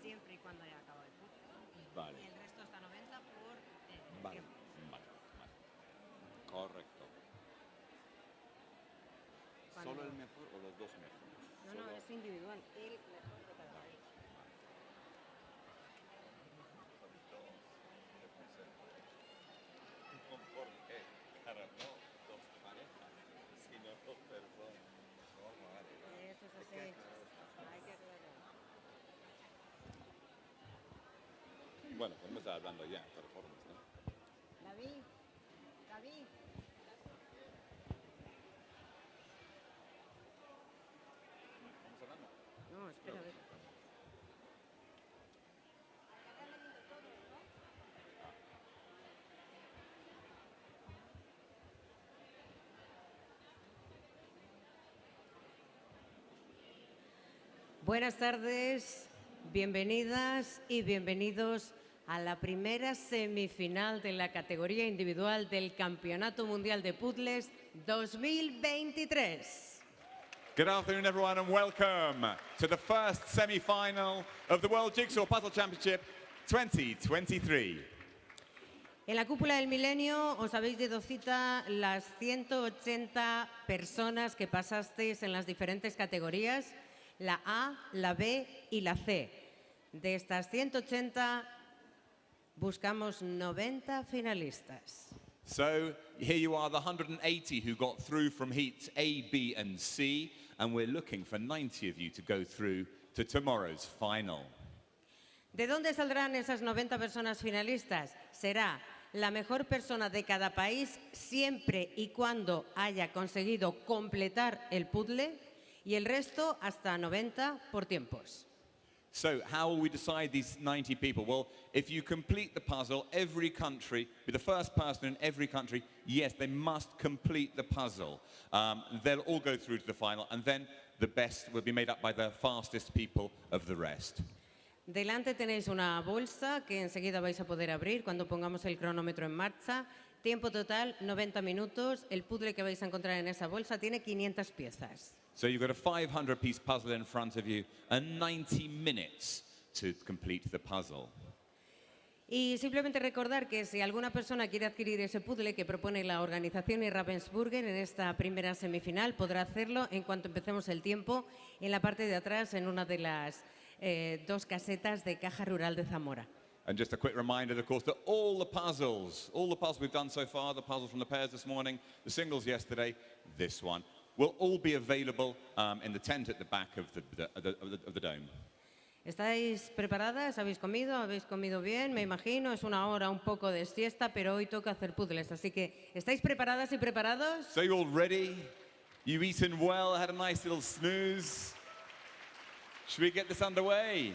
siempre y cuando haya acabado el puzzle. Vale. Y el resto está 90 por Vale. tiempo. Vale. Correcto. ¿Solo el mejor o los dos mejores? No, es individual. El mejor de cada país. ¿Por qué? Claro, no dos parejas, sino dos personas. Oh, vale. Eso es así. Hay que aclarar. Bueno, podemos estar hablando ya, performance, ¿no? David. ¿Estamos hablando? No, espera, a ver. Buenas tardes, bienvenidas y bienvenidos a la primera semifinal de la categoría individual del Campeonato Mundial de Puzzles 2023. Good afternoon, everyone, and welcome to the first semi-final of the World Jigsaw Puzzle Championship 2023. En la cúpula del milenio os habéis dado cita las 180 personas que pasasteis en las diferentes categorías, la A, la B y la C. De estas 180 buscamos 90 finalistas. So here you are, the 180 who got through from heats A, B, and C, and we're looking for 90 of you to go through to tomorrow's final. ¿De dónde saldrán esas 90 personas finalistas? Será la mejor persona de cada país siempre y cuando haya conseguido completar el puzzle y el resto hasta 90 por tiempos. So how will we decide these 90 people? Well, if you complete the puzzle, every country, be the first person in every country, yes, they must complete the puzzle. They'll all go through to the final, and then the best will be made up by the fastest people of the rest. Delante tenéis una bolsa que enseguida vais a poder abrir cuando pongamos el cronómetro en marcha. Tiempo total, 90 minutos. El puzzle que vais a encontrar en esa bolsa tiene 500 piezas. So you've got a 500-piece puzzle in front of you and 90 minutes to complete the puzzle. Y simplemente recordar que si alguna persona quiere adquirir ese puzzle que propone la organización y Ravensburger en esta primera semifinal, podrá hacerlo en cuanto empecemos el tiempo en la parte de atrás en una de las dos casetas de Caja Rural de Zamora. And just a quick reminder, of course, that all the puzzles we've done so far, the puzzles from the pairs this morning, the singles yesterday, this one, will all be available in the tent at the back of the dome. ¿Estáis preparadas? ¿Habéis comido? ¿Habéis comido bien? Me imagino, es una hora un poco de siesta, pero hoy toca hacer puzzles, así que ¿estáis preparadas y preparados? So you all ready? You've eaten well, had a nice little snooze. Should we get this underway?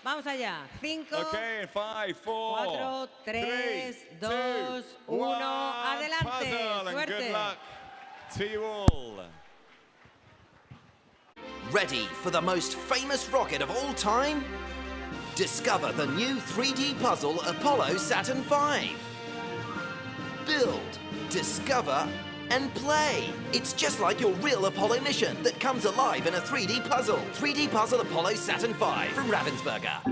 Vamos allá. 5, Okay, 5, 4, 4, 3, 2, 1. 1. Adelante. Puzzle, and Suerte. good luck to you all. Ready for the most famous rocket of all time? Discover the new 3D puzzle Apollo Saturn V. Build, discover, and play. It's just like your real Apollo mission that comes alive in a 3D puzzle. 3D Puzzle Apollo Saturn V from Ravensburger.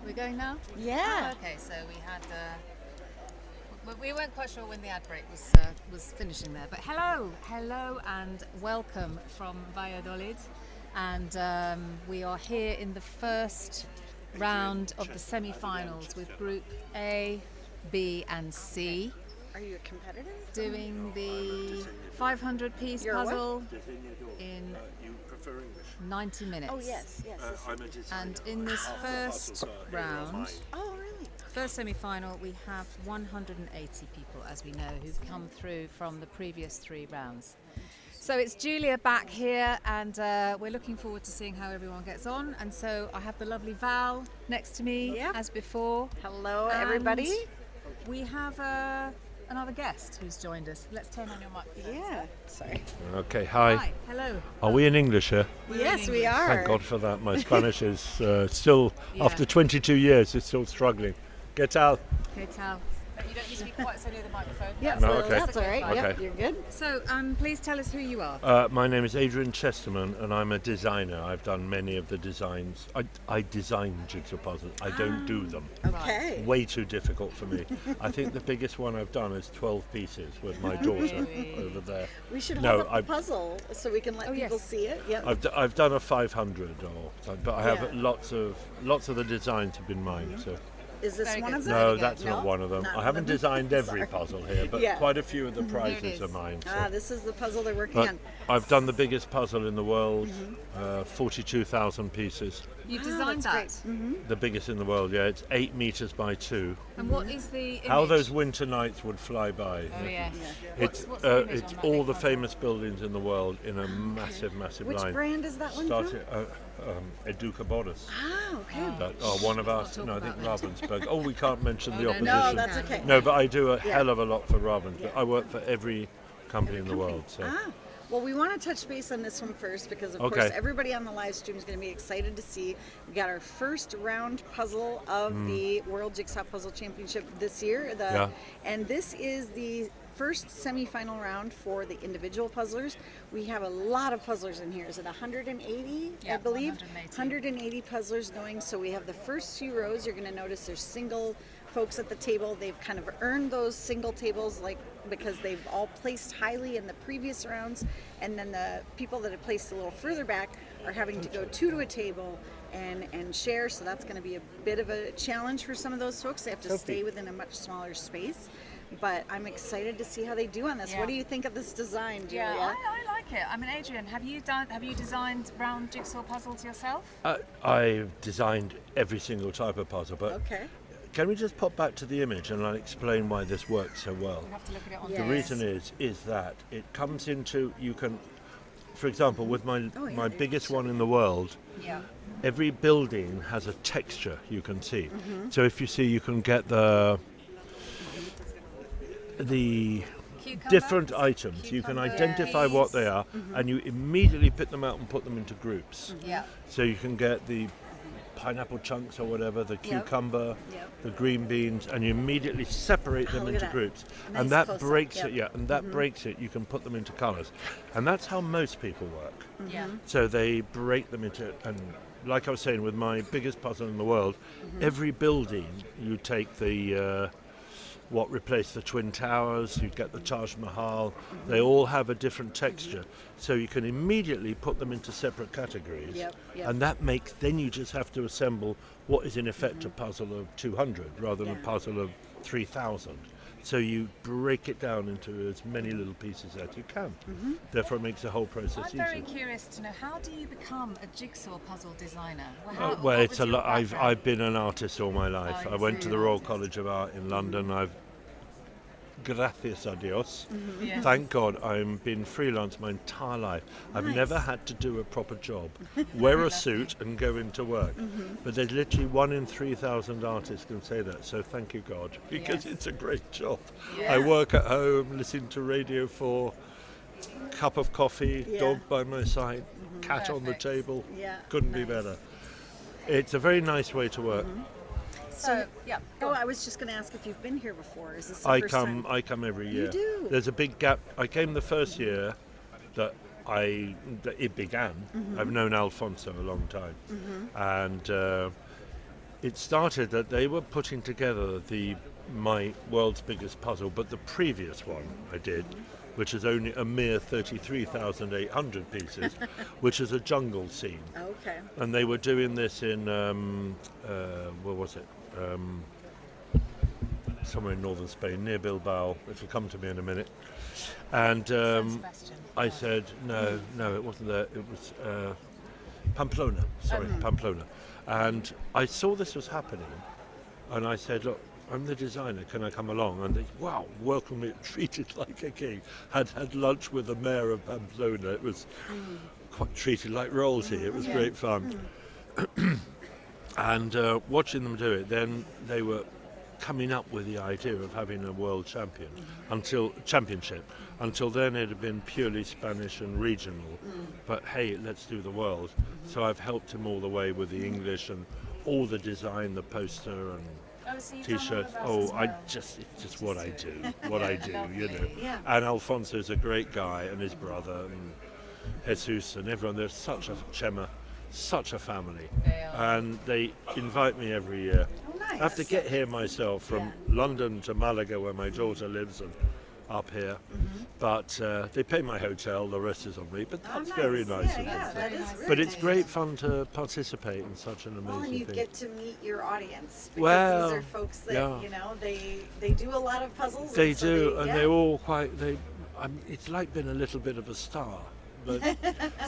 We're going now? Yeah. Oh, okay, so we had. We weren't quite sure when the ad break was finishing there, but hello, and welcome from Valladolid, and we are here in the first round of the semi-finals with Group A, B, and C. Are you a competitor? Doing the 500-piece puzzle in 90 minutes. Oh yes. And in this first round, Oh really? first semi-final, we have 180 people, as we know, who've come through from the previous 3 rounds. So it's Julia back here, and we're looking forward to seeing how everyone gets on. And so I have the lovely Val next to me, Yep. as before. Hello And everybody. We have a another guest who's joined us. Let's turn on your microphone. Yeah. Sorry. Okay, hi. Hi, hello. Are we in English here? Yes, we are. Thank God for that. My Spanish is still, Yeah. after 22 years, it's still struggling. Get out. Okay, Tal. You don't need to be quite so near the microphone. Yeah, No, okay. that's all right. Okay. Yep, you're good. So, please tell us who you are. My name is Adrian Chesterman, and I'm a designer. I've done many of the designs. I design jigsaw puzzles. I don't do them. Okay. Way too difficult for me. I think the biggest one I've done is 12 pieces with my daughter over there. We should No, hold up the puzzle so we can let people yes. see it. Yep. I've done a 500, but I have Yeah. lots of the designs have been mine. So. Is this Very one good. of them? No, good. that's not one of them. I haven't designed every Sorry. puzzle here, but Yeah. quite a few of the it prizes is. are mine. So. This is the puzzle they're working But on. I've done the biggest puzzle in the world, 42,000 pieces. You Wow, designed that's that. great. The biggest in the world, yeah. It's 8 meters by 2. And what is the image? How those winter nights would fly by. Oh, yes. It's What's the image it's on that all big the puzzle? famous buildings in the world in a massive Which line. brand is that one Started from? Educa Boris. Ah, okay. That are one of Let's our, not no, I talk think about Ravensburg. Oh, we can't mention the no, opposition. No, that's okay. No, but I do a Yeah. hell of a lot for Ravensburg. I work for every company in the world. So. Well, we want to touch base on this one first because, of Okay. course, everybody on the live stream is going to be excited to see. We got our first round puzzle of the World Jigsaw Puzzle Championship this year. Yeah. And this is the first semi-final round for the individual puzzlers. We have a lot of puzzlers in here. Is it 180, I Yeah, believe? 180. 180 puzzlers going. So we have the first few rows. You're going to notice there's single folks at the table. They've kind of earned those single tables because they've all placed highly in the previous rounds, and then the people that have placed a little further back are having to go two to a table and share. So that's going to be a bit of a challenge for some of those folks. They have to stay within a much smaller space. But I'm excited to see how they do on this. Yeah. What do you think of this design, Julia? Yeah, I like it. I mean, Adrian, have you designed round jigsaw puzzles yourself? I've designed every single type of puzzle, but Okay. can we just pop back to the image and I'll explain why this works so well? We'll have to look at it on Yeah. The Yes. reason is that it comes into, you can, for example, with my yeah, biggest one in the world, Yeah. every building has a texture you can see. So if you see, you can get the Cucumber? different items. You can Cucumber, identify what they peas. are, and you immediately pick them out and put them into groups. Yeah. So you can get the pineapple chunks or whatever, the cucumber, Yep. the green beans, and you immediately separate them look at into that. groups. Nice And that close-up, breaks yep. it, yeah, and that breaks it, you can put them into colours. And that's how most people work. Yeah. So they break them into, and like I was saying, with my biggest puzzle in the world, every building you take the what replaced the Twin Towers, you get the Taj Mahal, they all have a different texture. So you can immediately put them into separate categories. Yep, yep. And that makes, then you just have to assemble what is in effect a puzzle of 200 rather than a Yeah. puzzle of 3,000. So you break it down into as many little pieces as you can. Therefore it makes the whole process I'm very easier. curious to know, how do you become a jigsaw puzzle designer? Well, what it's was a your lot. I've background? been an artist all my life. Oh, I you went see, to the you're Royal an College of Art in London. I've, gracias a Dios, Yeah. thank God, I've been freelance my entire life. I've Nice. never had to do a proper job, wear a suit and go into work. But there's literally 1 in 3,000 artists can say that. So thank you, God, because Yes. it's a great job. Yeah. I work at home, listen to Radio 4, cup of coffee, Yeah. dog by my side, cat on the Perfect. table. Yeah, Couldn't be nice. better. It's a very nice way to work. So, yeah. Oh, I was just going to ask if you've been here before. Is this the I first come time? I come every year. do? There's a big gap. I came the first year that it began. I've known Alfonso a long time, and it started that they were putting together my world's biggest puzzle, but the previous one I did, which is only a mere 33,800 pieces, which is a jungle scene. Okay. And they were doing this in, where was it? Somewhere in northern Spain, near Bilbao, which will come to me in a minute. And San Sebastian. I said, no, it wasn't there. It was Pamplona. Sorry, Pamplona. And I saw this was happening, and I said, look, I'm the designer, can I come along? And they, wow, welcome me, treated like a king. Had lunch with the mayor of Pamplona. It was quite treated like royalty. It was great fun. And watching them do it, then they were coming up with the idea of having a world championship. Until then, it had been purely Spanish and regional. But hey, let's do the world. So I've helped him all the way with the English and all the design, the poster and T-shirts. It's just what I do. What I do, you know. Yeah. And Alfonso's a great guy, and his brother, and Jesus, and everyone. They're such a family, and they invite me every year. Oh, nice. I have to get here myself from London to Malaga, where my daughter lives, and up here. But they pay my hotel. The rest is on me. But that's very nice of them. That is really But it's nice. great fun to participate in such an amazing Well, and you thing. get to meet your audience because Well, these are folks that yeah. you know they do a lot of puzzles. They and so do, and yeah. they're all quite. It's like being a little bit of a star. But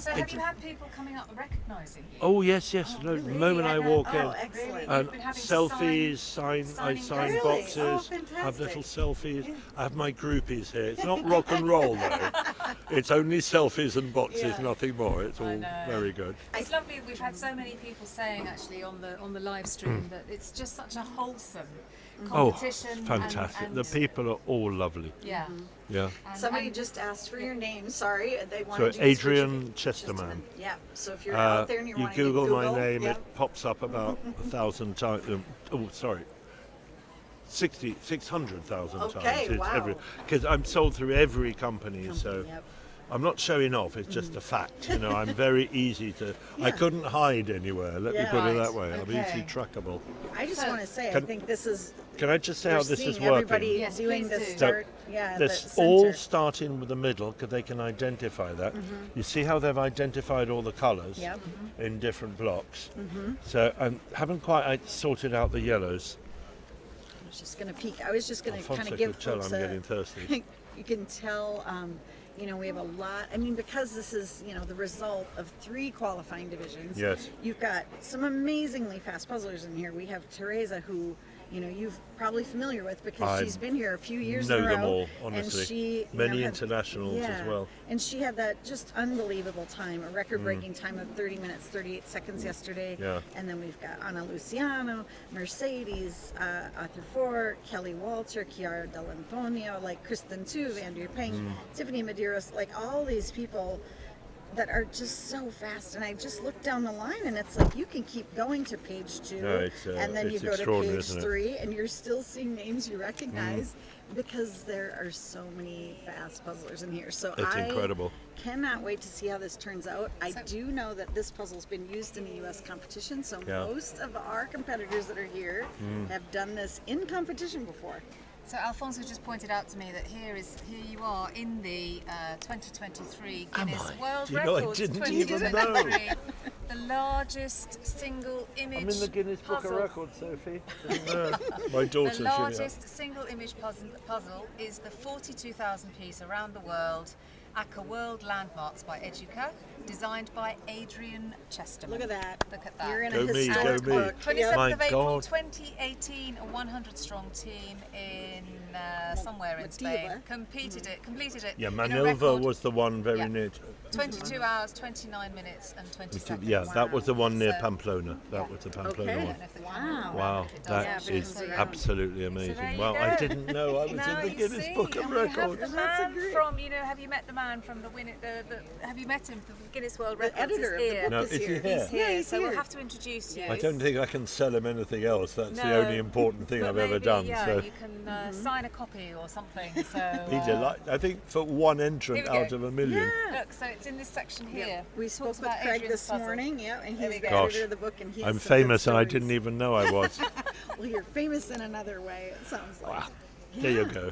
So have you had people coming up and recognising you? oh yes, no, the moment I walk Oh, in, excellent. and You've been having to selfies, I signing sign Really? boxes, Oh, I have little fantastic. selfies. I have my groupies here. It's not rock and roll though. It's only selfies and boxes, Yeah. nothing more. It's all know. very good. It's lovely. We've had so many people saying actually on the live stream that it's just such a wholesome competition. Oh, fantastic. And The people are all lovely. Yeah. Yeah. Somebody just asked for your name. Sorry, they So wanted you to Adrian switch it- Chesterman. Yeah. So if you're out there and you're You wanting Google to my name, yeah. it pops up about 1,000 times. 600,000 Okay, times. wow. Because I'm sold through every company, so Yep. I'm not showing off. It's just a fact. You know, I'm very easy to. I couldn't hide anywhere. Let me Yeah. put it Right, that way. I'm okay. easily trackable. I just want to say, I Can- think this is. Can I just say we're how this seeing is working? everybody Yes, doing please the do. start. Yeah, the That's all center. starting with the middle because they can identify that. You see how they've identified all the colours Yep. in different blocks. So I haven't quite sorted out the yellows. I was just going to peek. I was just going to kind Alfonso of give could tell folks I'm getting thirsty. You can tell, you know, we have a lot. I mean, because this is, you know, the result of 3 qualifying divisions. Yes. You've got some amazingly fast puzzlers in here. We have Teresa, who, you know, you're probably familiar with because she's been here a few years know in a row. them all, honestly. And she, Many internationals as yeah, well. And she had that just unbelievable time, a record-breaking time of 30 minutes, 38 seconds yesterday. Yeah. And then we've got Ana Luciano, Mercedes, Arthur Ford, Kelly Walter, Chiara Dell'Antonio, like Kristen too, Andrea Peng, Tiffany Medeiros, like all these people that are just so fast. And I just looked down the line and it's like you can keep going to page 2 No, it's, and then you it's go to extraordinary, page isn't it? 3 and you're still seeing names you recognize because there are so many fast puzzlers in here. So It's I incredible. cannot wait to see how this turns out. I do know that this puzzle's been used in the US competition, so Yeah. most of our competitors that are here have done this in competition before. So Alfonso just pointed out to me that here you are in the 2023 Guinness World Do you know, I Records didn't even know. 2023. The largest single image I'm in the Guinness Book of puzzle. Records, Sophie. My daughter's The in it. largest single image puzzle is the 42,000 piece Around the World ACCA World Landmarks by Educa, designed by Adrian Chesterman. Look at that. Look at that. You're in Go a me, historic go me. book. 27th My of April God. 2018, a 100-strong team in somewhere in With Spain Diva. completed it. Yeah, in a Manilva record was the one very Yeah. near. 22 hours, 29 minutes, and 20 seconds. Yeah, that was the one near So- Pamplona. That was the Pamplona Okay. one. Wow. Wow, It does that actually. is So, yeah. absolutely So there amazing. you Well, go. I didn't know I was Now in the you Guinness see, Book of and we have Records. the That's man great. from, have you met the man from have you met him from the Guinness World Records? editor of is the here. book No, is is he here. here? He's here, he's so here. we'll have to introduce you. I don't think I can sell him anything else. That's the No, only important thing but I've ever maybe, done. Yeah, So you can sign a copy or something. So be delighted. I think for one entrant Here we go. out of a million. Look, so it's in this section here. Yeah. We It spoke talks with about Craig Adrian's this puzzle. morning, yeah, and There he's we the go. editor of the book, and he has I'm some good famous and I stories. didn't even know I was. Well, you're famous in another way. It sounds like. There you go.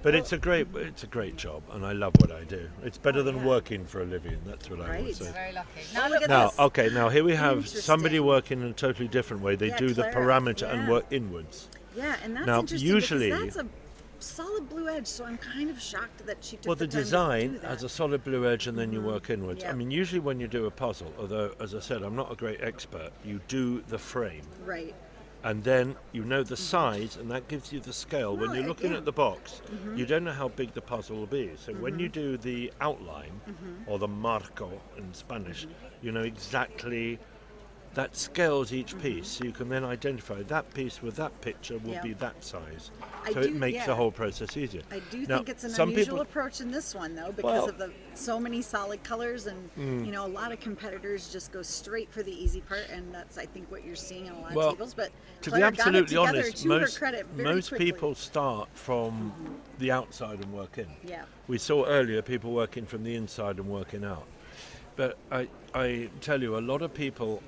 But it's a great job, and I love what I do. It's better than working for a living. That's what I would Right. say. Very lucky. Now look at Now, this. okay, now here we have somebody Interesting. working in a totally different way. They Yeah, do the Clara, parameter and yeah. work inwards. Yeah, and that's Now, interesting usually- because that's a solid blue edge. So I'm kind of shocked that she took Well, the time to design do that. has a solid blue edge and then you work inwards. Yep. I mean, usually when you do a puzzle, although, as I said, I'm not a great expert, you do the frame. Right. And then you know the size, and that gives you the scale. When No, you're looking yeah. at the box, you don't know how big the puzzle will be. So when you do the outline, or the marco in Spanish, you know exactly that scales each piece, so you can then identify that piece with that picture will be that size. So it makes the whole process easier. I do Now, think it's an some unusual people- approach in this one, though, because of the so many solid colors, and you know, a lot of competitors just go straight for the easy part, and that's, I think, what you're seeing in a lot of tables. But to Claire be got it absolutely together, honest, to her most, credit, very most quickly. people start from the outside and work in. Yeah. We saw earlier people working from the inside and working out. But I tell you, a lot of people,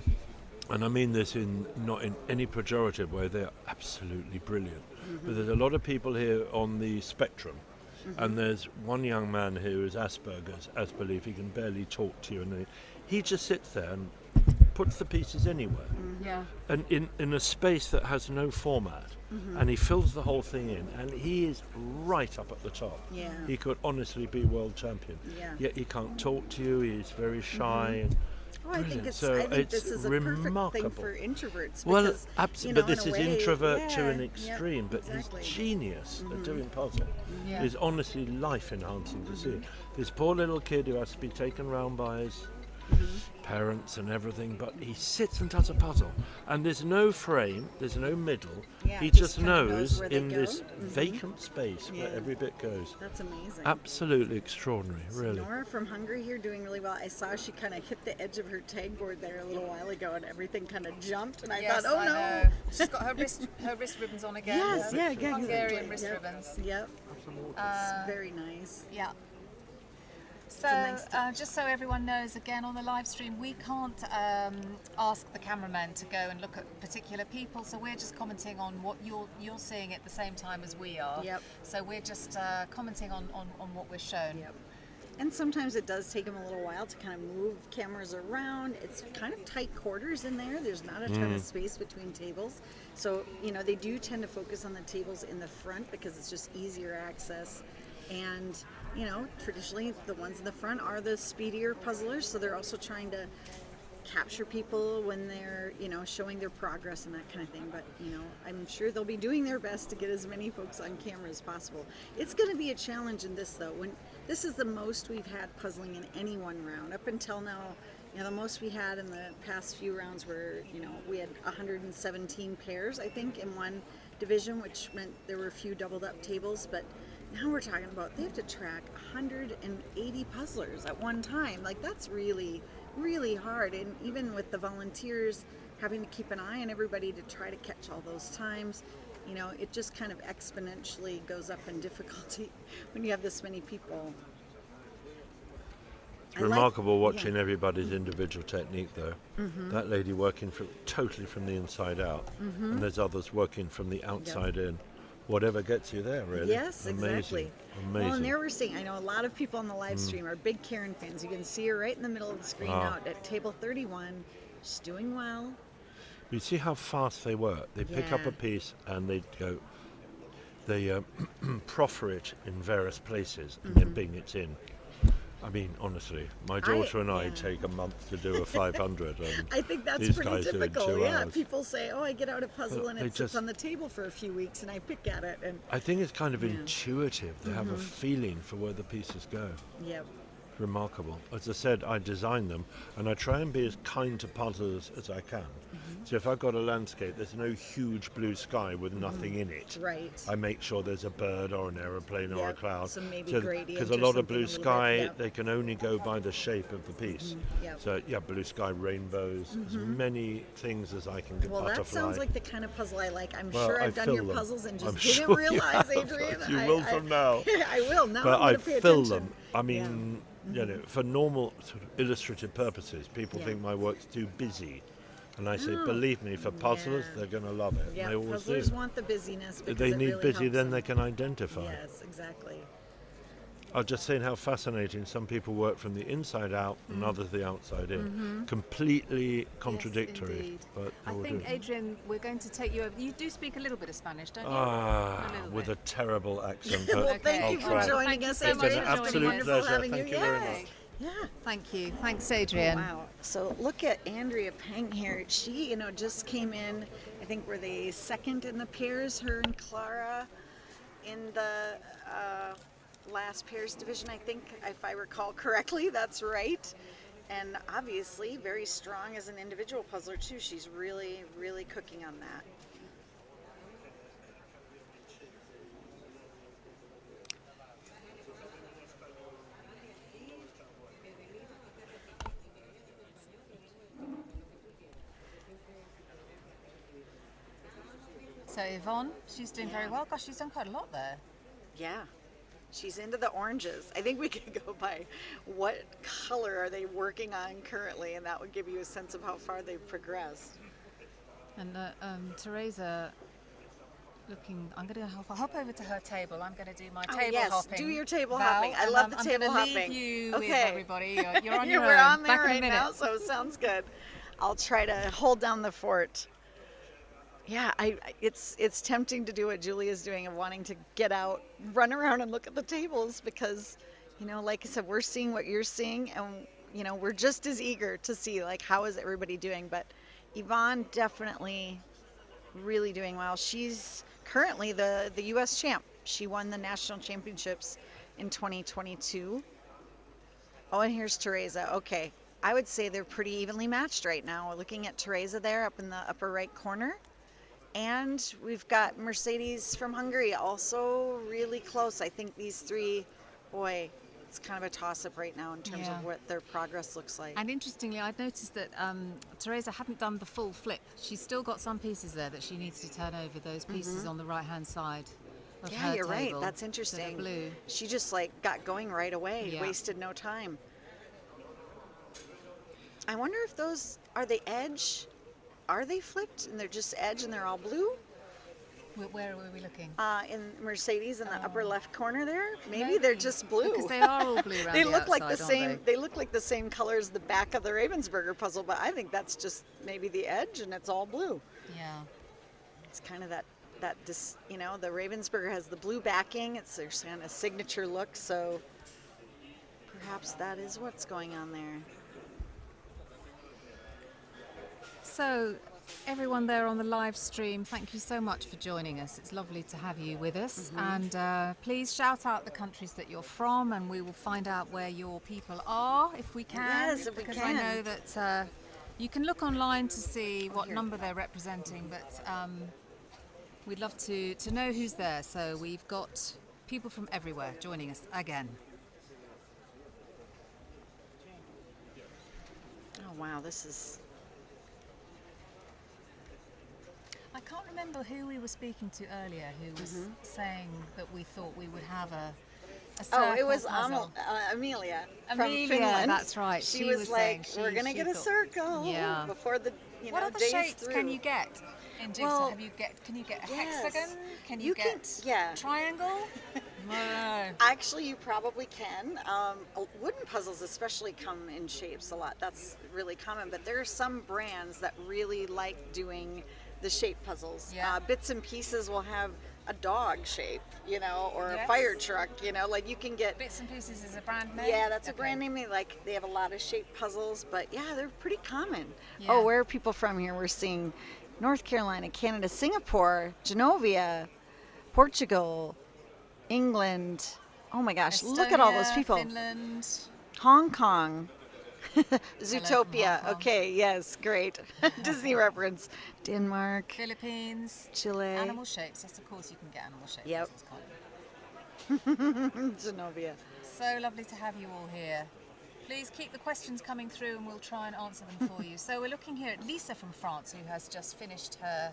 and I mean this not in any pejorative way, they're absolutely brilliant. But there's a lot of people here on the spectrum. And there's one young man who is Asperger's, as belief, he can barely talk to you. And he just sits there and puts the pieces anywhere. Yeah. And in a space that has no format. And he fills the whole thing in. And he is right up at the top. Yeah. He could honestly be world champion. Yeah. Yet he can't talk to you, he's very shy. And Oh, I think brilliant. it's. So I think it's this is a remarkable. perfect thing for introverts. Well, because, absolutely, you know, but this in is a way, introvert to an yeah, extreme. But exactly. his genius at doing puzzle Yeah. is honestly life enhancing to see. This poor little kid who has to be taken round by his parents and everything, but he sits and does a puzzle, and there's no frame, there's no middle. Yeah, he just just kinda knows knows where they in go. this vacant space where Yeah. every bit goes. That's amazing. Absolutely extraordinary, really. Nora from Hungary here doing really well. I saw she kind of hit the edge of her tag board there a little while ago, and everything kind of jumped, and I Yes, thought, oh I no. know. She's got her wrist ribbons on again. Yes, yeah, Hungarian exactly. wrist Yep. ribbons. Yep. It's very nice. Yeah. So, nice touch. just so everyone knows, again on the live stream, we can't ask the cameramen to go and look at particular people. So we're just commenting on what you're seeing at the same time as we are. Yep. So we're just commenting on what we're shown. Yep. And sometimes it does take them a little while to kind of move cameras around. It's kind of tight quarters in there. There's not a ton of space between tables. So, you know, they do tend to focus on the tables in the front because it's just easier access. And, you know, traditionally the ones in the front are the speedier puzzlers. So they're also trying to capture people when they're, you know, showing their progress and that kind of thing. But, you know, I'm sure they'll be doing their best to get as many folks on camera as possible. It's going to be a challenge in this, though. When this is the most we've had puzzling in any one round. Up until now, you know, the most we had in the past few rounds were, you know, we had 117 pairs, I think, in one division, which meant there were a few doubled up tables. But now we're talking about they have to track 180 puzzlers at one time. Like, that's really, really hard. And even with the volunteers having to keep an eye on everybody to try to catch all those times, you know, it just kind of exponentially goes up in difficulty when you have this many people. It's remarkable watching everybody's individual technique, though. That lady working totally from the inside out, and there's others working from the outside in. Whatever gets you there, really. Yes, Amazing. exactly. Amazing. Well, and there we're seeing, I know a lot of people on the live stream are big Karen fans. You can see her right in the middle of the screen out at table 31. She's doing well. You see how fast they work. They pick up Yeah. a piece and they go, they proffer it in various places, and then bing, it's in. I mean, honestly, my daughter and I take a month to do a 500. And I think that's these pretty guys do it in typical. 2 Yeah, hours. people say, "Oh, I get out a puzzle Well, and they it sits just- on the table for a few weeks, and I pick at it." And I think it's kind of intuitive. They have a feeling for where the pieces go. yeah, Remarkable. As I said, I design them, and I try and be as kind to puzzlers as I can. So if I've got a landscape, there's no huge blue sky with nothing in it. right. I make sure there's a bird or an airplane or a Yep, cloud. some maybe gradient Because or a lot of something blue a little bit, sky, yep. they can only go by the shape of the piece. Yep. So yeah, blue sky, rainbows, as many things as I can get. Well, butterfly. that sounds like the kind of puzzle I like. I'm Well, sure I I've done fill your them. puzzles and just I'm didn't sure you realize, have. Adrian. You will from now. I will now. But I'm I going to pay fill attention. them. I mean, you know, for normal sort of illustrative purposes, people Yeah. think my work's too busy. And I say, Oh, believe me, for puzzlers, yeah. they're going to love it. Yeah, And they always puzzlers do. want the busyness. If Because they it need really busy, helps then them. they can identify. Yes, exactly. I was just saying how fascinating some people work from the inside out and others the outside in. Completely contradictory. indeed. But I they will think, do. Adrian, we're going to take you over. You do speak a little bit of Spanish, don't you? Ah, A little with bit. a terrible accent. Well, But thank I'll you for try. joining Thank you us. so It's much been Adrian. an for It's joining absolute us. wonderful pleasure. having Thank you. you very Yes. much. Yeah. Thank you. Thanks, Adrian. Wow. So look at Andrea Peng here. She, you know, just came in. I think were they second in the pairs, her and Clara, in the last pairs division. I think, if I recall correctly, that's right. And obviously very strong as an individual puzzler too. She's really, really cooking on that. So Yvonne, she's doing very well. Gosh, she's done quite a lot there. Yeah. She's into the oranges. I think we could go by what color are they working on currently, and that would give you a sense of how far they've progressed. And Teresa, looking, I'm going to hop over to her table. I'm going to do my table hopping. Do your table Val, hopping. I love the table hopping. I'm going to leave you okay. with everybody. You're on your We're own. on there Back in a right minute. now, so it sounds good. I'll try to hold down the fort. Yeah, it's tempting to do what Julia's doing of wanting to get out, run around and look at the tables because, you know, like I said, we're seeing what you're seeing and, you know, we're just as eager to see, like, how is everybody doing. But Yvonne definitely really doing well. She's currently the U.S. champ. She won the national championships in 2022. Oh, and here's Teresa. Okay, I would say they're pretty evenly matched right now. We're looking at Teresa there up in the upper right corner. And we've got Mercedes from Hungary also really close. I think these three, boy, it's kind of a toss-up right now in terms of what their progress looks like. And interestingly, I'd noticed that Teresa hadn't done the full flip. She's still got some pieces there that she needs to turn over, those pieces on the right-hand side of her you're right. table. That's interesting. Blue. She just like got going right away, wasted no time. I wonder if those, are they edge? Are they flipped and they're just edge and they're all blue? Where were we looking? In Mercedes in the upper left corner there. Maybe they're just blue. Because they are all blue around They the look like outside, the same. aren't They look like the same color as the back of the Ravensburger puzzle, but I think that's just maybe the edge and it's all blue. Yeah. It's kind of you know, the Ravensburger has the blue backing. It's their kind of signature look, so perhaps that is what's going on there. So, everyone there on the live stream, thank you so much for joining us. It's lovely to have you with us. And please shout out the countries that you're from, and we will find out where your people are if we can. Yes, if we because can. I know that you can look online to see what number they're representing, but we'd love to know who's there. So we've got people from everywhere joining us again. Oh wow, this is. I can't remember who we were speaking to earlier who was saying that we thought we would have a circle It was puzzle. Amelia from Amelia, Finland. that's right. She was like, saying we're going to get a thought- circle Yeah. before the What other days shapes through. can you get in Jigsaw? Well, Can you get a yes. hexagon? Can You you can- get yeah. triangle? No. Actually, you probably can. Wooden puzzles especially come in shapes a lot. That's really common. But there are some brands that really like doing the shape puzzles. Yeah. Bits and Pieces will have a dog shape, you know, or a Yes. fire truck, you know, like you can get. Bits and Pieces is a brand name? Yeah, that's a Okay. brand name. They have a lot of shape puzzles, but yeah, they're pretty common. Yeah. Oh, where are people from here? We're seeing North Carolina, Canada, Singapore, Genovia, Portugal, England. Oh my gosh, look at all those Estonia, people. Finland. Hong Kong. Hong Zootopia. Kong. Okay, yes, great. Disney reference. Denmark, Philippines. Chile, Animal shapes. Yes, of course you can get animal shapes. Yep. It's kind of- Genovia. So lovely to have you all here. Please keep the questions coming through and we'll try and answer them for you. So we're looking here at Lisa from France, who has just finished her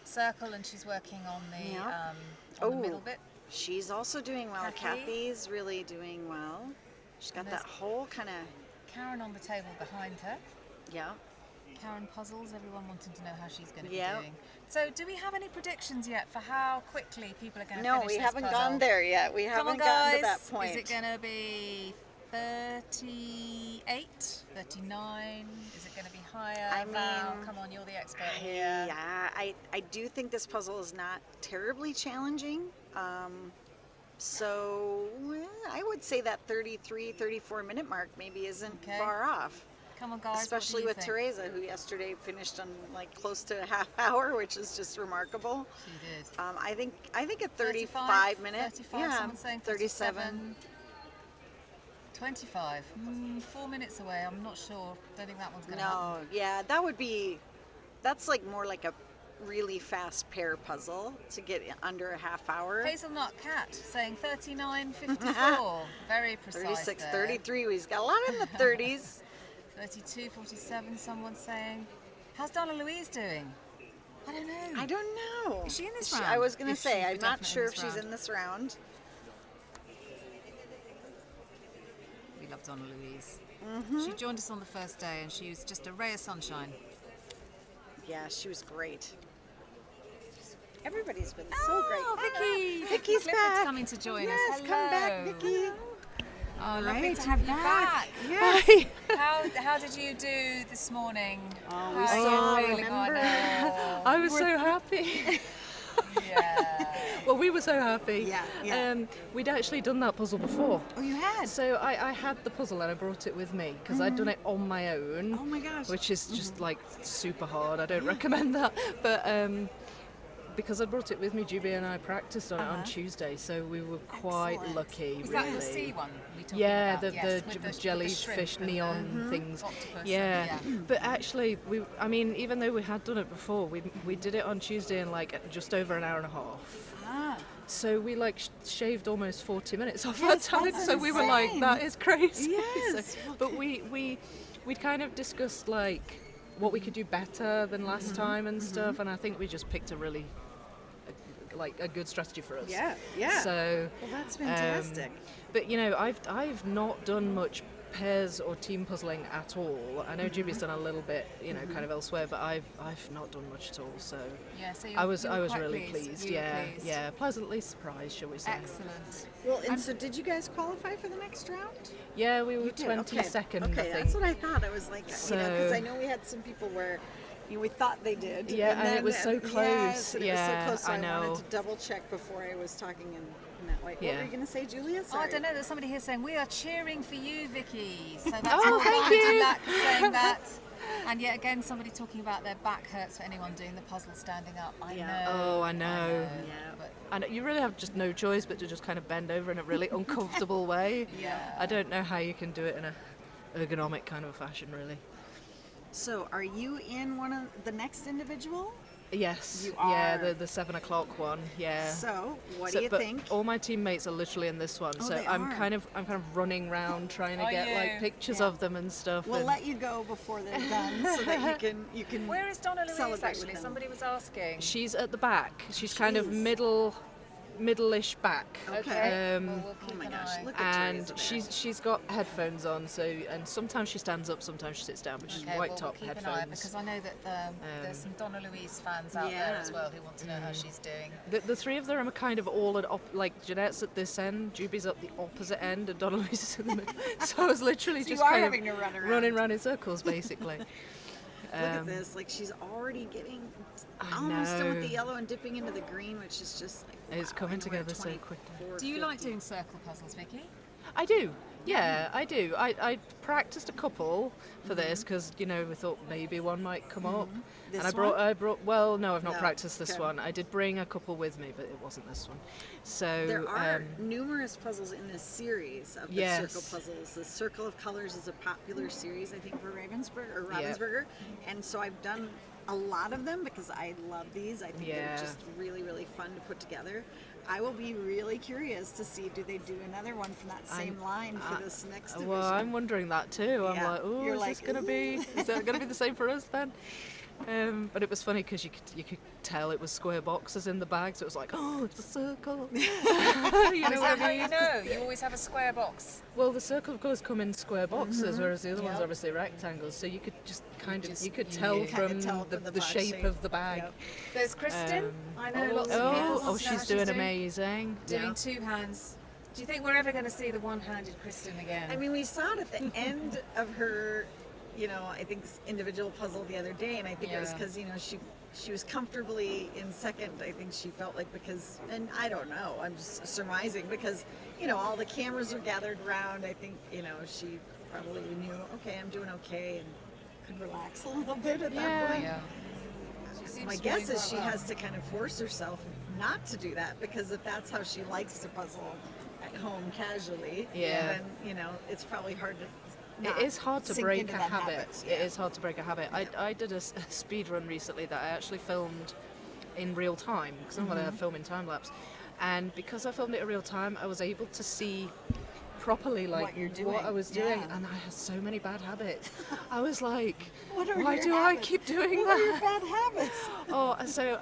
circle and she's working on the, Yeah. on the middle bit. She's also doing well. Kathy. Kathy's really doing well. She's got And that there's- whole kind of, Karen on the table behind her. yeah. Karen puzzles, everyone wanting to know how she's going to Yep. be doing. So do we have any predictions yet for how quickly people are going to No, finish we this haven't puzzle? gone there yet. We Come on, haven't gotten to guys. that point. Is it going to be 38, 39? Is it going to be higher? I Val, mean, come on, you're the expert here. Yeah, I do think this puzzle is not terribly challenging. So I would say that 33, 34 minute mark maybe isn't Okay. far off. Come on, guys. Especially what with do you think? Teresa, who yesterday finished on like close to a half hour, which is just remarkable. She did. I think at 35 minutes, 35, yeah, someone's saying 37. 25. 4 minutes away. I'm not sure. Don't think that one's going to happen. No, yeah, that's like more like a really fast pair puzzle to get under a half hour. Hazelnut Cat saying 39.54. Very precise. 36, there. 33. We've got a lot in the 30s. 32.47. Someone's saying. How's Donna Louise doing? I don't know. I don't know. Is she in this round? I was going to Is say, she I'm not definitely sure in if this she's round? in this round. We love Donna Louise. She joined us on the first day and she was just a ray of sunshine. Yeah, she was great. Everybody's been so great. Vicky! Vicky's Clifford's back. coming to join us. Yes, come back, Hello. Vicky. Oh, lovely Great to have you back. Yes. How did you do this morning? Oh, How we are you saw, feeling? remember? I was so happy. Yeah. Well, we were so happy. Yeah. We'd actually done that puzzle before. Oh, you had? So I had the puzzle and I brought it with me because I'd done it on my own. Oh my gosh. Which is just like super hard. I don't recommend that. But because I brought it with me, Juby and I practiced on it on Tuesday, so we were quite Excellent. lucky. Is really. that the sea one we talking Yeah, about? Yes, with the with the jellyfish shrimp and neon things. octopus and- Yeah. But actually, I mean, even though we had done it before, we did it on Tuesday in like just over an hour and a half. Ah. So we like shaved almost 40 minutes off Yes, our time. that's So we were like, insane. that is crazy. Yes. So, but we kind of discussed like what we could do better than last time and stuff, and I think we just picked a good strategy for us. Yeah, yeah. So Well, that's fantastic. but you know, I've not done much pairs or team puzzling at all. I know Juby's done a little bit, you know, kind of elsewhere, but I've not done much at all. So Yeah, so I was quite really pleased. You were Yeah, pleased. yeah, pleasantly surprised, shall we say? Excellent. Well, and so did you guys qualify for the next round? Yeah, we were You did, 22nd. Okay, I think. that's what I thought. I was like, you know, because So- I know we had some people where we thought they did. Yeah, and it then- was so close. Yes, and it was Yeah, so close. So I I know. wanted to double check before I was talking in that way. What Yeah. were you going to say, Julia? Oh, I Sorry. don't know. There's somebody here saying we are cheering for you, Vicky. So that's Oh, all thank right. you. Lack saying that. And yet again, somebody talking about their back hurts for anyone doing the puzzle standing up. I Yeah. know. Oh, I know. Yeah. But And you really have just no choice but to just kind of bend over in a really uncomfortable way. Yeah. I don't know how you can do it in a ergonomic kind of fashion, really. So, are you in one of the next individual? Yes. You Yeah, are. the 7 o'clock one. Yeah. So, what do you but think? all my teammates are literally in this one, Oh, so they I'm are. kind of running around trying to Are get you? like pictures Yeah. of them and stuff. We'll and let you go before they're done, so that you can. where is Donna Louise Celebrate with actually? them. Somebody was asking. She's at the back. She's kind of Jeez. middle-ish back. Okay. Well, we'll keep Oh my an gosh! eye. Look at And Teresa she's got headphones on, so and sometimes she stands up, sometimes she sits down, but she's Okay, white well, top we'll keep an eye headphones. because I know that there's some Donna Louise fans out there Yeah. as well who want to know how she's doing. The three of them are kind of all at like Jeanette's at this end, Juby's at the opposite end, and Donna Louise is in the middle. So I was literally So just you are kind having of to run around. running around in circles, basically. Look at this, like she's already getting I almost done with know. the yellow and dipping into the green, which is just like It's wow, coming and we're at together so quickly. 24, Do you like 50. doing circle puzzles, Vicky? I do. Yeah, I do. I practiced a couple for this because we thought maybe one might come up. This and one? I brought. Well, no, I've not No, practiced this okay. one. I did bring a couple with me, but it wasn't this one. So There are numerous puzzles in this series of the Yes. circle puzzles. The Circle of Colors is a popular series, I think, for Ravensburger or Yep. Ravensburger, and so I've done a lot of them because I love these. I think they're Yeah. just really, really fun to put together. I will be really curious to see, do they do another one from that same line for this next division? Well, I'm wondering that too. I'm Yeah. like, oh, You're is like, this gonna be? Is that gonna be the same for us then? But it was funny because you could tell it was square boxes in the bag, so it was like, oh, it's a circle. you Is know that what how I you mean? know? You always have a square box. Well, the circle of course come in square boxes, whereas the other ones Yeah. are obviously rectangles. So you could just kind of Just- you could you tell knew. from Kinda tell from the the box shape shape. of the bag. Yep. There's Kristen. I know lots of Oh, people oh, want to know she's how doing amazing. Doing Yeah. two hands. Do you think we're ever going to see the one-handed Kristen again? I mean, we saw it at the end of her, I think individual puzzle the other day, and I think it was Yeah. because she was comfortably in second. I think she felt like because, and I don't know, I'm just surmising because all the cameras were gathered around. I think she probably knew, okay, I'm doing okay, and could relax a little bit at that point. yeah. She seems My to be guess doing is she quite well. has to kind of force herself not to do that because if that's how she likes to puzzle, home casually, Yeah. then you know it's probably hard to. It is hard to sink break into a that habit. Yeah. It is hard to break a habit. I did a speed run recently that I actually filmed in real time, because normally I film in time lapse, and because I filmed it in real time, I was able to see properly like What you're doing, what I was doing, yeah. and I had so many bad habits. I was like, What are why your do habits? I keep doing What are your that? bad habits? Oh, so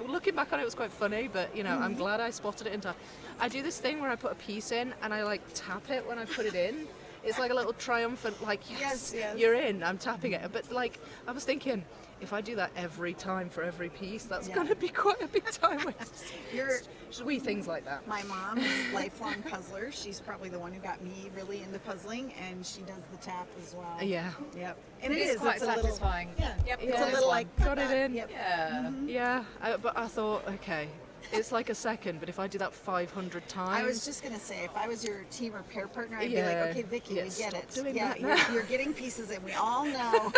looking back on it, it was quite funny, but you know, I'm glad I spotted it in time. I do this thing where I put a piece in and I like tap it when I put it in. It's like a little triumphant, like, yes, Yes. you're in, I'm tapping it. But like, I was thinking, if I do that every time for every piece, that's Yeah. going to be quite a big time waste. You're Just wee things like that. My mom is a lifelong puzzler. She's probably the one who got me really into puzzling, and she does the tap as well. Yeah. Yep. And It is quite it's a little, satisfying. yeah. Yep, It's yeah. a little like Got it in. Yep. Yeah. Yeah, but I thought, okay, it's like a second, but if I do that 500 times. I was just gonna say, if I was your team or pair partner, I'd Yeah. be like, okay, Vicki, Yeah, we get stop it. doing Yeah, that you're, now. you're getting pieces, and we all know.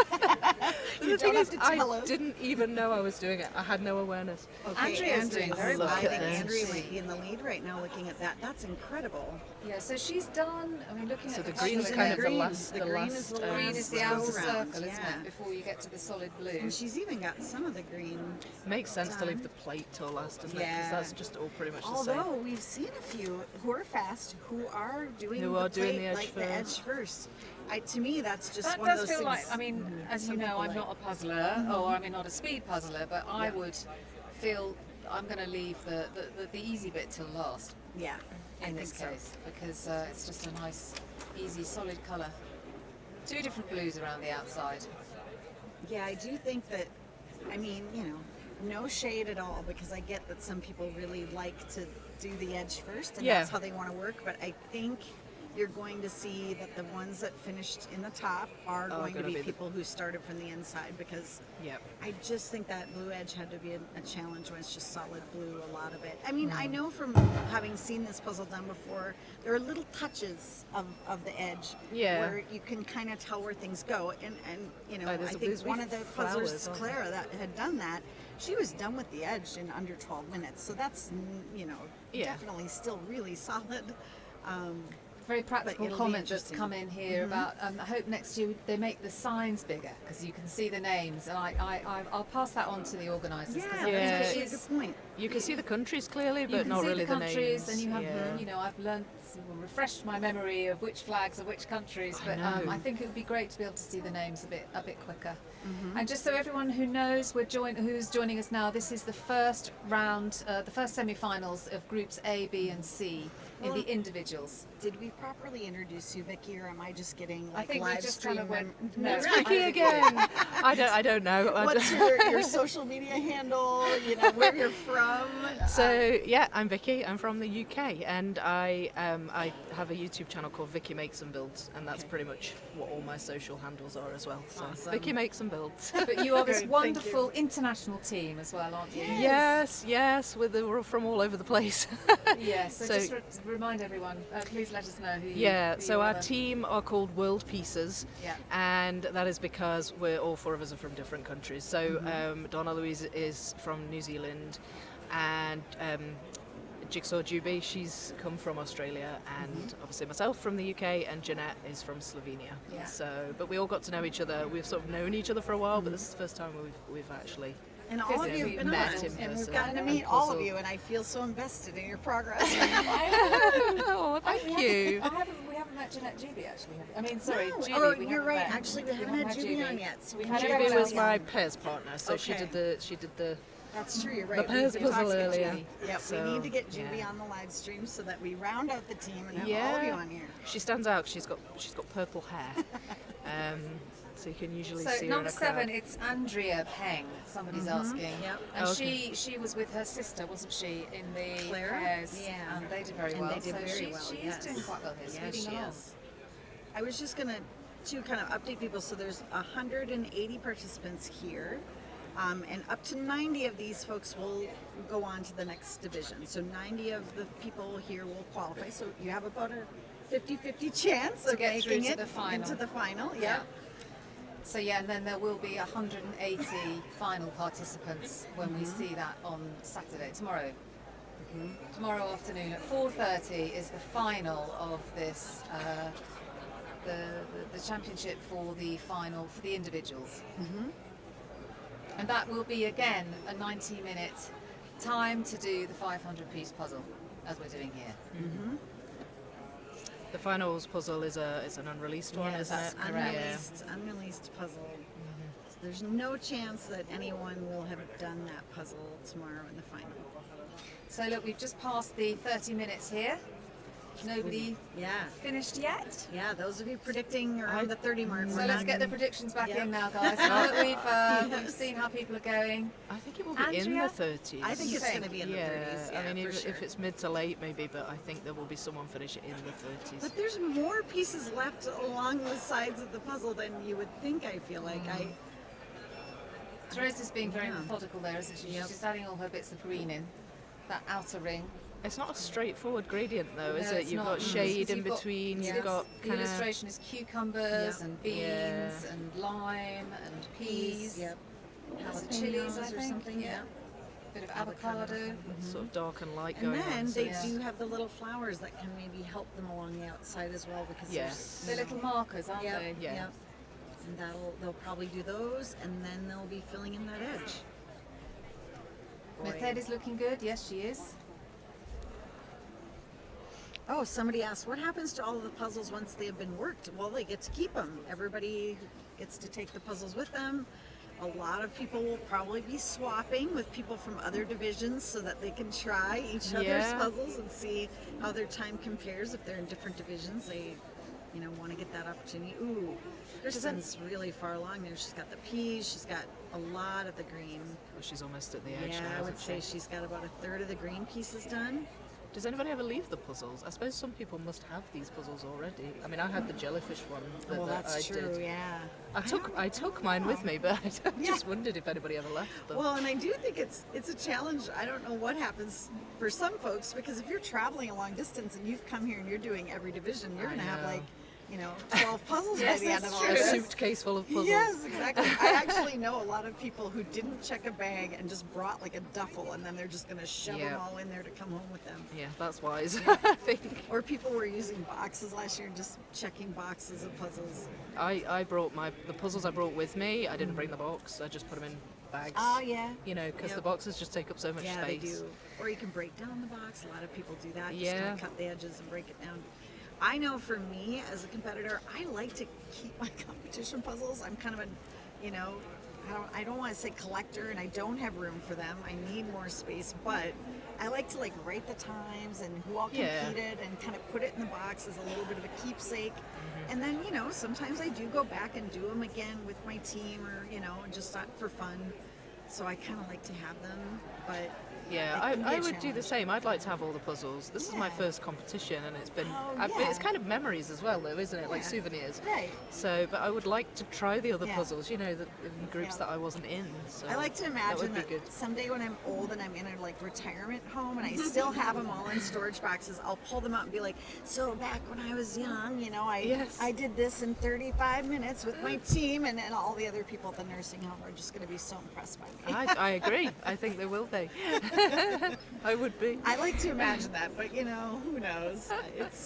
The you thing don't have is, to tell I us. didn't even know I was doing it. I had no awareness. Okay, Andrea's doing very well. I think Look at Andrea this. might be in the lead right now, looking at that. That's incredible. Yeah, so she's done. I mean, looking So at the puzzle, green's She's in kind the of the green. last. The The green last. is the green is the go outer round, circle, isn't yeah. it? Before you get to the solid blue. And she's even got some of the green. Makes sense to done. leave the plate till last, doesn't it? Yeah. Because that's just all pretty much the same. Although we've seen a few who are fast, who are doing Who the are doing plate, the edge like the edge first. To me, that's just That one of does those feel things. like, I mean, as you Some know, people I'm like- not a puzzler, or I mean, not a speed puzzler, but I would feel I'm going to leave the easy bit till last Yeah, I in think this so. case, because it's just a nice, easy, solid colour. Two different blues around the outside. Yeah, I do think that, I mean, you know, no shade at all, because I get that some people really like to do the edge first, and Yeah. that's how they want to work, but I think you're going to see that the ones that finished in the top are going to gonna be be the- people who started from the inside, because Yep. I just think that blue edge had to be a challenge when it's just solid blue, a lot of it. I mean, I know from having seen this puzzle done before, there are little touches of the edge Yeah. where you can kind of tell where things go. And you know, Oh, I there's think one wee of the flowers, puzzlers, aren't there? Clara, that had done that, she was done with the edge in under 12 minutes. So that's, you know, Yeah. definitely still really solid. Very practical it'll be comment that's interesting. come in here about I hope next year they make the signs bigger because you can see the names, and I'll pass that on to the organisers because I Yeah. think it That's a is. good point. You can see the countries clearly, You but can not see really the countries, names. and you have, Yeah. you know, I've learned, refreshed my memory of which flags are which countries. But know. I think it would be great to be able to see the names a bit quicker. And just so everyone who knows, who's joining us now, this is the first round, the first semi-finals of groups A, B, and C in the individuals. Did we properly introduce you, Vicki, or am I just getting I like think we live just kind stream? of went. No, it's Vicki again. I don't know. What's your social media handle? You know, where you're from? So yeah, I'm Vicky. I'm from the UK, and I have a YouTube channel called Vicky Makes and Builds, and that's pretty much what all my social handles are as well. So Awesome. Vicky Makes and Builds. But you are this Good, thank wonderful international team as well, aren't you? yes, we're from all over the place. Yes. So, So- just remind everyone, please let us know who you Yeah, who so you our are. team are called World Pieces, Yeah. and that is because we're all four of us are from different countries. So Donna Louise is from New Zealand, and Jigsaw Wjpc, she's come from Australia, and obviously myself from the UK, and Jeanette is from Slovenia. Yeah. So, but we all got to know each other. We've sort of known each other for a while, but this is the first time we've actually. And all of you have Physically been met on, in and we've person gotten to and meet all of puzzle. you, and I feel so invested in your progress. Oh, thank you. We haven't met Jeanette Juby actually. I mean, sorry, No, Judy. oh, we you're haven't right. met. Actually, we haven't had Judy on yet. So We've had Judy everyone Juby was else my on. pairs partner, so she Okay. did the. That's true. You're The right. pairs we puzzle talked to earlier. Judy. Yep, So, we need to get Judy yeah. on the live stream so that we round out the team and have all of you on here. She stands out. She's got purple hair, so you can usually So see her in number a crowd. 7, it's Andrea Peng. Somebody's asking. Yep. And Okay. she was with her sister, wasn't she, in the Clara? pairs? Yeah. And they did very And well. they did so very she, well, she yes. is doing quite well here. Yes, speeding she along. is. I was just going to kind of update people. So there's 180 participants here. And up to 90 of these folks will go on to the next division. So 90 of the people here will qualify. So you have about a 50-50 chance To of get through making to it the final. into the final. Yeah. Yeah. So yeah, and then there will be 180 final participants when we see that on Saturday, tomorrow. Tomorrow afternoon at 4:30 is the final of this, the championship for the final for the individuals. And that will be again a 90-minute time to do the 500-piece puzzle, as we're doing here. The finals puzzle is an unreleased one, isn't it? Unreleased puzzle. So there's no chance that anyone will have done that puzzle tomorrow in the final. So look, we've just passed the 30 minutes here. Nobody finished yet. Yeah, those of you predicting around the 30 mark. So let's get the predictions back in now, guys. Now that we've seen how people are going. I think it will be in the 30s. I think it's going to be in the 30s. I mean, if it's mid to late, maybe, but I think there will be someone finish it in the 30s. But there's more pieces left along the sides of the puzzle than you would think, I feel like. Teresa's being very methodical there, isn't she? She's just adding all her bits of green in. That outer ring. It's not a straightforward gradient though, is No, it? it's You've not. got shade in between, you've got the illustration is cucumbers and beans and lime and peas. Lots of chilies, I think. Or something, Bit of avocado. Sort of dark and light And going then on. they do have the little flowers that can maybe help them along the outside as well, because there's They're little markers, aren't they? Yep. And they'll probably do those, and then they'll be filling in that edge. Method is looking good. Yes, she is. Oh, somebody asked, what happens to all of the puzzles once they have been worked? Well, they get to keep them. Everybody gets to take the puzzles with them. A lot of people will probably be swapping with people from other divisions so that they can try each other's puzzles and see how their time compares. If they're in different divisions, they, want to get that opportunity. Ooh, Kristen's really far along there. She's got the peas. She's got a lot of the green. Well, she's almost at the edge Yeah, now, I would isn't say she? she's got about a third of the green pieces done. Does anybody ever leave the puzzles? I suppose some people must have these puzzles already. I mean, I had the jellyfish one that I did. Yeah. I took mine with me, but I just wondered if anybody ever left them. Well, and I do think it's a challenge. I don't know what happens for some folks, because if you're traveling a long distance and you've come here and you're doing every division, you're going to have 12 puzzles by the end of all a this. suitcase full of puzzles. Yes, exactly. I actually know a lot of people who didn't check a bag and just brought like a duffel, and then they're just going to shove them all in there to come home with them. Yeah, that's wise, I think. Or people were using boxes last year and just checking boxes of puzzles. I brought the puzzles I brought with me. I didn't bring the box. I just put them in bags. Oh, yeah. Because the boxes just take up so much space. Yeah, they do. Or you can break down the box. A lot of people do that. Just kind of cut the edges and break it down. I know for me as a competitor, I like to keep my competition puzzles. I'm kind of I don't want to say collector, and I don't have room for them. I need more space, but I like to write the times and who all competed and kind of put it in the box as a little bit of a keepsake. And then, sometimes I do go back and do them again with my team, or, just for fun. So I kind of like to have them, but yeah, I would do the same. I'd like to have all the puzzles. This is my first competition, and it's been it's kind of memories as well, though, isn't it? Like souvenirs. Right. So, but I would like to try the other puzzles, in groups that I wasn't in. So I like to imagine that someday when I'm old and I'm in a retirement home and I still have them all in storage boxes, I'll pull them out and be like, so back when I was young, I did this in 35 minutes with my team, and all the other people at the nursing home are just going to be so impressed by me. I agree. I think they will be. I would be. I like to imagine that, but who knows?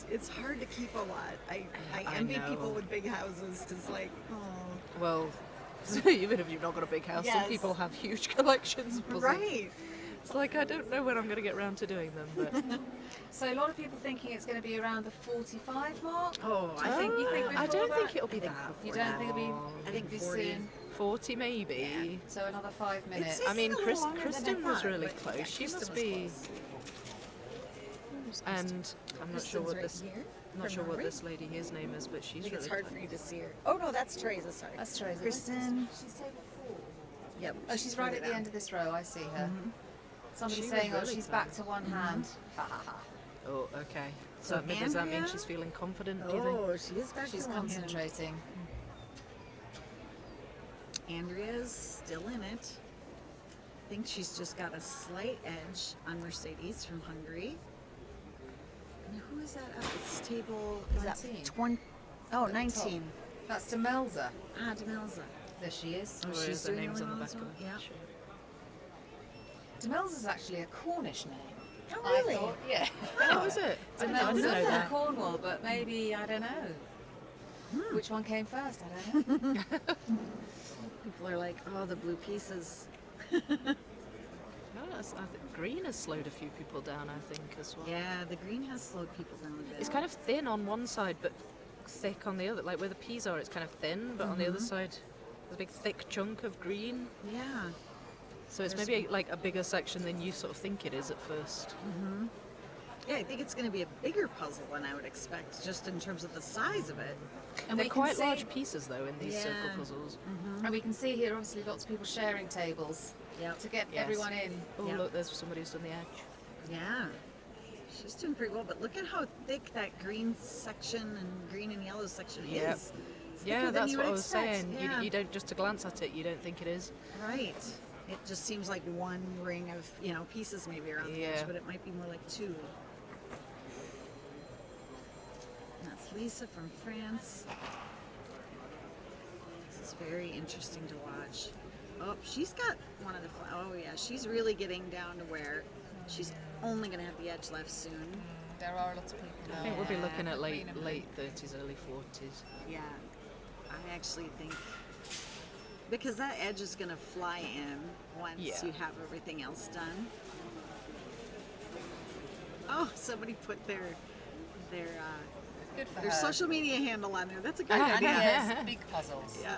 It's hard to keep a lot. I envy people with big houses, because Well, even if you've not got a big house, some people have huge collections of puzzles. Right. It's I don't know when I'm going to get around to doing them. But So a lot of people thinking it's going to be around the 45 mark. I don't think it'll be that. You don't think it'll be? I think 40. Soon. 40 maybe. Yeah. So another 5 minutes. It's I mean, a little longer than Kristen I was thought, really but close. She Kristen must was be. close. And I'm not sure what this. Here, I'm not sure what this lady's name is, but she's I think really it's hard close. for you to see her. Oh no, that's Teresa. Sorry. That's Teresa. Kristen. She's table 4. Yep. Oh, she's right at the end of this row. I see her. Somebody's She saying, was "Oh, really she's close. back to one hand." Ha ha ha. Oh, okay. So Does that mean Andrea? she's feeling confident? Do you think? Oh, she is back She's to one hand. concentrating. Andrea's still in it. I think she's just got a slight edge on Mercedes from Hungary. And who is that up? It's table, is 19. that 20? Oh, 19. That's Demelza. Ah, Demelza. There she is. Oh, Or she's is the doing names really on the well back as of well? it? Yeah. Sure. Demelza's actually a Cornish name. Oh, really? I thought, yeah. Oh, is it? I And didn't there was know some that. from Cornwall, but maybe, I don't know. Which one came first? I don't know. People are like, oh, the blue pieces. No, I think green has slowed a few people down, I think, as well. Yeah, the green has slowed people down a bit. It's kind of thin on one side, but thick on the other. Like where the peas are, it's kind of thin, but on the other side, there's a big thick chunk of green. Yeah. So it's maybe like a bigger section than you sort of think it is at first. Yeah, I think it's going to be a bigger puzzle than I would expect, just in terms of the size of it. And They're we can quite see- large pieces, though, in these circle Yeah. puzzles. And we can see here, obviously, lots of people sharing tables Yep. to get Yes. everyone in. Oh, Yeah. look, there's somebody who's done the edge. Yeah. She's doing pretty well, but look at how thick that green section and green and yellow section Yep. is. It's thicker Yeah, than that's you what would I was expect. saying. Yeah. You don't, just to glance at it, you don't think it is. Right. It just seems like one ring of, pieces maybe around the edge, Yeah. but it might be more like two. That's Lisa from France. This is very interesting to watch. Oh, she's got one of the, oh yeah, she's really getting down to where she's only going to have the edge left soon. There are lots of people I now. think we'll be looking at Green and blue. late 30s, early 40s. Yeah, I actually think, because that edge is going to fly in once Yeah. you have everything else done. Oh, somebody put their Good for their her. social media handle on there. That's a great And idea. yes, big puzzles. Yeah.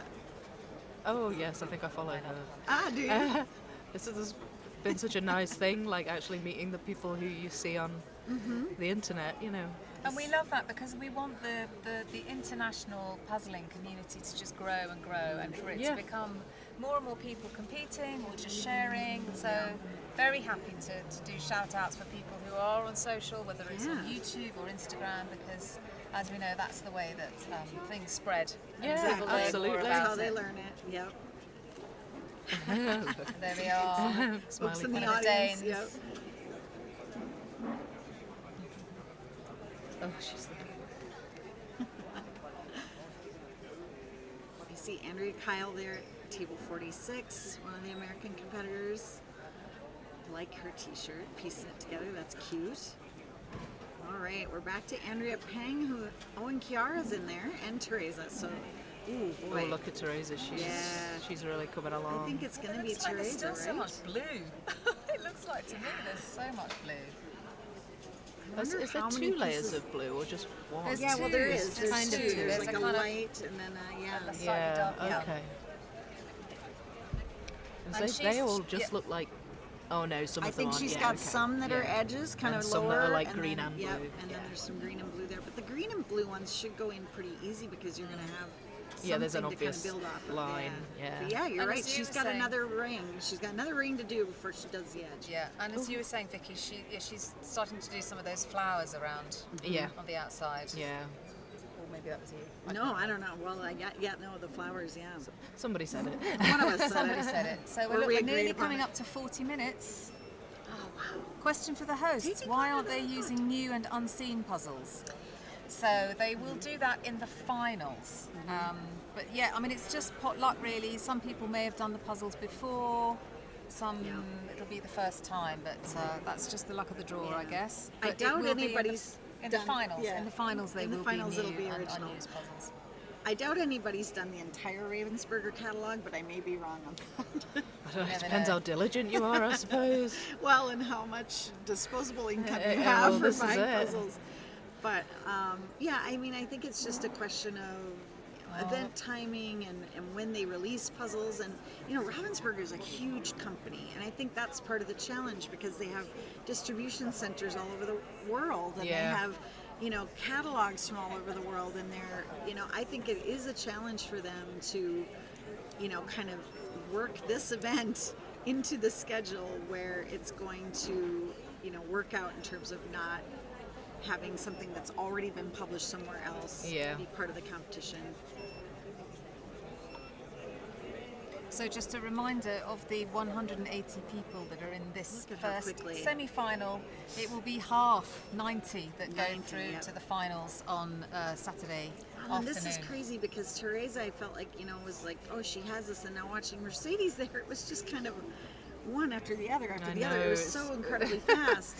Oh, yes, I think I follow her. Ah, do you? This has been such a nice thing, like actually meeting the people who you see on the internet, And we love that because we want the international puzzling community to just grow and grow, and for it Yeah. to become more and more people competing or just sharing. So very happy to do shout outs for people who are on social, whether it's on Yeah. YouTube or Instagram, because as we know, that's the way that things spread. and Yeah, people learn more absolutely. about That's how they it. learn it. Yep. There we are. Folks in One the of the audience. Danes. Yep. Oh, she's there. You see Andrea Kyle there at table 46, one of the American competitors. I like her t-shirt, piecing it together. That's cute. All right, we're back to Andrea Peng, who and Kiara's in there, and Teresa. So, ooh Oh, boy, look at Teresa. She's really coming along. I think it's going to be Looks like there's Teresa, still right? so much blue. It looks like to me there's so much blue. Is there how many two layers pieces- of blue or just one? There's Yeah, well, there two. is. There's Kind of two. two. There's There's like a a kind of- light, and then And a slightly Yeah, darker. okay. And They she's- all just yeah. look like. Oh no, some I of them think aren't. she's Yeah, got okay. some that are Yeah. edges, kind And of some lower, that are like and green then, and yep, blue. and then Yeah. there's some green and blue there. But the green and blue ones should go in pretty easy because you're going to have Yeah, there's an something to obvious kind of build off of. line, Yeah. yeah. But yeah, you're And right. as you She's were got saying- another ring. She's got another ring to do before she does the edge. Yeah, and as you were saying, Vicki, she's starting to do some of those flowers around Yeah. on the outside. Yeah. Or maybe that was you. No, I don't know. Well, no, the flowers, yeah. Somebody said it. One of us said Somebody it. said it. So Or we we're agreed nearly upon coming it. up to 40 minutes. Oh, wow. Question for the hosts: why aren't they using new and unseen puzzles? So they will do that in the finals. But yeah, I mean, it's just pot luck, really. Some people may have done the puzzles before. Some it'll be the first time, but that's just the luck of the draw, I guess. I But it doubt will be anybody's in the done- finals. yeah. In the finals, they In the will finals, be it'll new be and original. unused puzzles. I doubt anybody's done the entire Ravensburger catalog, but I may be wrong on that. I don't know, it Never depends know. how diligent you are, I suppose. Well, and how much disposable income you Yeah, have well, for this is buying it. puzzles. But yeah, I mean, I think it's just a question of event timing and when they release puzzles. And Ravensburger is a huge company, and I think that's part of the challenge because they have distribution centers all over the world, and Yeah. they have catalogs from all over the world, and they're I think it is a challenge for them to kind of work this event into the schedule where it's going to work out in terms of not having something that's already been published somewhere else Yeah. be part of the competition. So just a reminder of the 180 people that are in this Look at how first quickly. semi-final. It will be half 90 that go 90, through yeah. to the finals on Saturday And afternoon. this is crazy because Teresa, I felt like, was like, oh, she has this, and now watching Mercedes there, it was just kind of one after the other after I the other. know, It was it's- so incredibly fast.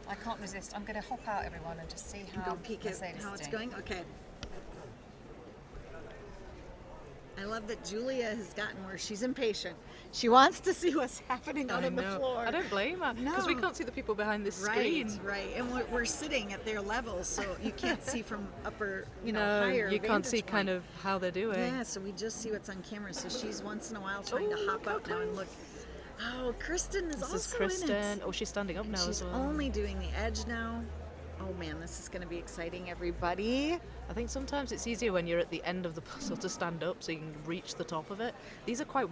I can't resist. I'm going to hop out, everyone, and just see how Go peek at Mercedes how is it's doing. going. Okay. I love that Julia has gotten where she's impatient. She wants to see what's happening out on the floor. I don't blame her, because we can't see the people behind this Right, screen. right. And we're sitting at their level, so you can't see from upper, higher you can't see vantage kind point. of how they're doing. Yeah, so we just see what's on camera. So she's once in a while trying to hop out now and look. Oh, Kristen is This also is Kristen. in it. Oh, she's standing up now She's as well. only doing the edge now. Oh man, this is going to be exciting, everybody. I think sometimes it's easier when you're at the end of the puzzle to stand up so you can reach the top of it. These are quite,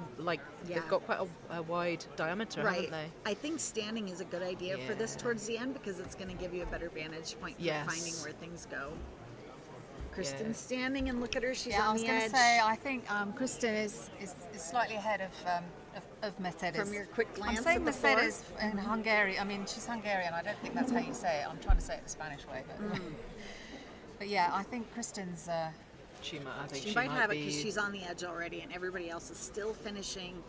they've got quite a wide diameter, haven't they? I think standing is a good idea for this towards the end because it's going to give you a better vantage point for finding where things go. Kristen's standing, and look at her, she's on the edge. I was going to say, I think Kristen is slightly ahead of Mercedes. From your quick glance I'm saying at the floor? Mercedes in Hungarian. I mean, she's Hungarian. I don't think that's how you say it. I'm trying to say it the Spanish way. But yeah, I think Kristen's... She might have it because she's on the edge already, and everybody else is still finishing.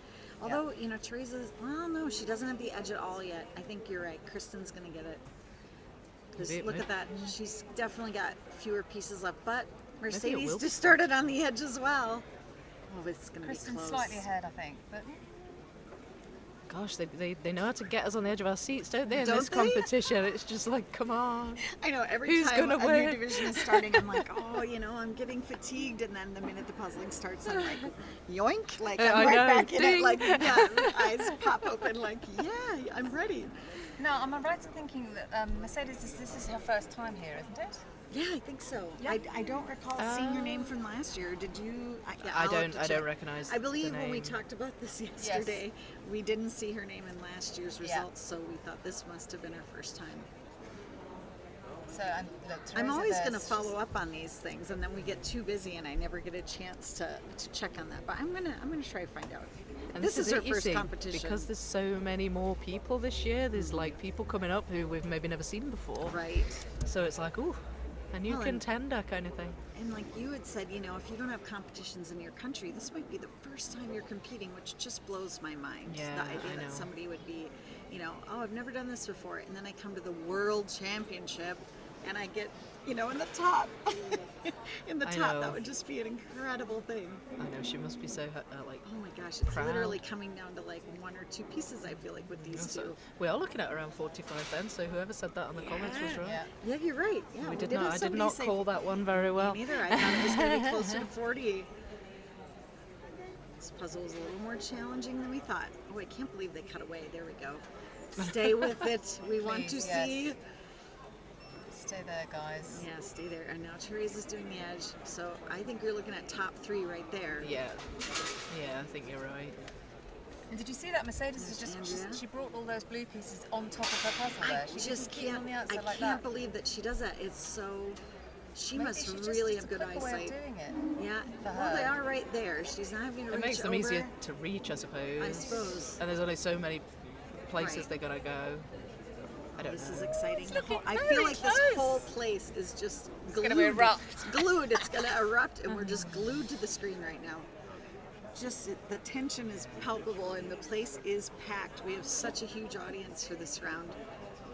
Although, Teresa's... Well, no, she doesn't have the edge at all yet. I think you're right. Kristen's going to get it. Just look at that. She's definitely got fewer pieces left, but Mercedes just started on the edge as well. Oh, it's going to be close. Kristen's slightly ahead, I think. But gosh, they know how to get us on the edge of our seats, don't they? In this competition, it's just like, come on. I know. Every Who's time gonna a win? new division is starting, I'm like, oh, I'm getting fatigued, and then the minute the puzzling starts, I'm like, yoink! Like I'm right back in it. Like eyes pop open. Like I'm ready. no, am I right in thinking that Mercedes, this is her first time here, isn't it? Yeah, I think so. Yeah. I don't recall seeing your name from last year. Did you? I don't recognize. I believe the when we name. talked about this yesterday, we didn't see her name in last year's results, so we thought this must have been her first time. So look, I'm Teresa always there's going to just- follow up on these things, and then we get too busy, and I never get a chance to check on that. But I'm gonna try to find out. And this is it, her you first see, competition. because there's so many more people this year. There's like people coming up who we've maybe never seen before. Right. So it's like, ooh, a new Well, and- contender kind of thing. And like you had said, if you don't have competitions in your country, this might be the first time you're competing, which just blows my mind. Yeah, the idea I know. that somebody would be, oh, I've never done this before, and then I come to the World Championship, and I get, in the top. In the I top, know. that would just be an incredible thing. I know, she must be so like. Oh my gosh, it's proud. literally coming down to like one or two pieces. I feel like with these two. We are looking at around 45 then. So whoever said that in the comments was right. Yeah, you're right. Yeah, We did did not. I did somebody not say call that one very well. Me neither. I thought it was going to be closer to 40. This puzzle was a little more challenging than we thought. Oh, I can't believe they cut away. There we go. Stay with it. We want to Please, yes. see. Stay there, guys. Yeah, stay there. And now Teresa's doing the edge. So I think you're looking at top 3 right there. Yeah, I think you're right. And did you see that Mercedes was Andrea? she brought all those blue pieces on top of her puzzle there. I She just didn't keep them on can't. the I outside like can't that. believe that she does that. It's so. She Maybe must she just- really it's have a good quicker way of eyesight. doing it. Yeah. for Well, they her. are right there. She's not having to It reach makes them over. easier to reach, I suppose. I suppose. And there's only so many places Right. they're gonna go. I don't This know. is exciting. It's looking I very feel like this close. whole place is just glued. gonna be erupt. Glued. It's going to erupt, and we're just glued to the screen right now. The tension is palpable, and the place is packed. We have such a huge audience for this round.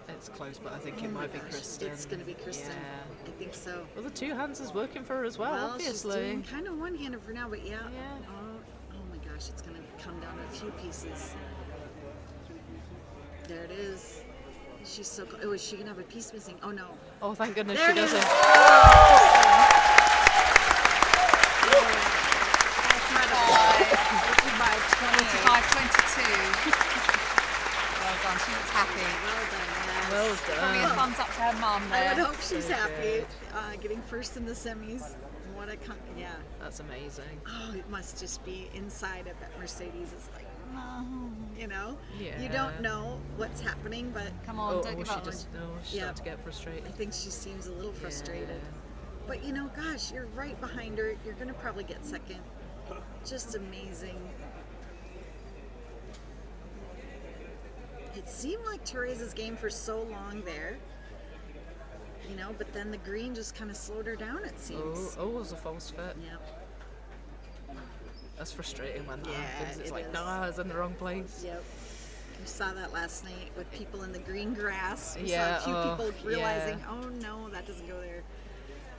It's close, but I think Oh it my might be gosh, Kristen. It's going to be Kristen. Yeah. I think so. Well, the two hands is working for her as well, She's obviously. doing kind of one-handed for now, but yeah. Yeah. Oh my gosh, it's going to come down to a few pieces. There it is. She's so close. Oh, is she going to have a piece missing? Oh no. Oh, thank goodness There she it is. doesn't. By 25-22. Well done. She looks happy. Well done. Yes. Well Probably a done. thumbs up to her mum I there. would hope she's Very happy. good. Getting first in the semis. What a yeah. That's amazing. Oh, it must just be inside of that Mercedes is like, you Yeah. don't know what's happening, but Come on, Oh, don't give she up. just she's Yeah. starting to get frustrated. I think she seems a little frustrated. Yeah. But gosh, you're right behind her. You're gonna probably get second. Just amazing. It seemed like Teresa's game for so long there. But then the green just kind of slowed her down, it seems. Oh, it was a false fit. Yep. That's frustrating when that Yeah, happens. It's it like, is. no, I was in the wrong place. Yep. We saw that last night with people in the green grass. We Yeah, saw a few oh, people realizing, yeah. oh no, that doesn't go there.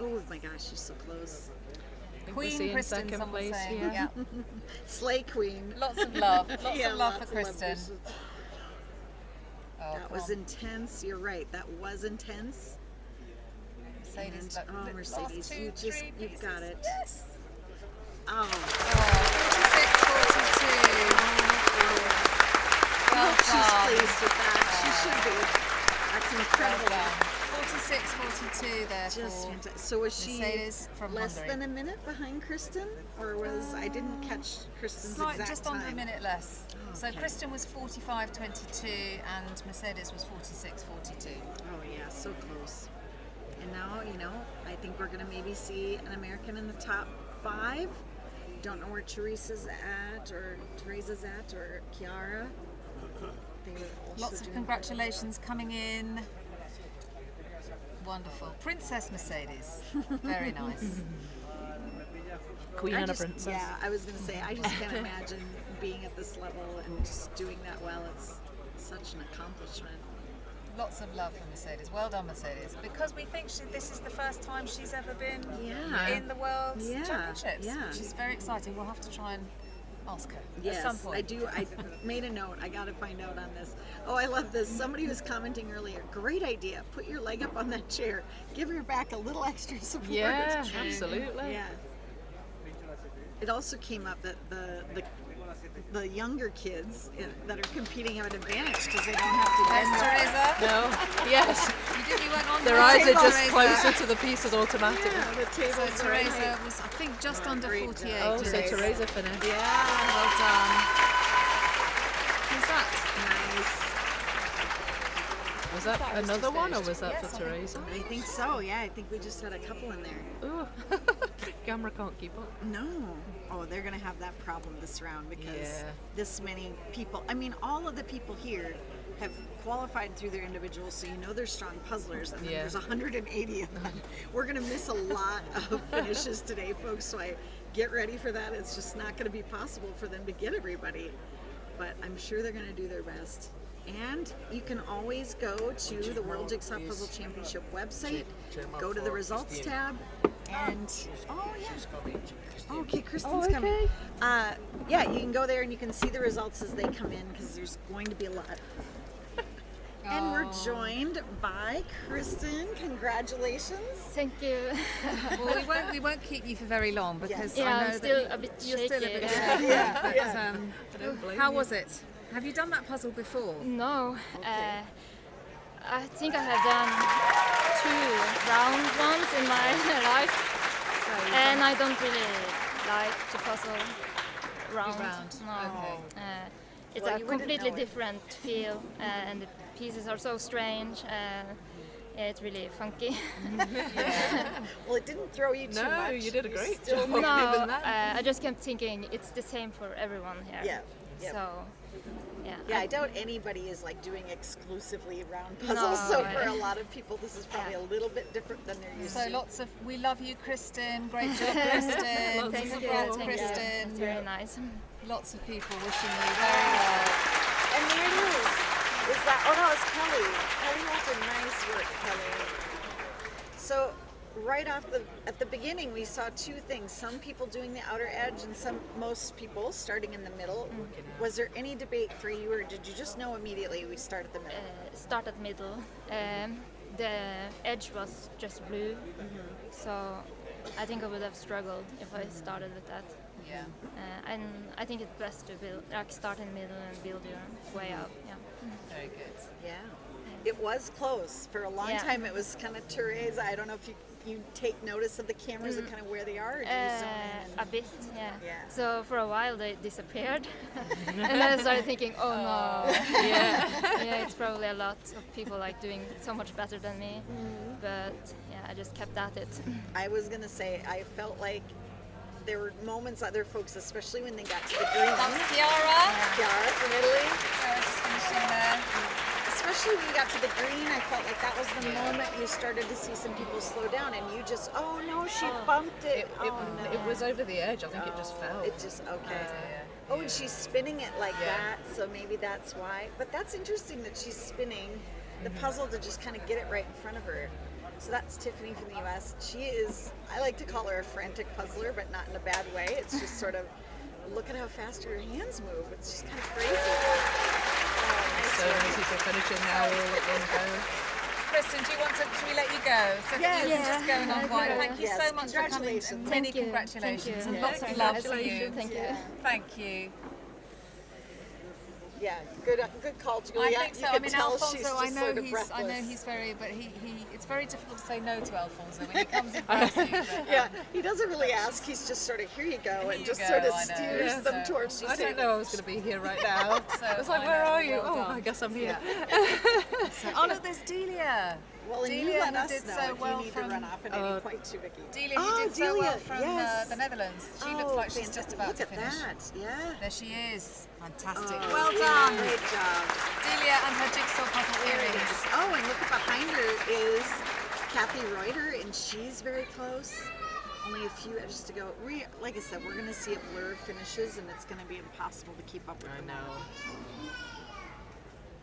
Oh my gosh, she's so close. I think we're Queen seeing Kristen, second someone place saying. here. Yeah. Slay Queen. Lots of love. Lots Yeah, of love lots for of Kristen. Oh, That come was on. intense. You're right. That was intense. Mercedes, And, look, oh, last Mercedes, two, you just, three you've pieces. got it. Yes. Oh. 46-42. I Well hope she's done. pleased with that. She should be. That's Well incredible. done. 46-42 there Just for fantastic. So was she Mercedes from less Hungary. than a minute behind Kristen, or was I didn't catch Kristen's Slight, exact just time? under a minute less. So Okay. Kristen was 45-22 and Mercedes was 46-42. Oh yeah, so close. And now, you know, I think we're gonna maybe see an American in the top 5. Don't know where Teresa's at, or Kiara. They were also Lots of doing congratulations coming in. Wonderful. Princess Mercedes. Very nice. Queen I and a just- princess. Yeah, I was gonna say, I just can't imagine being at this level and just doing that well. It's such an accomplishment. Lots of love for Mercedes. Well done, Mercedes. Because we think this is the first time she's ever been Yeah. in the World Yeah, Championships, yeah. which is very exciting. We'll have to try and ask her Yes, at some point. I do. I made a note. I got to find out on this. Oh, I love this. Somebody was commenting earlier. Great idea. Put your leg up on that chair. Give your back a little extra support. Yeah, absolutely. Yeah. It also came up that the younger kids that are competing have an advantage because they don't have to Yes, bend. Teresa. No. Yes. You weren't on Their the eyes are table, just Teresa. closer to the pieces automatically. Yeah, the So tables are Teresa right. was, I think, just Oh, under great 48. job. Oh, so Teresa. Teresa finished. Yeah. Well done. Who's that? Nice. Was that another one, or was that Yes, I for think- Teresa? I think so. Yeah, I think we just had a couple in there. Ooh. Camera can't keep up. No. Oh, they're going to have that problem this round because Yeah. this many people. I mean, all of the people here have qualified through their individuals, so you know they're strong puzzlers, and then Yeah. there's 180 of them. We're going to miss a lot of finishes today, folks, so I get ready for that. It's just not going to be possible for them to get everybody, but I'm sure they're going to do their best. And you can always go to the World Jigsaw Puzzle Championship website, go to the results tab, and oh yeah, okay, Kristen's coming. Yeah, you can go there and you can see the results as they come in because there's going to be a lot. And we're joined by Kristen. Congratulations. Thank you. Well, we won't keep you for very long because Yeah, I know I'm still that a bit you're still a bit shaky. shaky. Yeah. But how was it? Have you done that puzzle before? No, I think I have done 2 round ones in my life, and I don't really like to puzzle round. No. Okay. It's Well, a you wouldn't completely know it. different feel, and the pieces are so strange. Yeah, it's really funky. Well, it didn't throw you too No, much. you did a great still job. No, Even that. I just kept thinking it's the same for everyone here. Yeah. Yep. So, yeah. Yeah, I doubt anybody is like doing exclusively round puzzles. No, So I- for a lot of people, this is probably a little bit different than they're used So to. we love you, Kristen. Great job, Kristen. Thank you. Congrats, Thank you. Kristen. It's very nice. Lots of people wishing you very well. And there it is. Is that? Oh no, it's Kelly. Kelly did nice work, Kelly. So right at the beginning, we saw 2 things: some people doing the outer edge, and most people starting in the middle. Was there any debate for you, or did you just know immediately we start at the middle? Start at middle. The edge was just blue, so I think I would have struggled if I started with that. Yeah. And I think it's best to start in the middle and build your way up. Yeah. Very good. Yeah. It was close. For a long Yeah. time, it was kind of Teresa. I don't know if you take notice of the cameras and kind of where they are, or do you zoom in? A bit, yeah. Yeah. So for a while they disappeared, and then I started thinking, oh no, yeah, it's probably a lot of people like doing so much better than me, but yeah, I just kept at it. I was gonna say, I felt like there were moments, other folks, especially when they got to the green. That's Chiara. Chiara from Italy. Chiara just finishing there. Especially when you got to the green, I felt like that was the moment you started to see some people slow down, and you just, oh no, she bumped it. It Oh no. was over the edge. I think it just fell. It just, okay. Oh, and she's spinning it like that, so maybe that's why. But that's interesting that she's spinning the puzzle to just kind of get it right in front of her. So that's Tiffany from the US. She is, I like to call her a frantic puzzler, but not in a bad way. It's just sort of, look at how fast her hands move. It's just kind of crazy. So many people finishing now all at one go. Kristen, do you want to, should we let you go? So Yes. you're just going on wide. Thank you Yes, so much for coming. congratulations. Many Thank you. congratulations. Thank you. And Yeah. lots of love for you. Thank you. Thank you. Yeah, good call, Julia. I think so. You I can mean, tell she's Alfonso, I just know sort of he's breathless. very, but it's very difficult to say no to Alfonso when he comes in person. Yeah, he doesn't really ask. He's just sort of, here you go, and you just go, sort of I know. steers Yeah. them So, towards you. I didn't know I was going to be here right now. So, I was like, I where know, are you? well Oh, done. I guess I'm here. Oh, look, there's Delia. Well, and you Delia, let who us did know so if well you need from to run off at any point too, Vicki. Delia, who did so well from yes. the Netherlands. She looks like she's just about to finish. Look at that, yeah. There she is. Fantastic. Oh, well Delia, done. Great job. Delia and her jigsaw puzzle There it earrings. is. Oh, and look behind her is Kathy Reuter, and she's very close. Only a few edges to go. Like I said, we're going to see a blur of finishes, and it's going to be impossible to keep up with them. I know.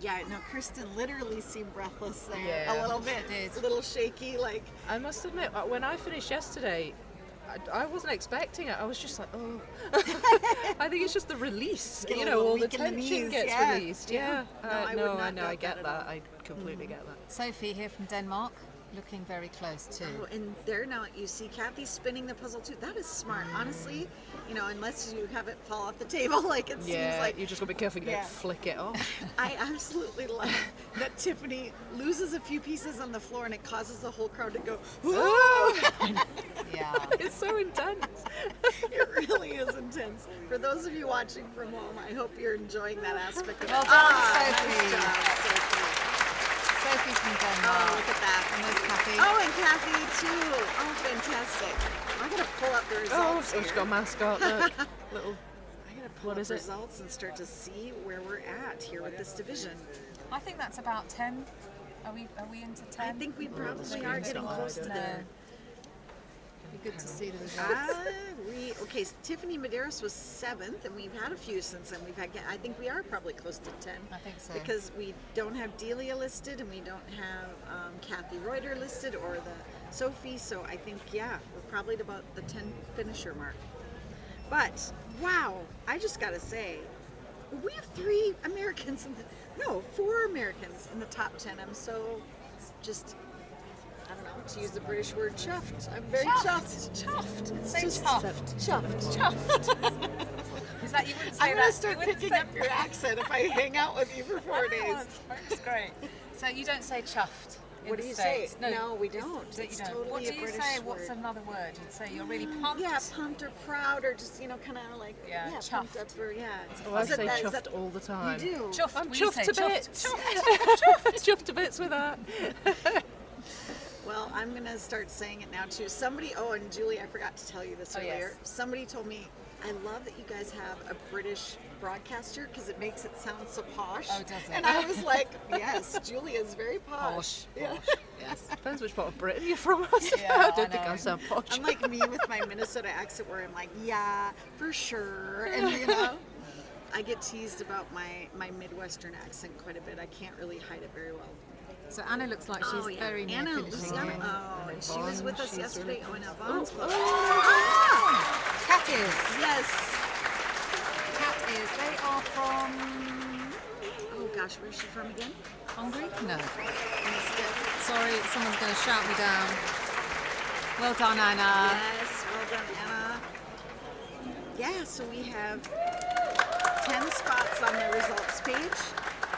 Yeah, no, Kristen literally seemed breathless there. Yeah, a little bit. she did. A little shaky, like. I must admit, when I finished yesterday, I wasn't expecting it. I was just like, oh. I think it's just the release. Get a You know, little all the weak in the tension knees, gets yeah. released. Yeah. Yeah. No, I would not I know. I doubt get that at that. all. I completely get that. Sophie here from Denmark, looking very close too. Oh, and there now you see Kathy spinning the puzzle too. That is smart, honestly. You know, unless you have it fall off the table, like it seems like. you just got to be careful you don't flick it off. I absolutely love that Tiffany loses a few pieces on the floor and it causes the whole crowd to go, whoa! Yeah. It's so intense. It really is intense. For those of you watching from home, I hope you're enjoying that aspect of Well it. done, Sophie. Nice job, Sophie. Sophie from Denmark. Oh, look at that. And there's Kathy. Oh, and Kathy too. Oh, fantastic. I'm going to pull up the Oh, results she's here. got a mascot. Look. Little. I'm going to pull What up is it? results and start to see where we're at here with this division. I think that's about 10. Are we into 10? I think we probably are getting close to there. It'd be good to see the results. Okay, so Tiffany Medeiros was 7th, and we've had a few since then. I think we are probably close to 10. I think so. Because we don't have Delia listed, and we don't have Kathy Reuter listed, or the Sophie, so I think, yeah, we're probably at about the 10 finisher mark. But, wow, I just gotta say, we have 3 Americans, 4 Americans in the top 10. I'm so just, I don't know, to use the British word, chuffed. I'm very chuffed. Chuffed. It's Say just chuffed. Chuffed. Chuffed. Is that you wouldn't say I'm that? gonna start picking up your accent if I hang out with you for 4 days. That's great. So you don't say chuffed. In What the do you States. say? No, we don't. That you It's don't. totally What do a you British say? What's word. another word? You'd say you're really pumped. Yeah, pumped or proud or just, kind of like, chuffed. pumped up or, Oh, I Is it say that- is chuffed that- all the time. You do? Chuffed. I'm Will you chuffed say to chuffed? bits. Chuffed. Chuffed to bits with that. Well, I'm going to start saying it now too. And Julie, I forgot to tell you this Oh, earlier. yes. Somebody told me, I love that you guys have a British broadcaster because it makes it sound so posh. Oh, does it? And I was like, yes, Julie is very posh. Posh. Yeah. Yes. Depends which part of Britain you're from. I suppose. Yeah, I don't I think know. I sound posh. I'm like me with my Minnesota accent where I'm like, yeah, for sure. And I get teased about my Midwestern accent quite a bit. I can't really hide it very well. So Anna looks like she's very near Anna, finishing. Luciana. Oh, and she was with us yesterday. Oh, and Yvonne's close. Cat is. Yes. Cat is. They are from Oh gosh, where's she from again? Hungary? No. Missed it. Sorry, someone's going to shout me down. Well done, Anna. Yes, well done, Anna. Yeah, so we have 10 spots on the results page.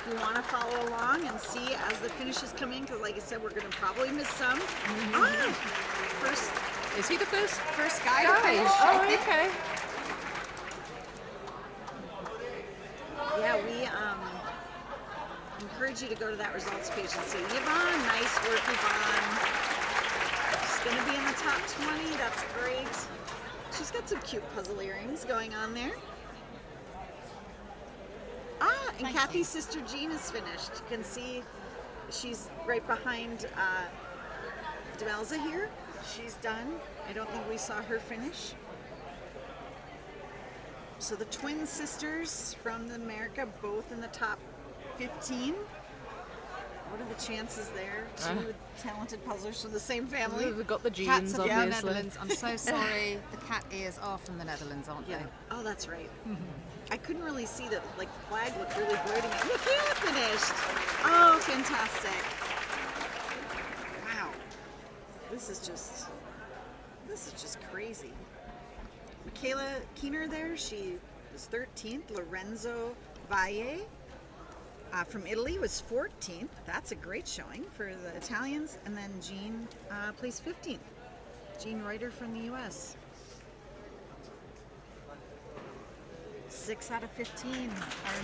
We want to follow along and see as the finishes come in, because like I said, we're going to probably miss some. First Is he the first guy to finish. Oh, okay. Yeah, we encourage you to go to that results page and see. Yvonne, nice work, Yvonne. She's going to be in the top 20. That's great. She's got some cute puzzle earrings going on there. And Kathy's sister Jean is finished. You can see she's right behind Demelza here. She's done. I don't think we saw her finish. So the twin sisters from America, both in the top 15. What are the chances there? Two talented puzzlers from the same family. We've got the Cats genes, are from the obviously. Netherlands. I'm so sorry. The cat ears are from the Netherlands, aren't they? Oh, that's right. I couldn't really see the flag looked really blurry to me. Michaela finished. Oh, fantastic. Wow. This is just crazy. Michaela Keener there, she was 13th. Lorenzo Valle from Italy was 14th. That's a great showing for the Italians. And then Jean placed 15th. Jean Reuter from the US. 6 out of 15 are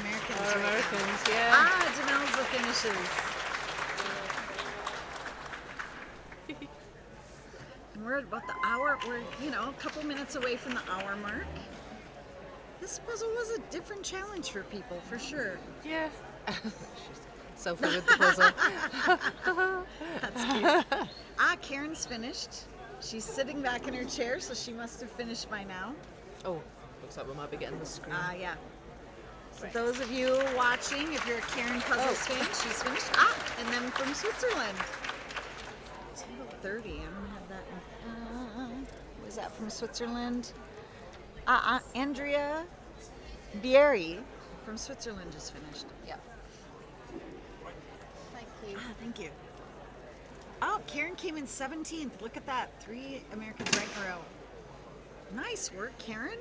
Americans. Our right Americans, now. yeah. Demelza finishes. And we're at about the hour. We're, a couple minutes away from the hour mark. This puzzle was a different challenge for people, for sure. Yeah. Sophie with the puzzle. That's cute. Karen's finished. She's sitting back in her chair, so she must have finished by now. Oh, looks like we might be getting the screen. Yeah. So those of you watching, if you're a Karen Puzzles fan, she's finished. And then from Switzerland. It's about 30. I don't have that. Was that from Switzerland? Andrea Bieri from Switzerland just finished. Yeah. Thank you. Thank you. Oh, Karen came in 17th. Look at that. 3 Americans right in a row. Nice work, Karen.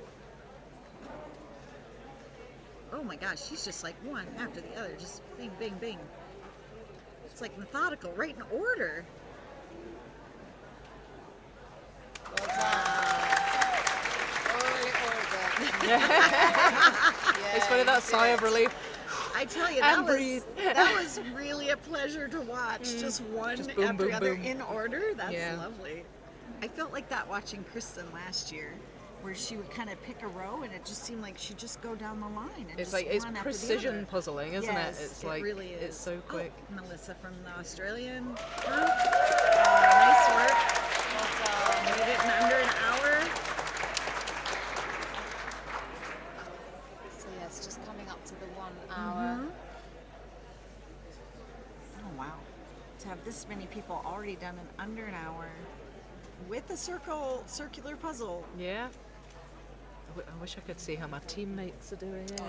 Oh my gosh, she's just like one after the other. Just bing, bing, bing. It's like methodical, right in order. Well done. It's funny, that sigh of relief. I tell you, And that was really a pleasure to watch. Just one Just boom, after boom, the other boom. in order. That's Yeah. lovely. I felt like that watching Kristen last year, where she would kind of pick a row, and it just seemed like she'd just go down the line. And It's just like, it's one after the precision other. puzzling, isn't Yes, it? It's it like, really is. it's so quick. Oh, Melissa from the Australian group. Nice work. Made it in under an hour. So yeah, it's just coming up to the 1 hour. Oh wow. To have this many people already done in under an hour with a circular puzzle. Yeah. I wish I could see how my teammates are doing it.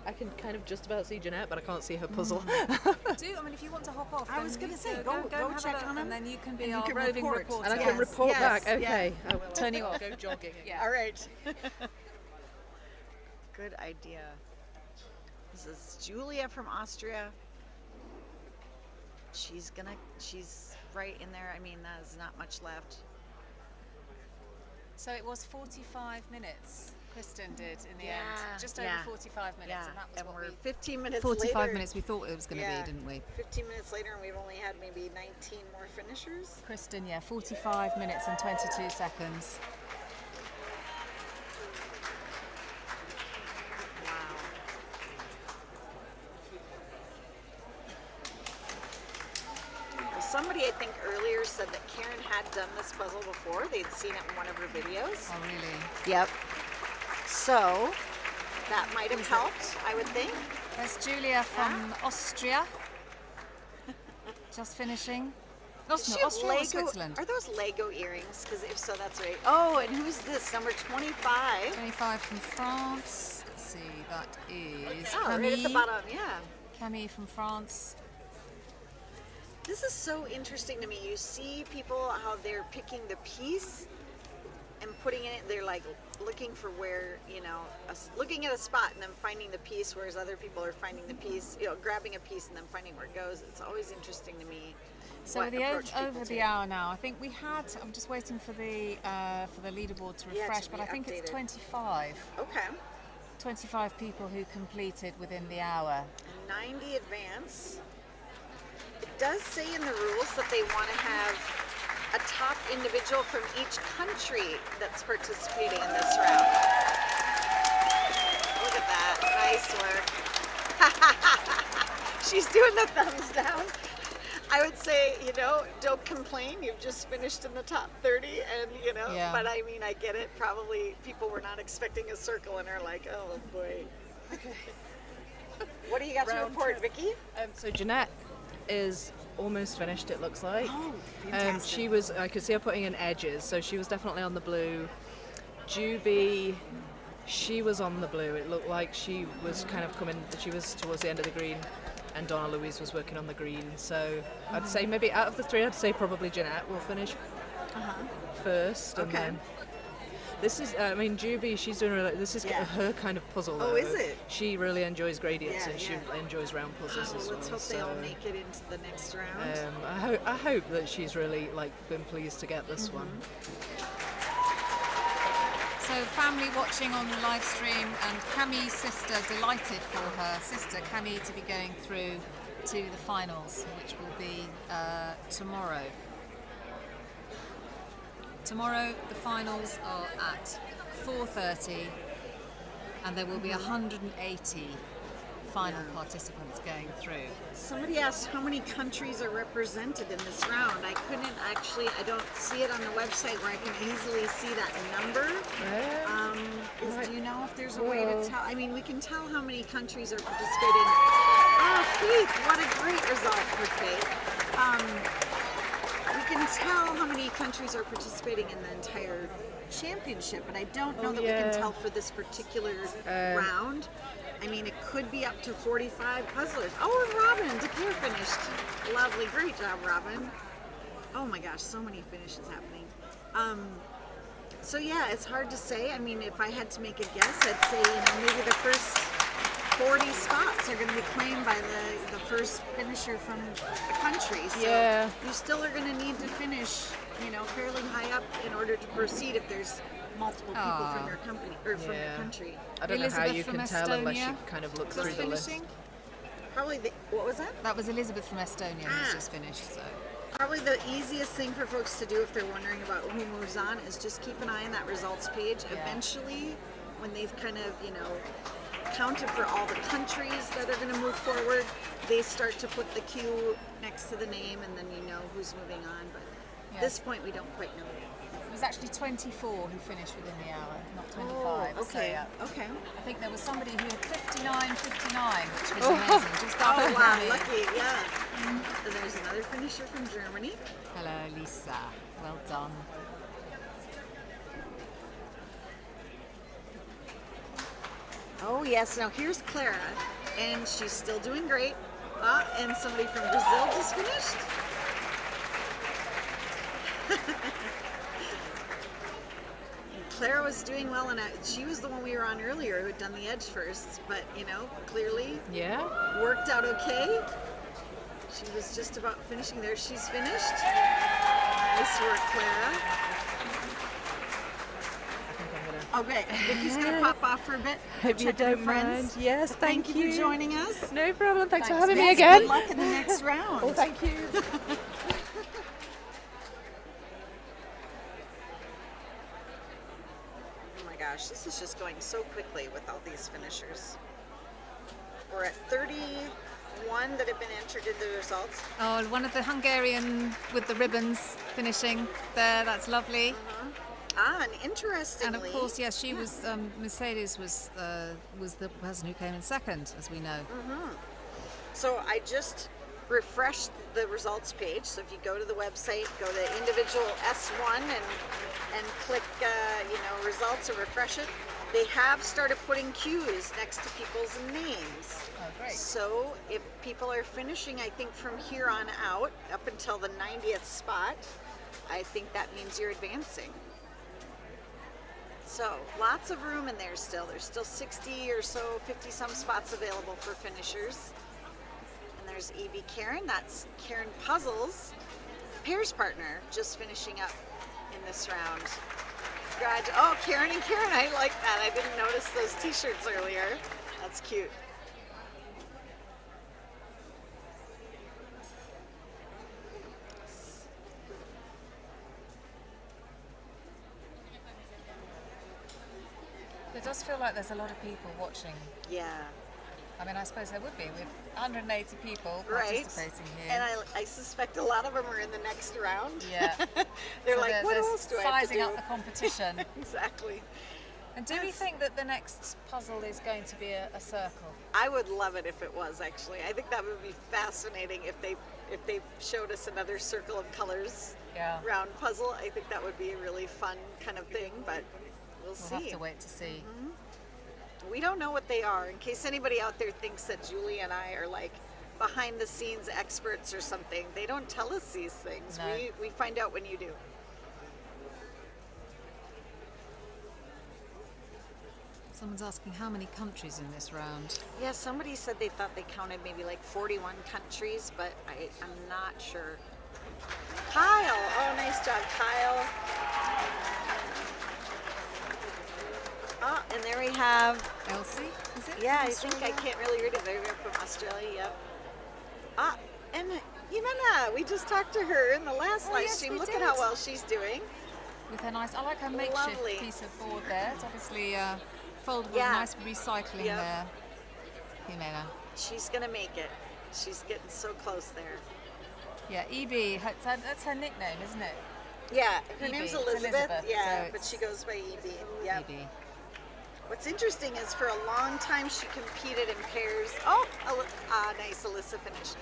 I can kind of just about see Jeanette, but I can't see her puzzle. If you want to hop off, I was going to say, go and have check a look, on them. and then you can be and you our can roving report. reporter. And I Yes, can report yes, back. yeah. Okay. I will Turn you off. Go jogging again. Yeah. All right. Good idea. This is Julia from Austria. She's right in there. I mean, there's not much left. So it was 45 minutes Kristen did in the Yeah, end. Just over 45 minutes, Yeah, and that was and what we're we... 15 minutes 45 later. minutes we thought it was going to be, didn't we? 15 minutes later, and we've only had maybe 19 more finishers. Kristen, 45 minutes and 22 seconds. Wow. Well, somebody, I think, earlier said that Karen had done this puzzle before. They'd seen it in one of her videos. Oh, really? Yep. So, that might have helped, I would think. There's Julia from Austria. Just finishing. Does she Austria have or Switzerland? Are those Lego earrings? Because if so, that's right. Oh, and who's this? Number 25. 25 from France. Let's see, that is Oh, Camille. right at the bottom, yeah. Camille from France. This is so interesting to me. You see people, how they're picking the piece and putting it in, they're like looking for where, looking at a spot and then finding the piece, whereas other people are finding the piece, grabbing a piece and then finding where it goes. It's always interesting to me. So what we're approach people over the take. hour now. I think we had, I'm just waiting for the leaderboard to Yeah, refresh, to but be I think it's updated. 25. Okay. 25 people who completed within the hour. 90 advance. It does say in the rules that they want to have a top individual from each country that's participating in this round. Look at that. Nice work. She's doing the thumbs down. I would say, don't complain. You've just finished in the top 30, and Yeah. But I mean, I get it. Probably people were not expecting a circle, and are like, oh boy. What do you got to report, Vicki? So Jeanette is almost finished, it looks like. Oh, fantastic. I could see her putting in edges, so she was definitely on the blue. Juby, she was on the blue. It looked like she was she was towards the end of the green, and Donna Louise was working on the green. So I'd say maybe out of the three, I'd say probably Jeanette will finish first. And then this is, Juby, she's doing really, this is her kind of puzzle. Oh, though. is it? She really enjoys gradients, Yeah, and she enjoys round puzzles as well. Let's hope they all make it into the next round. I hope that she's really been pleased to get this one. So family watching on the live stream, and Cammie's sister delighted for her sister Cammie to be going through to the finals, which will be tomorrow. Tomorrow the finals are at 4:30, and there will be 180 final participants going through. Somebody asked how many countries are represented in this round. I don't see it on the website where I can easily see that number. Do you know if there's a way to tell? I mean, we can tell how many countries are participating. Oh, Faith, what a great result for Faith. We can tell how many countries are participating in the entire championship, but I don't know that we can tell for this particular round. I mean, it could be up to 45 puzzlers. Oh, and Robin, Declare finished. Lovely, great job, Robin. Oh my gosh, so many finishes happening. So yeah, it's hard to say. I mean, if I had to make a guess, I'd say, maybe the first 40 spots are going to be claimed by the first finisher from the country. So you still are going to need to finish, fairly high up in order to proceed if there's multiple people from your company or from your country. I don't know how you can tell unless you kind of look through the list. Probably what was that? That was Elizabeth from Estonia who's just finished. So probably the easiest thing for folks to do if they're wondering about who moves on is just keep an eye on that results page. Eventually, when they've kind of counted for all the countries that are going to move forward, they start to put the Q next to the name, and then you know who's moving on. But at this point, we don't quite know. It was actually 24 who finished within the hour, not 25. Oh, okay. So, okay. I think there was somebody who had 59, which was amazing. Just after wow, Cammie. lucky, yeah. And there's another finisher from Germany. Hello, Lisa. Well done. Oh yes, now here's Clara, and she's still doing great. And somebody from Brazil just finished. Clara was doing well, and she was the one we were on earlier who had done the edge first, but clearly worked out okay. She was just about finishing there. She's finished. Nice work, Clara. Okay, Vicki's going to pop off for a bit. Hope you don't mind. Yes, thank you. Thank you for joining us. No problem. Thanks for having me again. Good luck in the next round. Oh, thank you. Oh my gosh, this is just going so quickly with all these finishers. We're at 31 that have been entered into the results. Oh, one of the Hungarian with the ribbons finishing there. That's lovely. And interestingly, and of course, yes, she was. Mercedes was the person who came in second, as we know. So I just refreshed the results page. So if you go to the website, go to individual S1 and click results or refresh it. They have started putting Qs next to people's names. Oh, great. So if people are finishing, I think from here on out, up until the 90th spot, I think that means you're advancing. So lots of room in there still. There's still 60 or so, 50 some spots available for finishers. And there's EB Karen, that's Karen Puzzles, pairs partner, just finishing up in this round. Oh, Karen and Karen, I like that. I didn't notice those t-shirts earlier. That's cute. It does feel like there's a lot of people watching. Yeah. I mean, I suppose there would be with 180 people Right. participating here. And I suspect a lot of them are in the next round. Yeah. They're So like, what they're else do I have to sizing do? up the competition. Exactly. And do we think that the next puzzle is going to be a circle? I would love it if it was, actually. I think that would be fascinating if they showed us another circle of colors round puzzle. I think that would be a really fun kind of thing, but we'll see. We'll have to wait to see. We don't know what they are. In case anybody out there thinks that Julie and I are like behind the scenes experts or something, they don't tell us these things. No. We find out when you do. Someone's asking how many countries in this round. Yeah, somebody said they thought they counted maybe like 41 countries, but I'm not sure. Kyle! Oh, nice job, Kyle. Oh, and there we have... Elsie, is it? Yeah, from I think I Australia? can't really read it. They're from Australia, yep. Ah, and Jimena, we just talked to her in the last live yes, stream. we Look did. at how well she's doing. With her nice, I like her makeshift Lovely. piece of board there. It's obviously foldable, Yeah. nice recycling Yep. there. Jimena. She's gonna make it. She's getting so close there. Yeah, EB, that's her nickname, isn't it? Yeah, her EB, name's it's Elizabeth. Elizabeth, Yeah, so but it's she goes by EB. Yep. EB. What's interesting is for a long time she competed in pairs. Oh, nice Alyssa finish.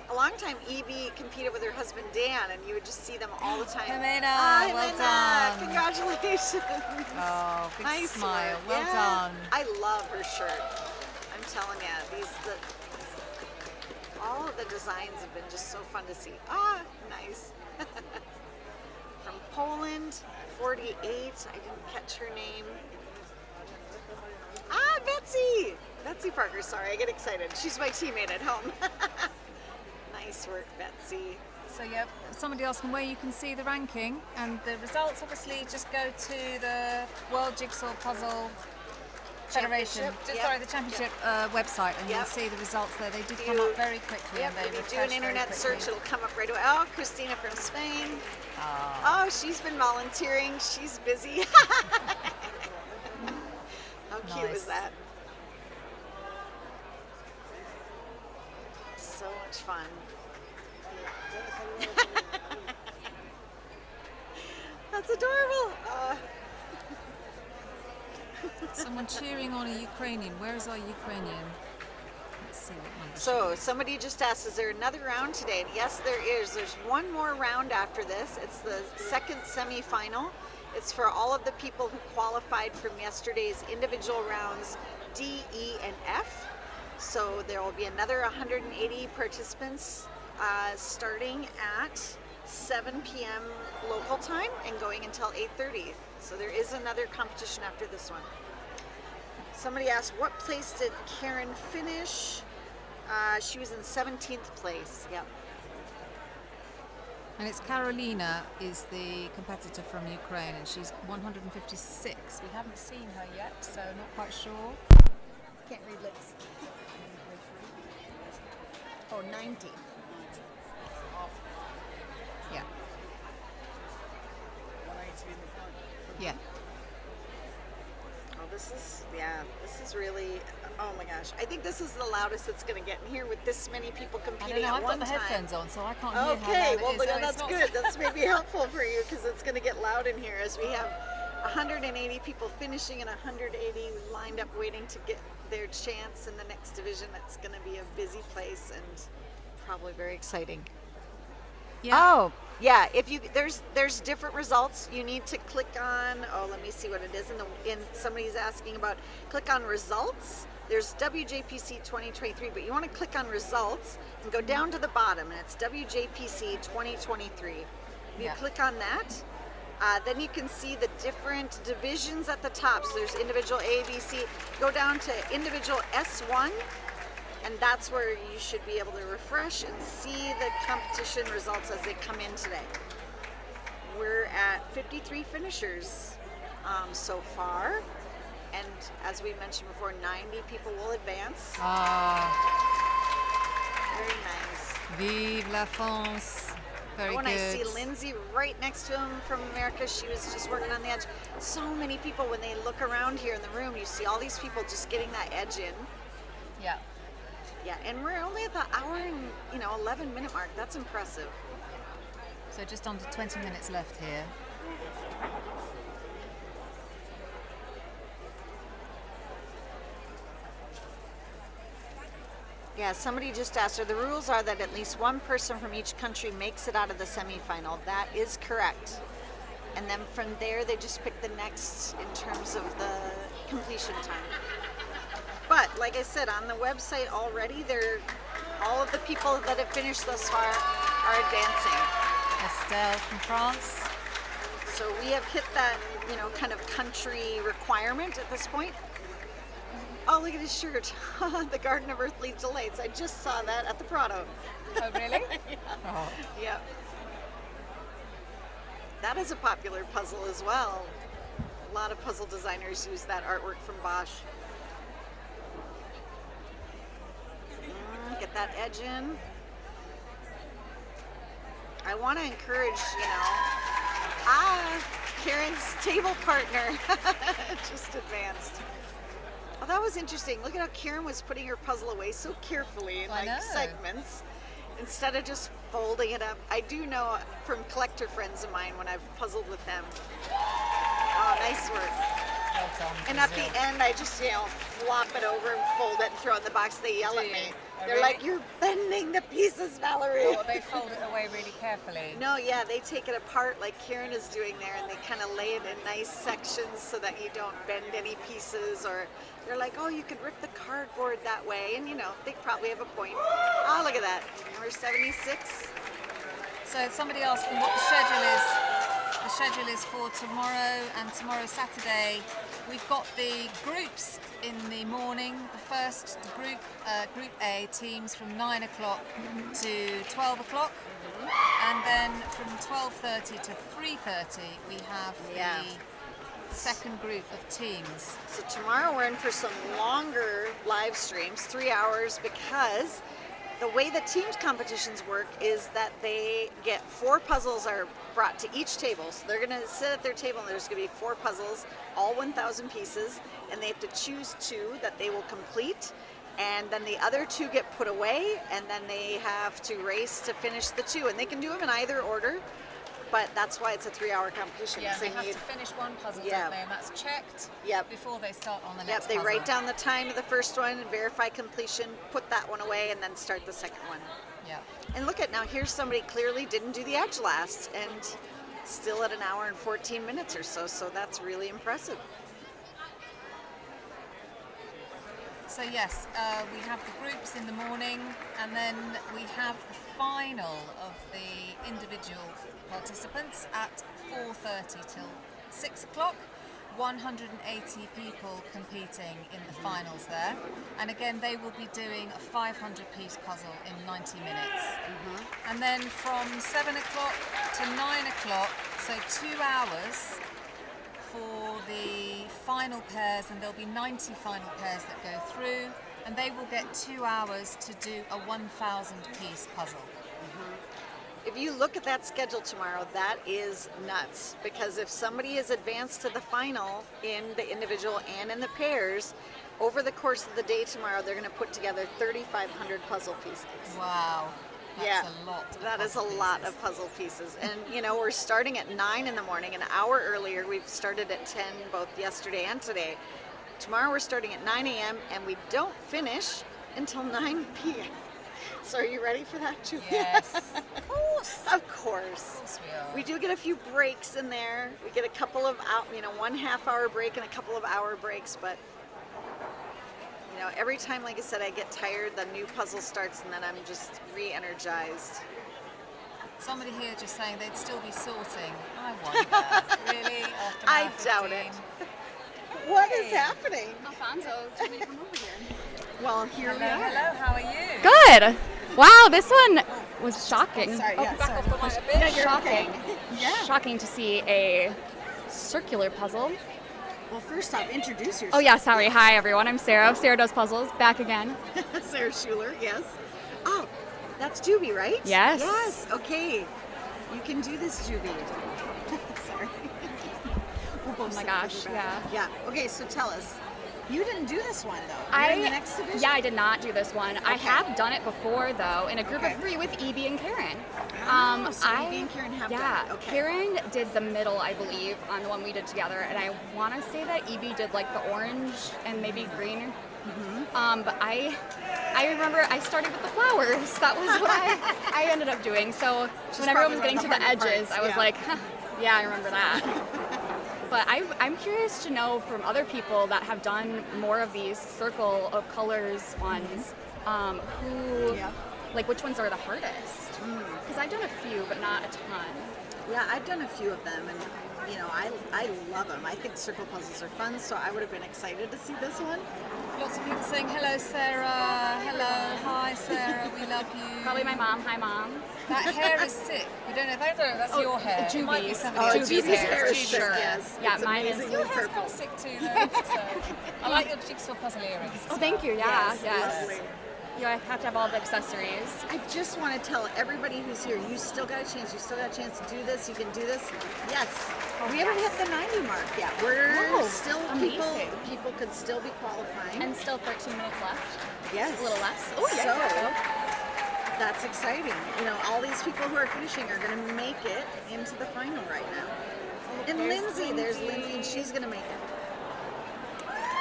A long time EB competed with her husband Dan, and you would just see them all the time. Jimena, Ah, well Jimena, done. Congratulations. Oh, big Nice smile. work. Well Yeah. done. I love her shirt. I'm telling you, all of the designs have been just so fun to see. Ah, nice. From Poland, 48. I didn't catch her name. Ah, Betsy! Betsy Parker, sorry, I get excited. She's my teammate at home. Nice work, Betsy. So yeah, somebody asking where you can see the ranking, and the results obviously just go to the World Jigsaw Puzzle Federation. Championship, yep. Sorry, the championship website, and Yep. you'll see the results there. They do If come you- up very quickly, Yep, and they if you do refresh an very internet quickly. search, it'll come up right away. Oh, Christina from Spain. Oh, she's been volunteering. She's busy. How cute Nice. was that? So much fun. That's adorable. Someone cheering on a Ukrainian. Where is our Ukrainian? Let's see what number. So somebody just asked, is there another round today? And yes, there is. There's one more round after this. It's the second semifinal. It's for all of the people who qualified from yesterday's individual rounds D, E, and F. So there will be another 180 participants starting at 7 p.m. local time and going until 8:30. So there is another competition after this one. Somebody asked, what place did Karen finish? She was in 17th place. Yep. And it's Carolina is the competitor from Ukraine, and she's 156. We haven't seen her yet, so not quite sure. Can't read lips. Oh, 90. Yeah. Yeah. Oh, this is really, oh my gosh. I think this is the loudest it's going to get in here with this many people I competing don't know, at I've one got the time. headphones on, so I can't hear how Okay, loud well it is. So then it's that's not- good. That's maybe helpful for you because it's going to get loud in here as we have 180 people finishing and 180 lined up waiting to get their chance in the next division. That's going to be a busy place and probably very exciting. Yeah. Oh, yeah. If you there's different results. You need to click on. Oh, let me see what it is. In somebody's asking about. Click on results. There's WJPC 2023, but you want to click on results and go down to the bottom, and it's WJPC 2023. If you Yeah. click on that, then you can see the different divisions at the top. So there's individual A, B, C. Go down to individual S1. And that's where you should be able to refresh and see the competition results as they come in today. We're at 53 finishers so far. And as we mentioned before, 90 people will advance. Very nice. Vive la France. Very When good. I see Lindsay right next to him from America, she was just working on the edge. So many people, when they look around here in the room, you see all these people just getting that edge in. Yeah. Yeah, and we're only at the hour and 11-minute mark. That's impressive. So just under 20 minutes left here. Yeah, somebody just asked her, the rules are that at least one person from each country makes it out of the semifinal. That is correct. And then from there, they just pick the next in terms of the completion time. But like I said, on the website already, all of the people that have finished thus far are advancing. Estelle from France. So we have hit that, kind of country requirement at this point. Oh, look at his shirt. The Garden of Earthly Delights. I just saw that at the Prado. Oh, really? Yeah. Oh. Yeah. That is a popular puzzle as well. A lot of puzzle designers use that artwork from Bosch. Get that edge in. I want to encourage, Karen's table partner just advanced. Oh, that was interesting. Look at how Karen was putting her puzzle away so carefully in segments instead of just folding it up. I do know from collector friends of mine when I've puzzled with them. Oh, nice work. Well done, and at the end, I just, flop it over and fold it and throw it in the box. They yell at me. They're like, "You're bending the pieces, Valerie." Oh, they fold it away really carefully. No, yeah, they take it apart like Karen is doing there, and they kind of lay it in nice sections so that you don't bend any pieces. Or they're like, "Oh, you could rip the cardboard that way," and they probably have a point. Oh, look at that, number 76. So somebody asked me what the schedule is. The schedule is for tomorrow and tomorrow Saturday. We've got the groups in the morning. The first group, Group A, teams from 9 o'clock to 12 o'clock. And then from 12:30 to 3:30, we have the second group of teams. So tomorrow we're in for some longer live streams, 3 hours, because the way the teams competitions work is that they get 4 puzzles are brought to each table. So they're going to sit at their table and there's going to be 4 puzzles, all 1,000 pieces, and they have to choose 2 that they will complete. And then the other 2 get put away, and then they have to race to finish the 2. And they can do them in either order, but that's why it's a 3-hour competition. Yeah, so they have to finish one puzzle, Yeah. don't they? And that's checked before they start on the next They puzzle. write down the time of the first one and verify completion, put that one away, and then start the second one. Yeah. And look at now, here's somebody clearly didn't do the edge last and still at an hour and 14 minutes or so. So that's really impressive. So yes, we have the groups in the morning, and then we have the final of the individual participants at 4:30 till 6 o'clock. 180 people competing in the finals there, and again they will be doing a 500-piece puzzle in 90 minutes. And then from 7 o'clock to 9 o'clock, so 2 hours for the final pairs, and there'll be 90 final pairs that go through, and they will get 2 hours to do a 1,000-piece puzzle. If you look at that schedule tomorrow, that is nuts, because if somebody is advanced to the final in the individual and in the pairs, over the course of the day tomorrow, they're going to put together 3,500 puzzle pieces. Wow. That's a lot. That is a lot of puzzle pieces. And, we're starting at 9 in the morning, an hour earlier. We've started at 10 both yesterday and today. Tomorrow we're starting at 9 a.m. and we don't finish until 9 p.m. So are you ready for that, Julia? Yes, of course. Of course. We are. We do get a few breaks in there. We get a couple of, 1/2 hour break and a couple of hour breaks, but every time, like I said, I get tired, the new puzzle starts, and then I'm just re-energized. Somebody here just saying they'd still be sorting. I wonder. Really? After I now doubt 15? it. What is happening? Alfonso, do you want me to come over here? Well, here we are. Hello, how are you? Good. Wow, this one was shocking. Sorry, Back off the mic a bit. No, you're Shocking. okay. Yeah. Shocking to see a circular puzzle. Well, first off, introduce yourself. Oh yeah, sorry. Hi everyone. I'm Sarah. Sarah Does Puzzles. Back again. Sarah Schuler, yes. Oh, that's Juby, right? Yes. Yes, okay. You can do this, Juby. Sorry. Oh my gosh. Yeah. Yeah. Okay, so tell us. You didn't do this one though. You're in the next division? Yeah, I did not do this one. I have done it before though, in a group of 3 with Evie and Karen. So Evie and Karen have done it. Okay. Karen did the middle, I believe, on the one we did together, and I want to say that Evie did like the orange and maybe green. But I remember I started with the flowers. That was what I ended up doing. So when everyone was getting to the edges, I was like, huh, yeah, I remember that. But I'm curious to know from other people that have done more of these circle of colors ones, who, like which ones are the hardest? Because I've done a few, but not a ton. Yeah, I've done a few of them, and you know, I love them. I think circle puzzles are fun, so I would have been excited to see this one. Lots of people saying, hello Sarah, hello, hi Sarah, we love you. Probably my mom, hi mom. That hair is sick. We don't know if that's your hair. It might be somebody else's. Juby's hair is sick, sure. yes. Yeah, It's mine is amazingly Your hair's purple. quite sick too though. So, I like your jigsaw puzzle earrings. Oh, thank you, yeah, Yes. yes. You have to have all the accessories. I just want to tell everybody who's here, you still got a chance. You still got a chance to do this. You can do this. Yes. We haven't hit the 90 mark yet. We're still people could still be qualifying. And still 13 minutes left. Yes. A little less. Oh, yeah. So that's exciting. You know, all these people who are finishing are going to make it into the final right now. And Lindsay, there's Lindsay, and she's going to make it.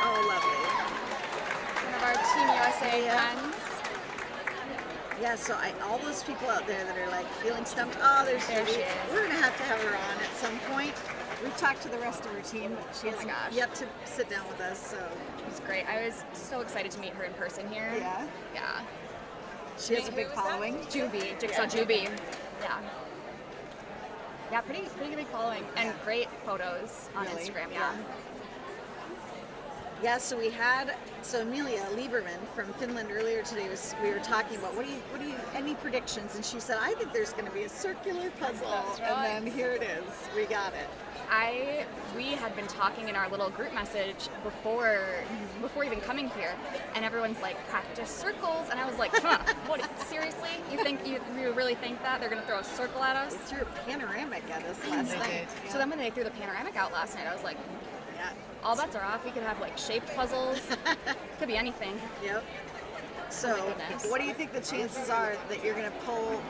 Oh, lovely. One of our Team USA friends. Yeah, so all those people out there that are like feeling stumped, oh, there she is. We're going to have her on at some point. We've talked to the rest of her team, but she hasn't yet to sit down with us, so. She's great. I was so excited to meet her in person here. Yeah? Yeah. She has a big following. Juby, Jigsaw Juby. Yeah. Yeah, pretty big following and great photos on Instagram. Yeah. Yeah, so Amelia Lieberman from Finland earlier today we were talking about what do you any predictions, and she said I think there's going to be a circular puzzle. That's right. And then here it is. We got it. We had been talking in our little group message before even coming here, and everyone's like, practice circles, and I was like, huh, what, seriously? You really think that they're gonna throw a circle at us? They threw a panoramic at us last night. So then when they threw the panoramic out last night, I was like, yeah, all bets are off. We could have like shaped puzzles. Could be anything. Yep. So what do you think the chances are that you're gonna pull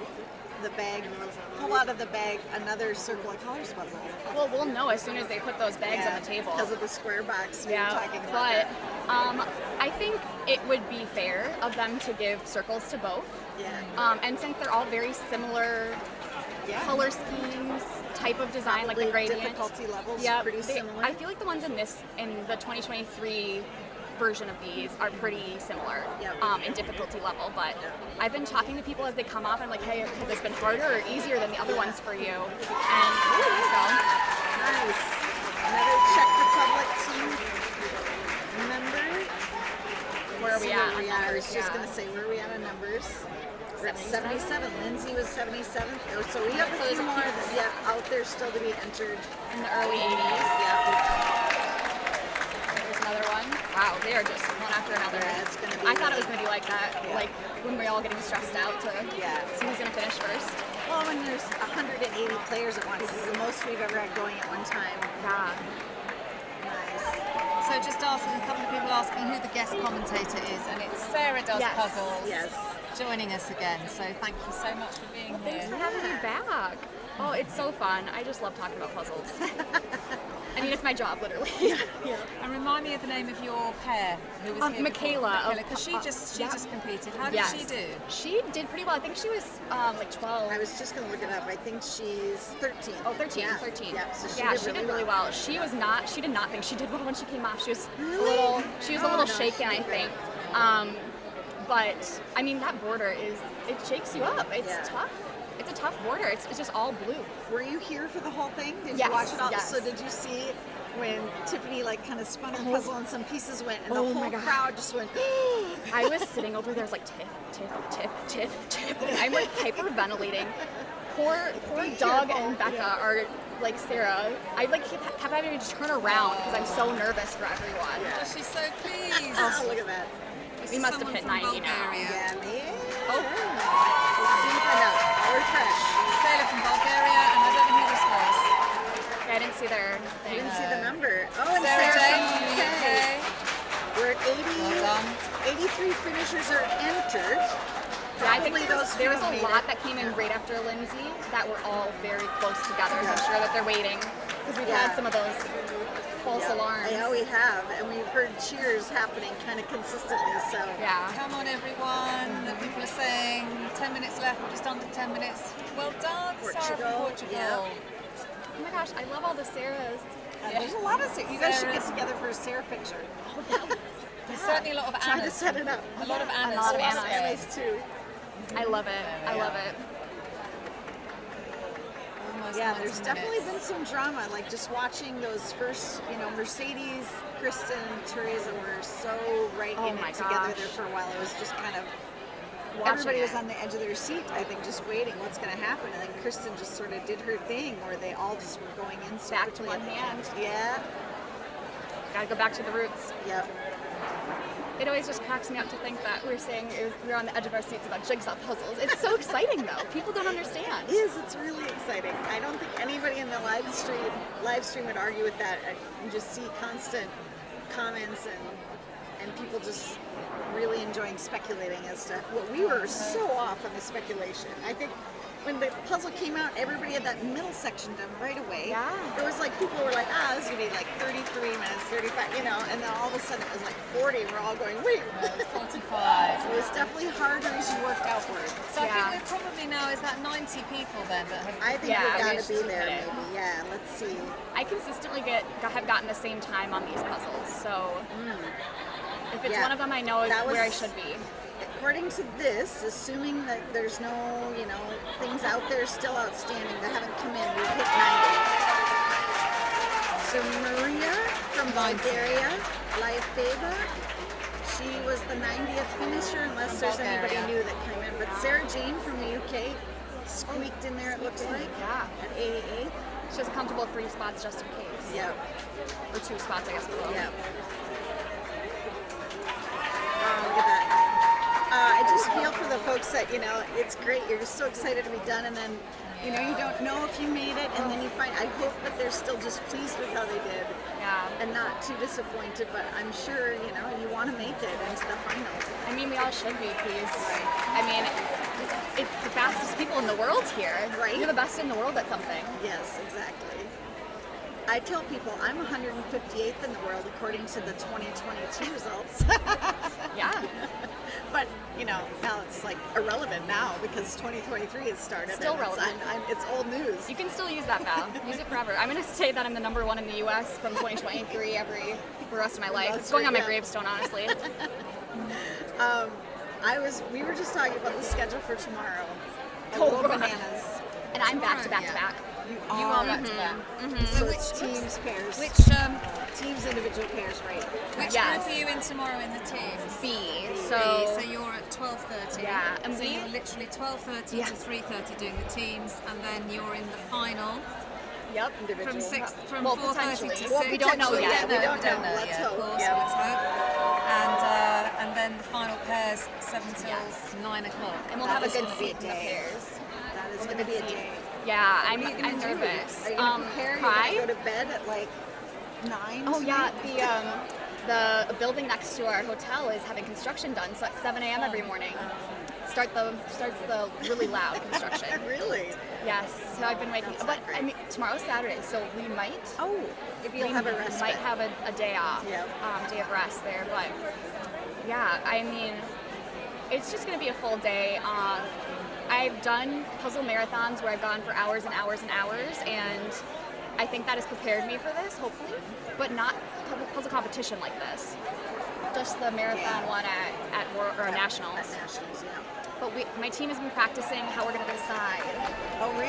out of the bag another circle of colors puzzle? Well, we'll know as soon as they put those bags on the table. Because of the square box we were talking about. But I think it would be fair of them to give circles to both. Yeah. And since they're all very similar color schemes, type of design, probably like the gradient. Difficulty levels pretty similar. I feel like the ones in the 2023 version of these are pretty similar in difficulty level, but I've been talking to people as they come off, and I'm like, hey, has this been harder or easier than the other ones for you? And there you go. Nice. Another Czech Republic team member. Where are we at? I was just going to say, where are we at on numbers? We're at 77. Lindsay was 77. So we have a few more out there still to be entered. In the early 80s. Yeah. Another one. Wow, they are just one after another. Yeah, it's gonna be I thought it was going to be like that, like when we're all getting stressed out to see who's going to finish first. Well, when there's 180 players at once, this is the most we've ever had going at one time. Yeah. Nice. So just asking, a couple of people asking who the guest commentator is, and it's Sarah Does Puzzles. Yes. Joining us again. So thank you so much for being here. Thanks for having me back. Oh, it's so fun. I just love talking about puzzles. I mean, it's my job, literally. And remind me of the name of your pair who was here Michaela. Because she just competed. How did she do? She did pretty well. I think she was like 12. I was just going to look it up. I think she's 13. Oh, 13. 13. Yeah, so she did really well. She did not think she did well when she came off. She was a little shaken, I think. But I mean, that border it shakes you up. It's tough. It's a tough border. It's just all blue. Were you here for the whole thing? Did Yes, you watch it all? yes. So did you see when Tiffany like kind of spun her puzzle and some pieces went and the whole crowd just went I was sitting over there, I was like, tiff. I'm like hyperventilating. Poor Doug and Becca are like Sarah. I like kept having to turn around because I'm so nervous for everyone. Oh, she's so pleased. Oh, look at that. We must have hit 90 now. Yeah, Oh. I'll refresh. Sailor from Bulgaria, and I don't know who this was. I didn't see their I didn't see the number. Oh, and Sarah Sarah Jane from the UK. 83 finishers are entered. Yeah, I think Probably there was few a made lot it. that came in right after Lindsay that were all very close together, so I'm sure that they're waiting. Because we've had some of those false alarms. Yeah, we have, and we've heard cheers happening kind of consistently, so. Yeah. Come on, everyone. The people are saying 10 minutes left, we're just under 10 minutes. Well done, Sarah from Portugal. Yeah. Oh my gosh, I love all the Sarahs. There's a lot of Sarahs. You guys should get together for a Sarah picture. There's certainly a lot of Annas. Try to set it up. A lot of Annas. A lot of Annas too. I love it. I love it. Yeah, there's definitely been some drama. Like just watching those first, Mercedes, Kristen, Teresa were so right in it together there for a while. It was just kind of everybody was on the edge of their seat, I think, just waiting what's going to happen. And then Kristen just sort of did her thing where they all just were going in back to one hand. Yeah. Gotta go back to the roots. Yep. It always just cracks me up to think that we're on the edge of our seats about jigsaw puzzles. It's so exciting though. People don't understand. It is. It's really exciting. I don't think anybody in the live stream would argue with that. You just see constant comments and people just really enjoying speculating as to what we were so off on the speculation. I think when the puzzle came out, everybody had that middle section done right away. Yeah. It was like people were like, this is gonna be like 33 minutes, 35, and then all of a sudden it was like 40. We're all going, wait. 45. So it was definitely harder as you worked outward. So I think we're probably now, is that 90 people then that have I think we've got to be there maybe. Yeah, let's see. I consistently have gotten the same time on these puzzles, so if it's one of them, I know where I should be. According to this, assuming that there's no, things out there still outstanding that haven't come in, we've hit 90. So Maria from Bulgaria, Lyfeva, she was the 90th finisher, unless there's anybody new that came in. But Sarah Jane from the UK squeaked in there, it looks like, at 88th. She has a comfortable 3 spots just in case. Yep. Or 2 spots, I guess, below. Yep. Look at that. I just feel for the folks that, it's great. You're just so excited to be done, and then, you don't know if you made it, and then you find, I hope that they're still just pleased with how they did. Yeah. And not too disappointed, but I'm sure, you want to make it into the finals. I mean, we all should be pleased. I mean, it's the fastest people in the world here. Right. You're the best in the world at something. Yes, exactly. I tell people I'm 158th in the world according to the 2022 results. Yeah. But, now it's like irrelevant now because 2023 has started. Still relevant. It's old news. You can still use that, Val. Use it forever. I'm going to say that I'm the #1 in the U.S. from 2023 for the rest of my life. It's going on my gravestone, honestly. We were just talking about the schedule for tomorrow. Bananas. And I'm back to back to back. You are back to back. So it's teams, pairs. Which teams, individual pairs, right? Which group are you in tomorrow in the teams? B. So you're at 12:30. Yeah, and so you're literally 12:30 to 3:30 doing the teams, and then you're in the final. Yep. From 4:30 to 6. Well, we don't know yet. We don't know. Let's hope. Of course, let's hope. And then the final pairs 7 till 9 o'clock. And we'll have a good seat in the pairs. That is going to be a day. Yeah, I'm nervous. Are you going to prepare? You're going to go to bed at like 9? Oh yeah, the building next to our hotel is having construction done, so at 7 a.m. every morning starts the really loud construction. Really? Yes. So I've been waking. But I mean, tomorrow's Saturday, so we might. If you'll have a rest. Might have a day off. Yeah. Day of rest there, but yeah, I mean, it's just gonna be a full day. I've done puzzle marathons where I've gone for hours and hours and hours, and I think that has prepared me for this, hopefully, but not puzzle competition like this. Just the marathon one at Nationals. At Nationals, yeah. But my team has been practicing how we're going to decide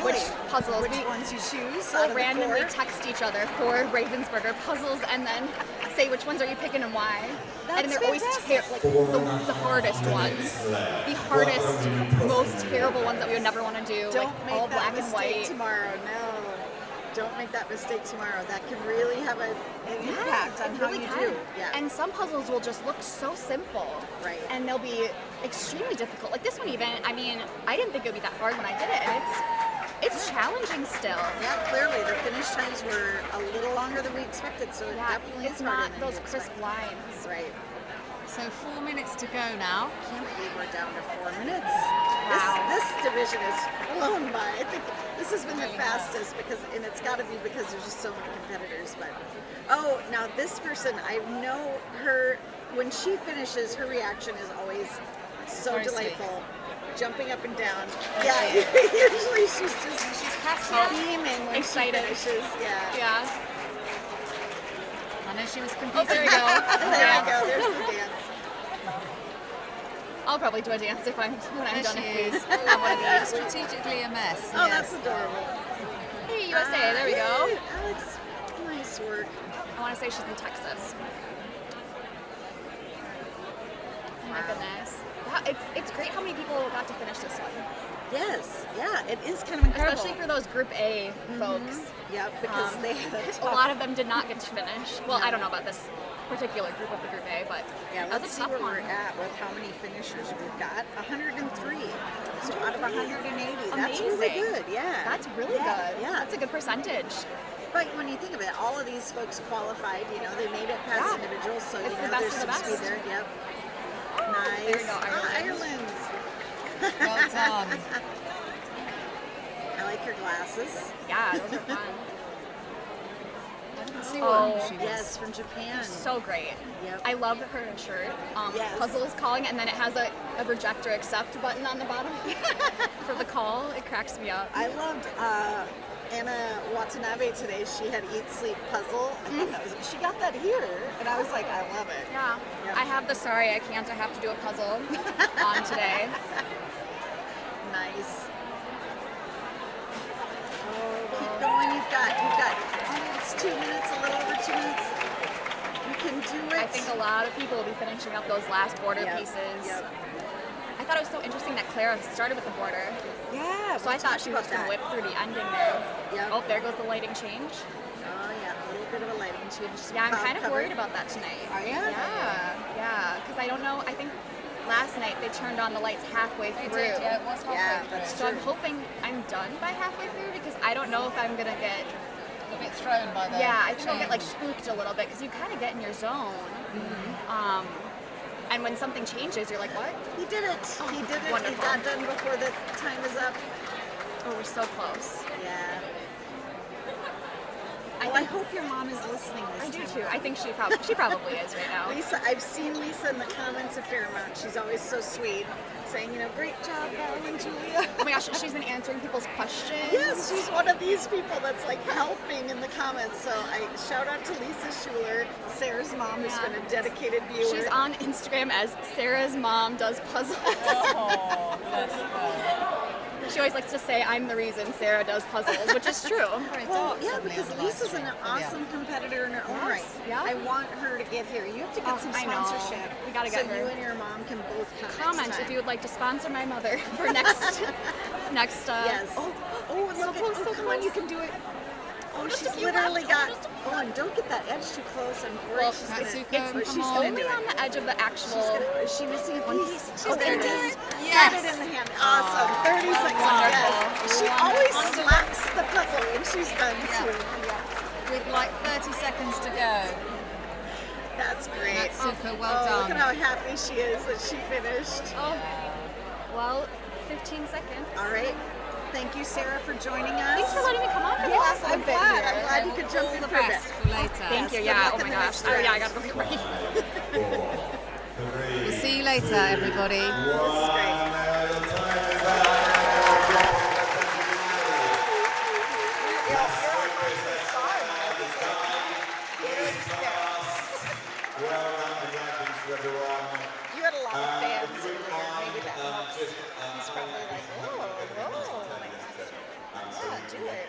which puzzles. Which ones you choose? We'll randomly text each other 4 Ravensburger puzzles and then say which ones are you picking and why. That's and they're always the hardest ones. The hardest, most terrible ones that we would never want to do. Don't like make all that black and mistake white. tomorrow. No. Don't make that mistake tomorrow. That can really have an impact on how you do. Yeah. And some puzzles will just look so simple. Right. And they'll be extremely difficult. Like this one even, I mean, I didn't think it would be that hard when I did it. And It's challenging still. Yeah, clearly the finish times were a little longer than we expected, so it definitely it's is harder not than those you crisp expected. lines. Right. So 4 minutes to go now. Can't believe we're down to 4 minutes. Wow. This division has flown by. I think this has been the fastest and it's got to be because there's just so many competitors. But now this person, I know her when she finishes. Her reaction is always so Very delightful, jumping up and down. Yeah, usually she's beaming when excited. she finishes. Yeah. Yeah. I know she was Oh, competing. there we go. There you go. There's the dance. I'll probably do a dance when I'm done. There she If is. we have one of these. Strategically a mess. Oh, yes. that's adorable. Hey, USA. There we go. Yay, Alex, nice work. I want to say she's in Texas. Oh my goodness. Yeah, it's great how many people got to finish this one. Yes, yeah, it is kind of incredible. Especially for those Group A folks. Yep, because they had A lot of them did not get to finish. Well, I don't know about this particular group of the Group A, but Yeah, that let's was a see tough where one. we're at with how many finishers we've got. 103. So out of 180, that's really Amazing. good. Yeah, That's really good. Yeah, That's a good percentage. but when you think of it, all of these folks qualified. They made it past Yeah. individuals, so It's the there's best of the some speed best. there. Yep. There Nice. we go, Oh, Ireland. Ireland. Well done. I like your glasses. Yeah, those are fun. I didn't see Oh, one. She was. Yes, from Japan. So great. Yep. I love her shirt. Yes. Puzzle is calling, and then it has a rejector accept button on the bottom for the call. It cracks me up. I loved Anna Watanabe today. She had Eat, Sleep, Puzzle. I thought that was, she got that here, and I was like, I love it. Yeah. Yep. I have the sorry I can't. I have to do a puzzle on today. Nice. Oh, keep going. You've got. It's 2 minutes, a little over 2 minutes. You can do it. I think a lot of people will be finishing up those last border Yep, pieces. Yep. I thought it was so interesting that Clara started with the border. Yeah. So I thought she was going to whip through the ending there. Yep. Oh, there goes the lighting change. Oh yeah, a little bit of a lighting change. Some Yeah, I'm cloud kind of cover. worried about that tonight. Are you? Yeah, because I don't know. I think last night they turned on the lights halfway They through. did, yeah, it was halfway Yeah, through. that's So I'm hoping I'm done by halfway through because I don't know if I'm gonna get. A bit thrown by the Yeah, I think I'll get like change. spooked a little bit because you kind of get in your zone. And when something changes, you're like, what? He did it. He did it. Wonderful. He got done before the time is up. Oh, we're so close. Yeah. I Well, I think hope your mom is listening I this do time. too. I think she probably is right now. Lisa, I've seen Lisa in the comments a fair amount. She's always so sweet, saying, great job, Val and Julia. Oh my gosh, she's been answering people's questions. Yes, she's one of these people that's like helping in the comments. So I shout out to Lisa Schuler, Sarah's mom, who's been a dedicated viewer. She's on Instagram as Sarah's mom does puzzles. Oh, bless her. She always likes to say, I'm the reason Sarah does puzzles, which is true. Very Well, dark yeah, suddenly because on the live Lisa's an stream. awesome competitor in her own right. yeah. I want her to get here. You have to get some I know. sponsorship. We gotta so get her. you and your mom can both come Comment next if time. you would like to sponsor my mother for next. Yes. Oh, Look close, at, so come on, close. you can do it. Oh, Just a she's few literally left. got. Oh, and don't get that edge too close. I'm worried Well, she's Matsuko, gonna. it's She's gonna only do on it. the edge of the actual. Is she missing a piece? Oh, there it is. Got it in the hand. Awesome. 30 seconds. wonderful. Yes. She always slaps the puzzle when she's done too. With like 30 seconds to go. That's great. Matsuko, well Look done. at how happy she is that she finished. Oh, well, 15 seconds. All right. Thank you, Sarah, for joining us. Thanks for letting me come on for the Yes, last I'm little bit glad. here. I'm glad you could jump All in the for a bit. best for later. Thank you. Good Yeah. luck Oh in my the gosh. next Oh yeah, I round. gotta go get ready. We'll see you later, everybody. This is great. You had a lot of fans in here. Maybe that helps. He's probably like, oh, yeah, do it.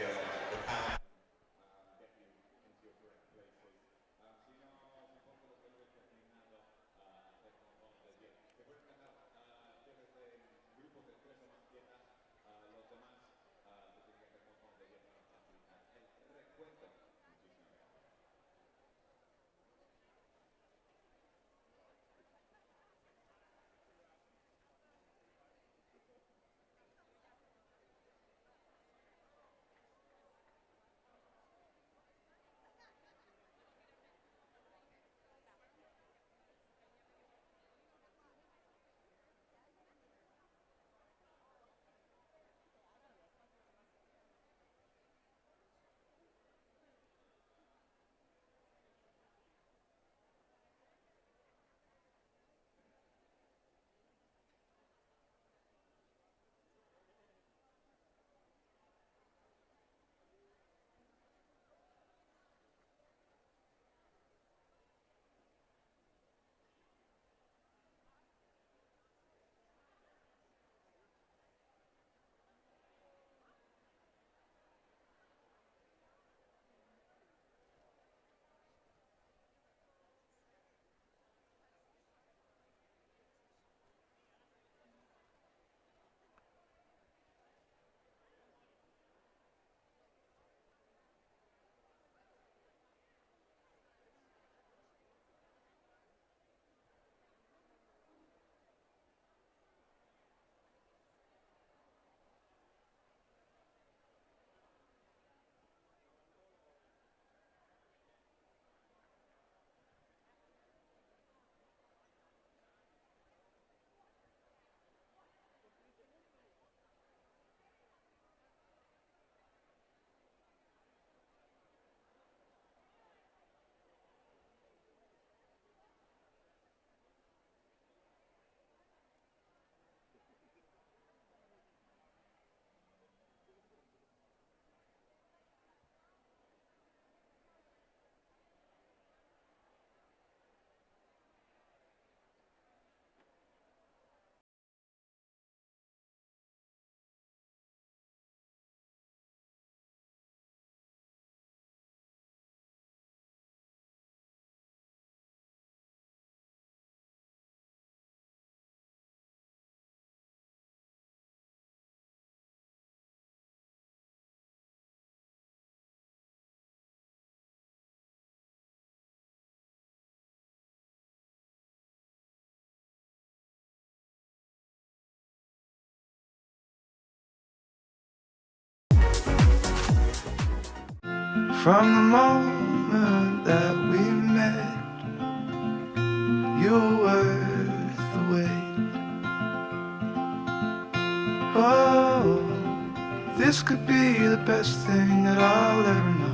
From the moment that we met, you're worth the wait. Oh, this could be the best thing that I'll ever know.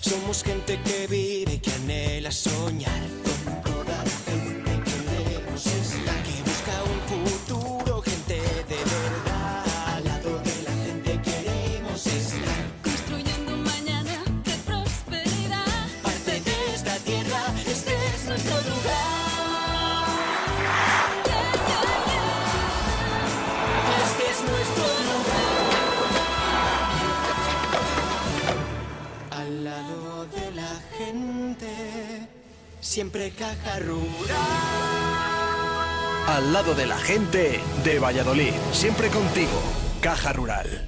Somos gente que vive y que anhela soñar. Con toda la gente queremos estar. Que busca un futuro, gente de verdad. Al lado de la gente queremos estar. Construyendo un mañana de prosperidad. Parte de esta tierra, este es nuestro lugar. Este es nuestro lugar. Al lado de la gente, siempre Caja Rural. Al lado de la gente de Valladolid, siempre contigo, Caja Rural.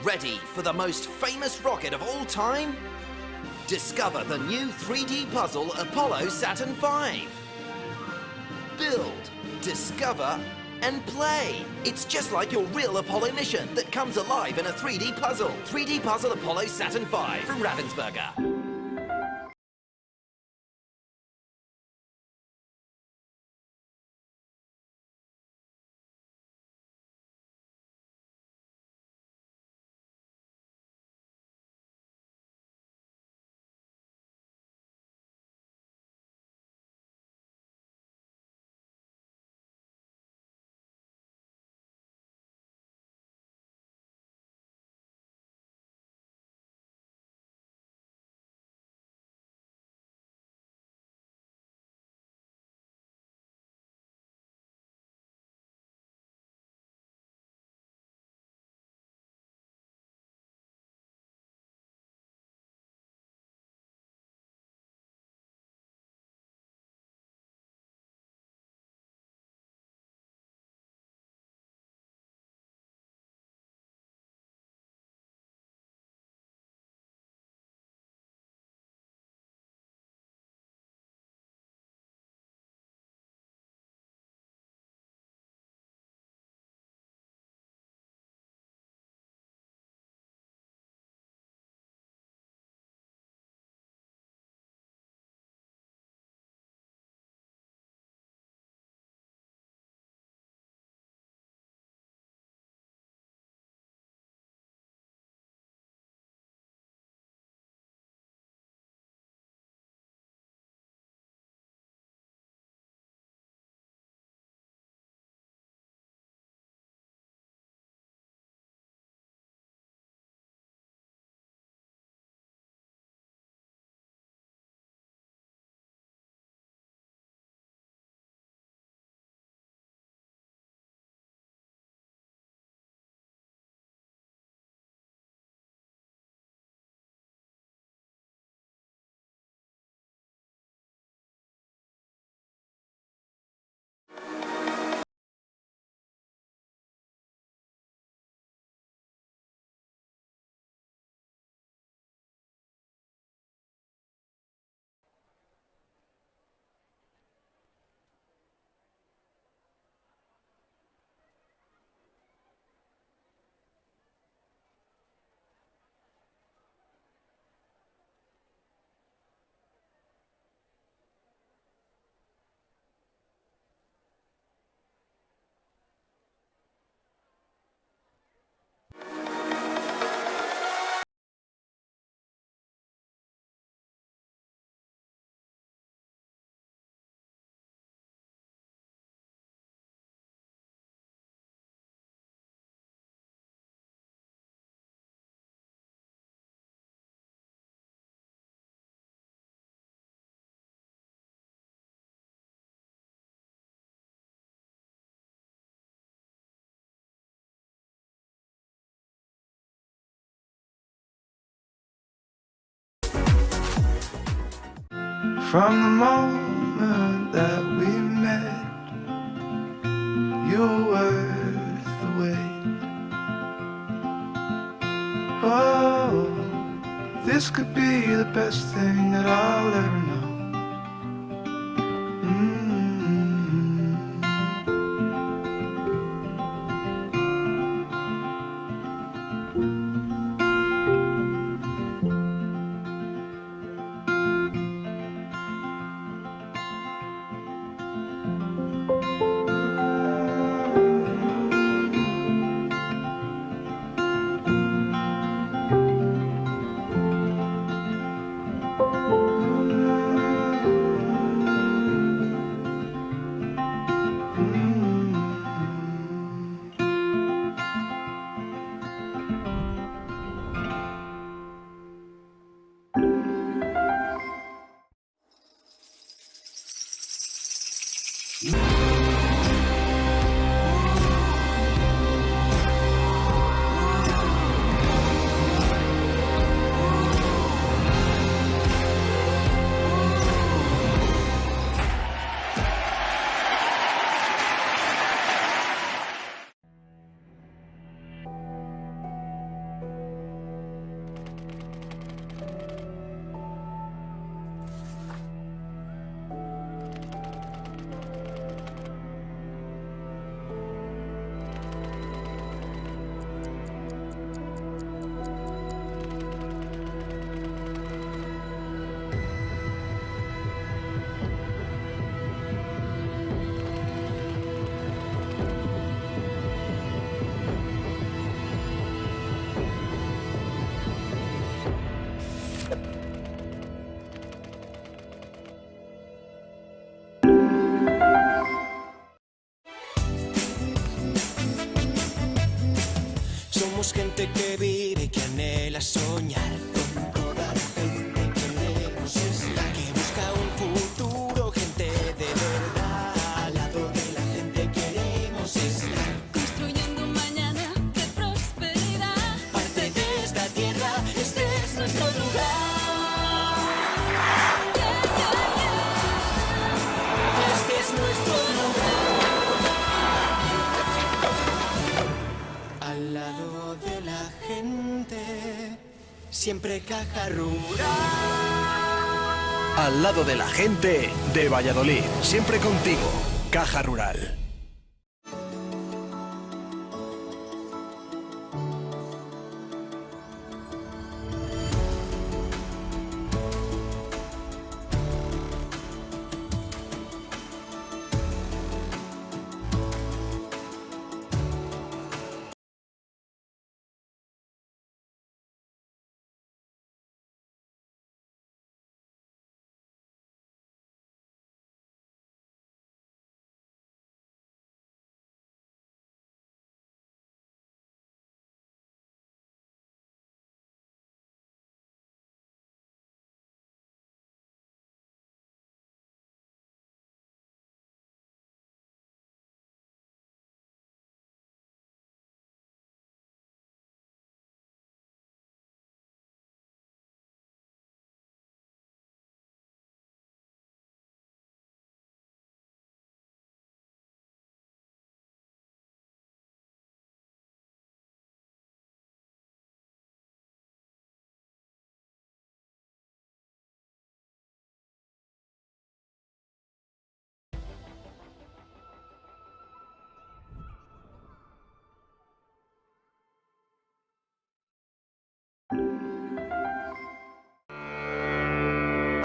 Ready for the most famous rocket of all time? Discover the new 3D puzzle Apollo Saturn V. Build, discover, and play. It's just like your real Apollo mission that comes alive in a 3D puzzle. 3D Puzzle Apollo Saturn V from Ravensburger. From the moment that we met, you're worth the wait. Oh, this could be the best thing that I'll ever know. Somos gente que vive y que anhela soñar con toda la gente que queremos estar, que busca un futuro, gente de verdad. Al lado de la gente queremos estar, Construyendo un mañana de prosperidad. parte de esta tierra, este es nuestro lugar. Este es nuestro lugar. Al lado de la gente, siempre Caja Rural. Al lado de la gente de Valladolid, siempre contigo, Caja Rural.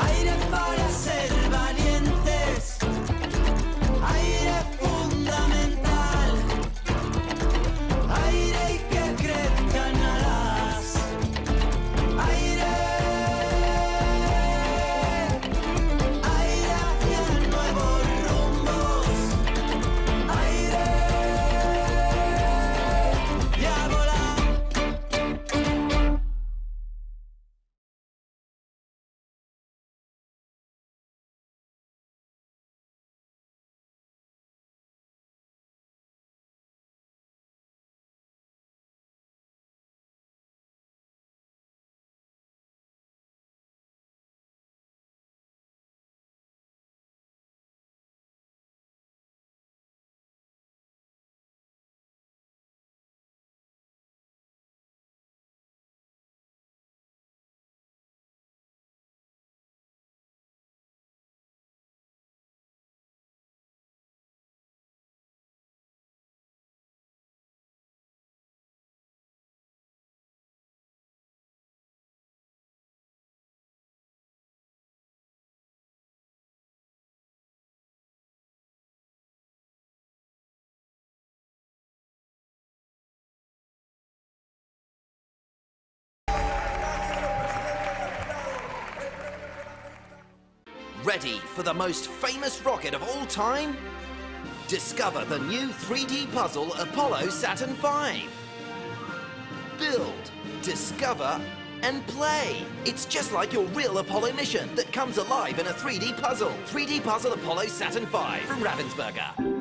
Aire para ser valientes, aire fundamental, aire y que crezcan alas, aire, aire hacia nuevos rumbos, aire y a volar. Ready for the most famous rocket of all time? Discover the new 3D puzzle Apollo Saturn V. Build, discover, and play. It's just like your real Apollo mission that comes alive in a 3D puzzle. 3D puzzle Apollo Saturn V from Ravensburger.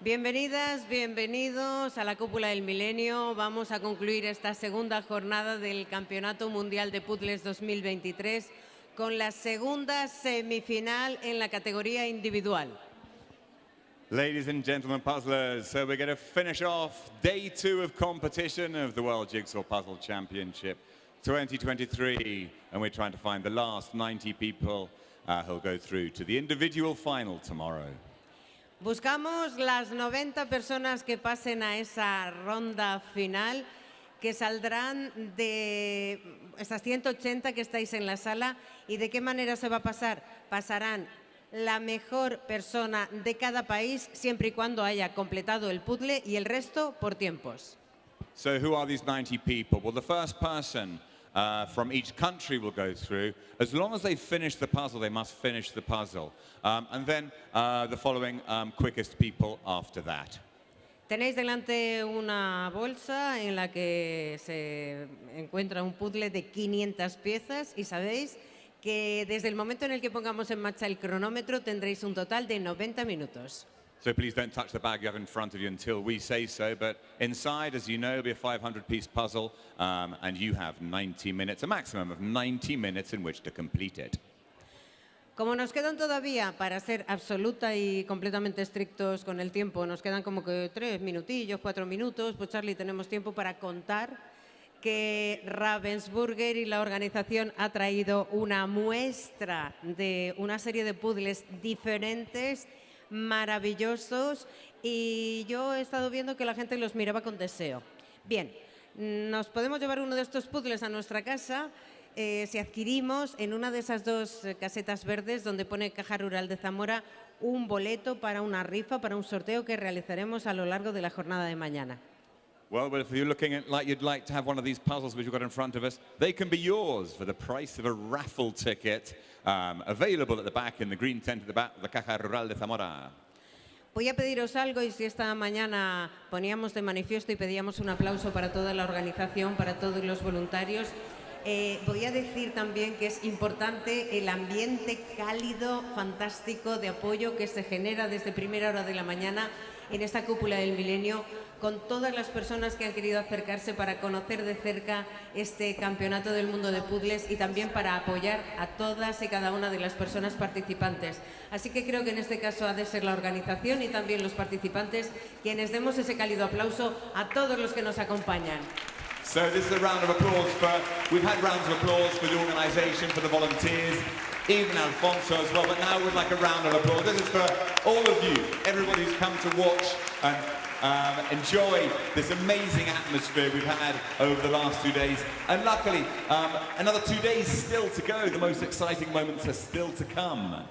Bienvenidas, bienvenidos a la Cúpula del Milenio. Vamos a concluir esta segunda jornada del Campeonato Mundial de Puzzles 2023 con la segunda semifinal en la categoría individual. Ladies and gentlemen puzzlers, so we're going to finish off day 2 of competition of the World Jigsaw Puzzle Championship 2023, and we're trying to find the last 90 people who'll go through to the individual final tomorrow. Buscamos las 90 personas que pasen a esa ronda final, que saldrán de estas 180 que estáis en la sala. ¿Y de qué manera se va a pasar? Pasarán la mejor persona de cada país, siempre y cuando haya completado el puzzle, y el resto por tiempos. So who are these 90 people? Well, the first person from each country will go through. As long as they finish the puzzle, they must finish the puzzle. And then the following quickest people after that. Tenéis delante una bolsa en la que se encuentra un puzzle de 500 piezas y sabéis que desde el momento en el que pongamos en marcha el cronómetro tendréis un total de 90 minutos. So please don't touch the bag you have in front of you until we say so. But inside, as you know, it'll be a 500-piece puzzle, and you have 90 minutes, a maximum of 90 minutes in which to complete it. Como nos quedan todavía, para ser absoluta y completamente estrictos con el tiempo, nos quedan como que 3 minutillos, 4 minutos, pues Charlie, tenemos tiempo para contar que Ravensburger y la organización ha traído una muestra de una serie de puzzles diferentes, maravillosos, y yo he estado viendo que la gente los miraba con deseo. Bien, nos podemos llevar uno de estos puzzles a nuestra casa si adquirimos en una de esas dos casetas verdes donde pone Caja Rural de Zamora un boleto para una rifa, para un sorteo que realizaremos a lo largo de la jornada de mañana. Well, if you're looking at like you'd like to have one of these puzzles which we've got in front of us, they can be yours for the price of a raffle ticket, available at the back in the green tent at the back of the Caja Rural de Zamora. Voy a pediros algo, y si esta mañana poníamos de manifiesto y pedíamos un aplauso para toda la organización, para todos los voluntarios, voy a decir también que es importante el ambiente cálido, fantástico de apoyo que se genera desde primera hora de la mañana en esta Cúpula del Milenio, con todas las personas que han querido acercarse para conocer de cerca este Campeonato del Mundo de Puzzles y también para apoyar a todas y cada una de las personas participantes. Así que creo que en este caso ha de ser la organización y también los participantes quienes demos ese cálido aplauso a todos los que nos acompañan. So this is a round of applause we've had rounds of applause for the organisation, for the volunteers, even Alfonso as well, but now we'd like a round of applause. This is for all of you, everybody who's come to watch and enjoy this amazing atmosphere we've had over the last 2 days. And luckily, another 2 days still to go. The most exciting moments are still to come.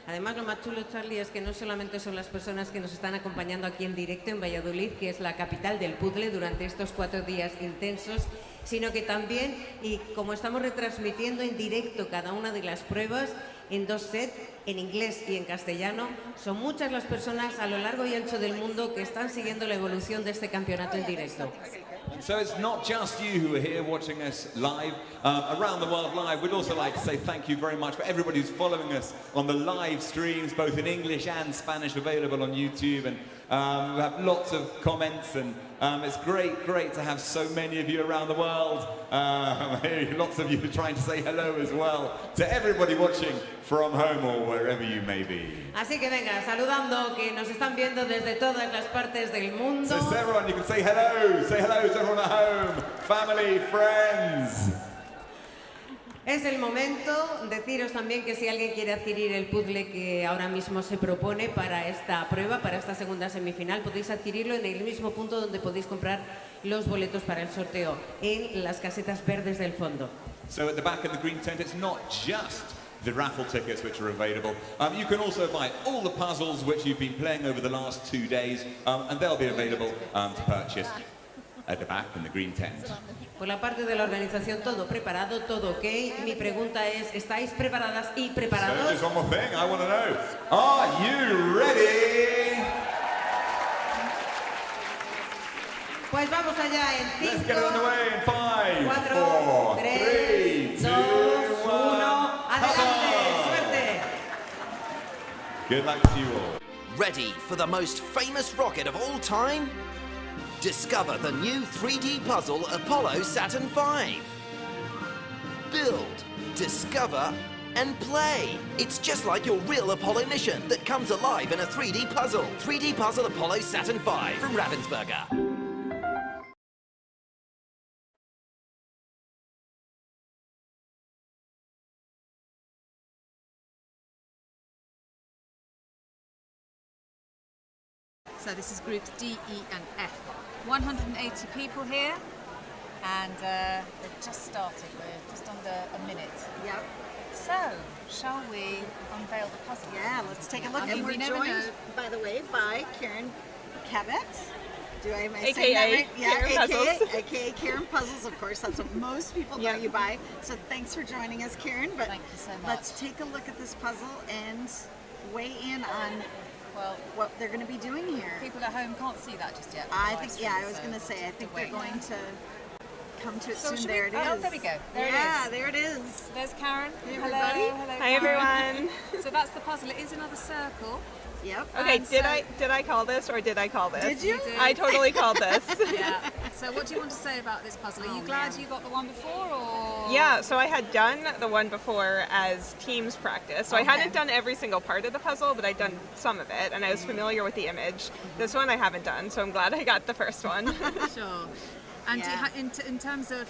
Además, lo más chulo, Charlie, es que no solamente son las personas que nos están acompañando aquí en directo en Valladolid, que es la capital del puzzle durante estos 4 días intensos, sino que también, y como estamos retransmitiendo en directo cada una de las pruebas en 2 sets, en inglés y en castellano, son muchas las personas a lo largo y ancho del mundo que están siguiendo la evolución de este campeonato en directo. So it's not just you who are here watching us live, around the world live. We'd also like to say thank you very much for everybody who's following us on the live streams, both in English and Spanish, available on YouTube. And we have lots of comments, and it's great to have so many of you around the world. Lots of you trying to say hello as well to everybody watching from home or wherever you may be. Así que venga, saludando, que nos están viendo desde todas las partes del mundo. So everyone, you can say hello to everyone at home, family, friends. Es el momento. Deciros también que si alguien quiere adquirir el puzzle que ahora mismo se propone para esta prueba, para esta segunda semifinal, podéis adquirirlo en el mismo punto donde podéis comprar los boletos para el sorteo, en las casetas verdes del fondo. So at the back of the green tent, it's not just the raffle tickets which are available. You can also buy all the puzzles which you've been playing over the last 2 days, and they'll be available to purchase at the back in the green tent. Por la parte de la organización, todo preparado, todo ok. Mi pregunta es, ¿estáis preparadas y preparados? So there's one more thing I want to know. Are you ready? Pues vamos allá en 5, Let's get it underway in 5, 4, 3, 2, 1. ¡Adelante! ¡Suerte! Good luck to you all. Ready for the most famous rocket of all time? Discover the new 3D puzzle Apollo Saturn V. Build, discover, and play. It's just like your real Apollo mission that comes alive in a 3D puzzle. 3D Puzzle Apollo Saturn V from Ravensburger. So this is groups D, E and F. 180 people here, and they've just started. We're just under a minute. Yep. So, shall we unveil the puzzle? Yeah, let's take a look. I mean, And we're we never joined, know. by the way, by Karen Cabot. Am I AKA saying that right? Karen Yeah, Puzzles. AKA Karen Puzzles, of course. That's what most people know you by. So thanks for joining us, Karen. But thank you so much. Let's take a look at this puzzle and weigh in on what they're going to be doing here. People at home can't see that just yet. I think, yeah, I was going to say, I think they're going to come to it So soon. should There we- it is. oh, there we go. There it yeah, is. there it is. There's Karen. Hey, Hello. everybody. Hello, Hi, Karen. everyone. So that's the puzzle. It is another circle. Yep. Okay, And did so- I call this or did I call this? Did you? I totally called this. Yeah. So what do you want to say about this puzzle? Are you glad you got the one before, or? Yeah, so I had done the one before as teams practice. So I hadn't done every single part of the puzzle, but I'd done some of it, and I was familiar with the image. This one I haven't done, so I'm glad I got the first one. Sure. And Yeah. in terms of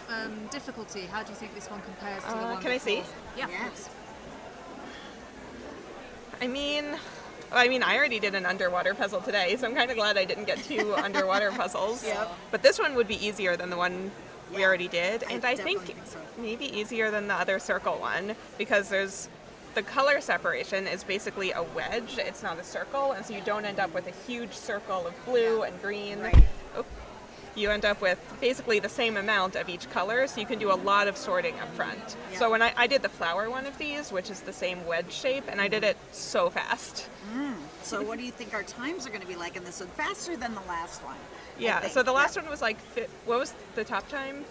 difficulty, how do you think this one compares to the one can I see? before? Yeah, of course. I mean, I already did an underwater puzzle today, so I'm kind of glad I didn't get two underwater puzzles. Yep. But this one would be easier than the one we already did, I and I think definitely think so. maybe easier than the other circle one, because the color separation is basically a wedge. It's not a circle, and so you don't end up with a huge circle of blue and green. Oh. You end up with basically the same amount of each color, so you can do a lot of sorting up front. Yeah. So when I did the flower one of these, which is the same wedge shape, and I did it so fast. So what do you think our times are going to be like in this one? Faster than the last one. I Yeah, think. so the last one was like, what was the top time?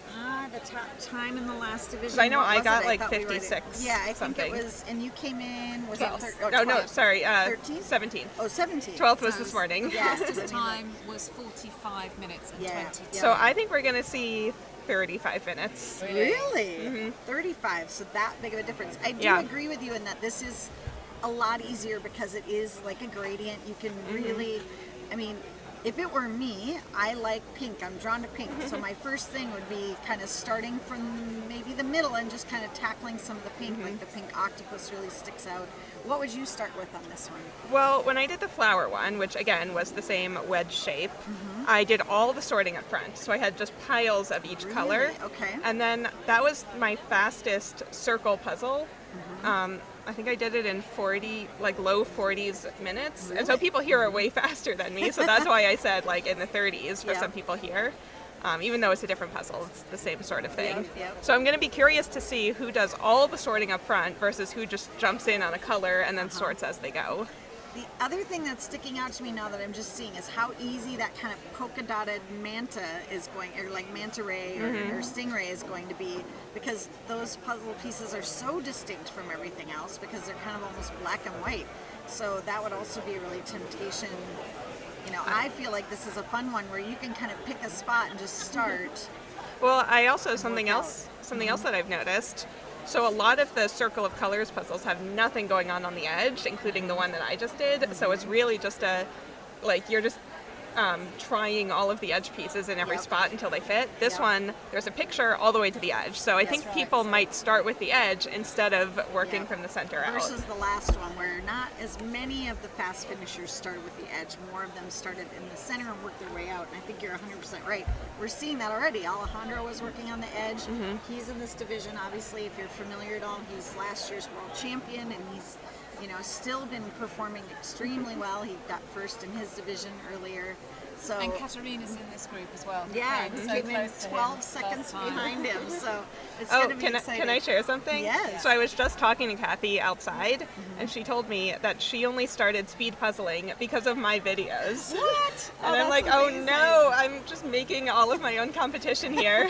The top time in the last division. 'Cause I know what I was got it? like thought we were 56 Yeah, I something. think it was, and you came in, was Twelve. it Oh, no, 12th? sorry, 13th? 17th. Oh, 17th. 12th was this morning. Yeah. Fastest time was 45 minutes and 22. So I think we're going to see 35 minutes. Really? 35, so that big of a difference. I do Yeah. agree with you in that this is a lot easier because it is like a gradient. You can really, I mean, if it were me, I like pink. I'm drawn to pink. So my first thing would be kind of starting from maybe the middle and just kind of tackling some of the pink, like the pink octopus really sticks out. What would you start with on this one? Well, when I did the flower one, which again was the same wedge shape, I did all the sorting up front. So I had just piles of each color. Really? Okay. And then that was my fastest circle puzzle. I think I did it in low 40s minutes. And so people here are way faster than me. So that's why I said like in the 30s for some people here. Even though it's a different puzzle, it's the same sort of thing. Yep. So I'm going to be curious to see who does all the sorting up front versus who just jumps in on a color and then sorts as they go. The other thing that's sticking out to me now that I'm just seeing is how easy that kind of polka dotted manta is going, or like manta ray or stingray is going to be, because those puzzle pieces are so distinct from everything else because they're kind of almost black and white. So that would also be a really temptation. You know, I feel like this is a fun one where you can kind of pick a spot and just start. Well, I also, something else that I've noticed. So a lot of the Circle of Colors puzzles have nothing going on the edge, including the one that I just did. So it's really just you're just trying all of the edge pieces in every spot until they fit. This one, there's a picture all the way to the edge. So I think people might start with the edge instead of working from the center out. Versus the last one where not as many of the fast finishers started with the edge. More of them started in the center and worked their way out. And I think you're 100% right. We're seeing that already. Alejandro was working on the edge. He's in this division, obviously, if you're familiar at all. He's last year's world champion, and he's still been performing extremely well. He got first in his division earlier. So, and Katarina's in this group as well. Yeah, Came he so came in close to 12 him seconds last time. behind him. So it's going to be exciting. Can I share something? Yes. So I was just talking to Kathy outside, and she told me that she only started speed puzzling because of my videos. What? And I'm like, oh no, I'm just making all of my own competition here.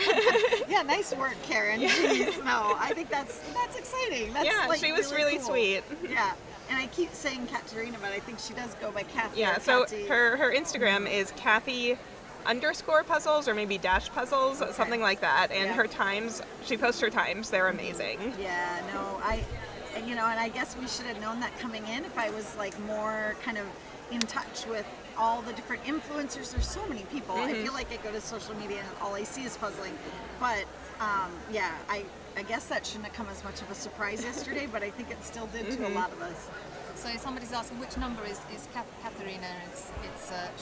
Yeah, nice work, Karen. Jeez, no, I think that's exciting. That's Yeah, like she was really cool. sweet. Yeah. And I keep saying Katerina, but I think she does go by Kathy. Yeah, or so Katty. her Instagram is Kathy_puzzles or maybe dash puzzles, something like that. And her times, she posts her times. They're amazing. Yeah, no, and I guess we should have known that coming in if I was like more kind of in touch with all the different influencers. There's so many people. I feel like I go to social media and all I see is puzzling. But yeah, I guess that shouldn't have come as much of a surprise yesterday, but I think it still did to a lot of us. So somebody's asking which number is Katerina? It's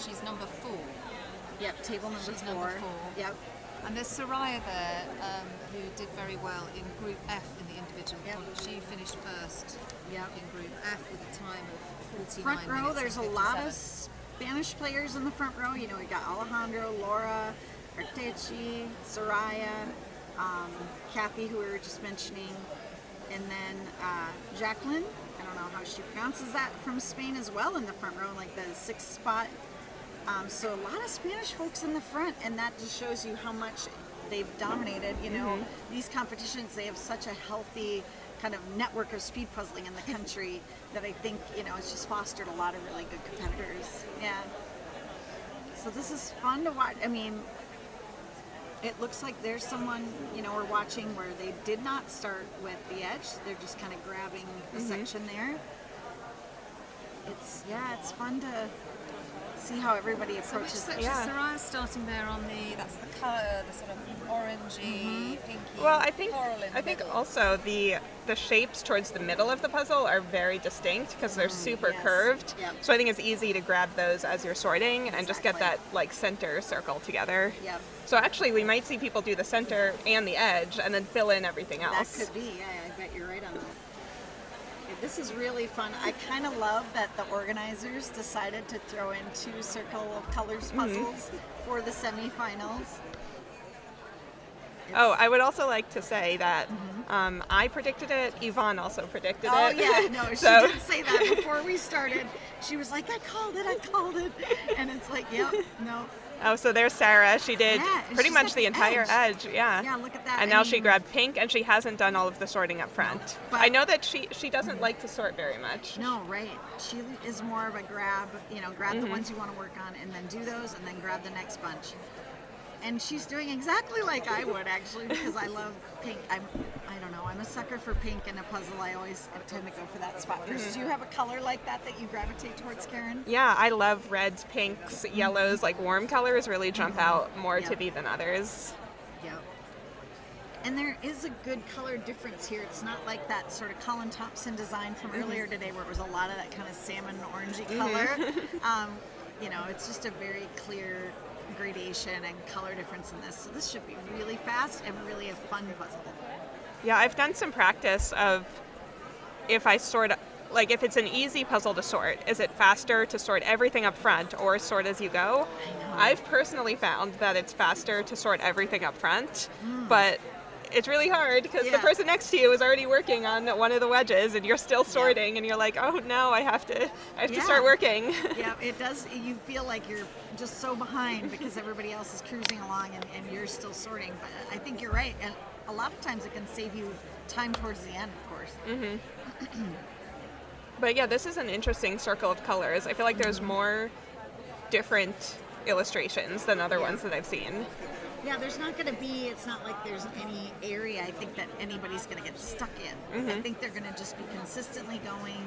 she's number 4. Yep, table number she's 4. Number 4. Yep. And there's Soraya there who did very well in Group F in the individual. Yep. She finished first in Group F with a time of 49 Front row, minutes there's and a lot 57. of Spanish players in the front row. You know, we got Alejandro, Laura, Artechi, Soraya, Kathy, who we were just mentioning, and then Jacqueline, I don't know how she pronounces that, from Spain as well in the front row, like the 6th spot. So a lot of Spanish folks in the front, and that just shows you how much they've dominated. You know, these competitions, they have such a healthy kind of network of speed puzzling in the country that I think, you know, it's just fostered a lot of really good competitors. Yeah. So this is fun to watch. I mean, it looks like there's someone, you know, we're watching where they did not start with the edge. They're just kind of grabbing the section there. It's fun to see how everybody approaches it. So which section Soraya's starting there on that's the colour, the sort of orangey, pinky, Well, coral in I the think middle. also the shapes towards the middle of the puzzle are very distinct because they're super curved. Yep. So I think it's easy to grab those as you're sorting and just get that like center circle together. Yep. So actually we might see people do the center and the edge and then fill in everything else. That could be, yeah, I bet you're right on that. This is really fun. I kind of love that the organizers decided to throw in 2 Circle of Colors puzzles for the semifinals. Oh, I would also like to say that I predicted it. Yvonne also predicted it. Oh yeah, no, she So- did say that before we started. She was like, I called it. And it's like, yep, no. Oh, so there's Sarah. She did Yeah, and pretty she's much at the the entire edge. Yeah. Yeah, look at that. And I now she mean- grabbed pink, and she hasn't done all of the sorting up front. but- I know that she doesn't like to sort very much. No, right. She is more of a grab, you know, grab the ones you want to work on and then do those and then grab the next bunch. And she's doing exactly like I would actually because I love pink. I don't know, I'm a sucker for pink in a puzzle. I always tend to go for that spot first. Do you have a color like that you gravitate towards, Karen? Yeah, I love reds, pinks, yellows, like warm colors really jump out more to me than others. Yep. And there is a good color difference here. It's not like that sort of Colin Thompson design from earlier today where it was a lot of that kind of salmon orangey color. You know, it's just a very clear gradation and color difference in this. So this should be really fast and really a fun puzzle. Yeah, I've done some practice of if I sort, like if it's an easy puzzle to sort, is it faster to sort everything up front or sort as you go? I've personally found that it's faster to sort everything up front, but it's really hard because the person next to you is already working on one of the wedges and you're still sorting and you're like, oh no, I have to start working. Yeah, it does. You feel like you're just so behind because everybody else is cruising along and you're still sorting. But I think you're right. And a lot of times it can save you time towards the end, of course. But yeah, this is an interesting circle of colors. I feel like there's more different illustrations than other ones that I've seen. Yeah, there's not going to be, it's not like there's any area I think that anybody's going to get stuck in. I think they're going to just be consistently going.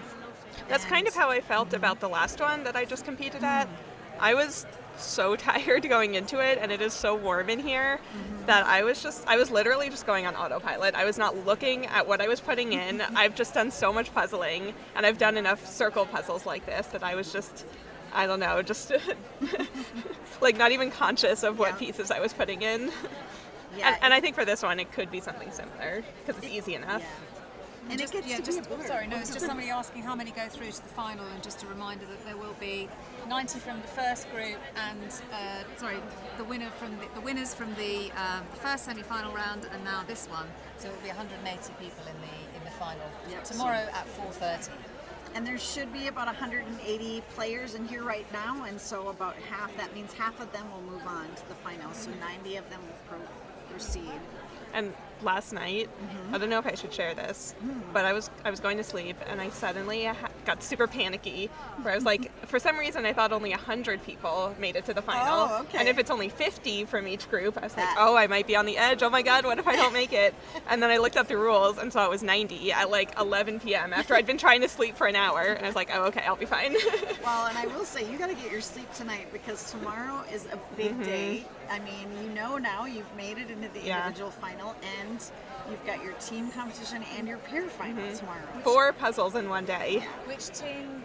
That's kind of how I felt about the last one that I just competed at. I was so tired going into it, and it is so warm in here that I was literally just going on autopilot. I was not looking at what I was putting in. I've just done so much puzzling, and I've done enough circle puzzles like this that I was just, I don't know, just like not even conscious of what pieces I was putting in. Yeah. And I think for this one, it could be something similar because it's easy enough. And just, it gets to be a blur. sorry, no, it's just somebody asking how many go through to the final, and just a reminder that there will be 90 from the first group, and the winners from the first semi-final round, and now this one. So it will be 180 people in the final tomorrow at 4:30. And there should be about 180 players in here right now, and so about half, that means half of them will move on to the final, so 90 of them will proceed. And last night. I don't know if I should share this, but I was going to sleep and I suddenly got super panicky. Where I was like, for some reason, I thought only 100 people made it to the final, Oh, okay. and if it's only 50 from each group, I was like, oh, I might be on the edge. Oh my God, what if I don't make it? And then I looked up the rules and saw it was 90 at like 11 p.m. after I'd been trying to sleep for an hour, and I was like, oh, okay, I'll be fine. Well, and I will say, you got to get your sleep tonight because tomorrow is a big day. I mean, you know now you've made it into the individual final, and you've got your team competition and your pair final tomorrow. 4 puzzles in one day. Which team,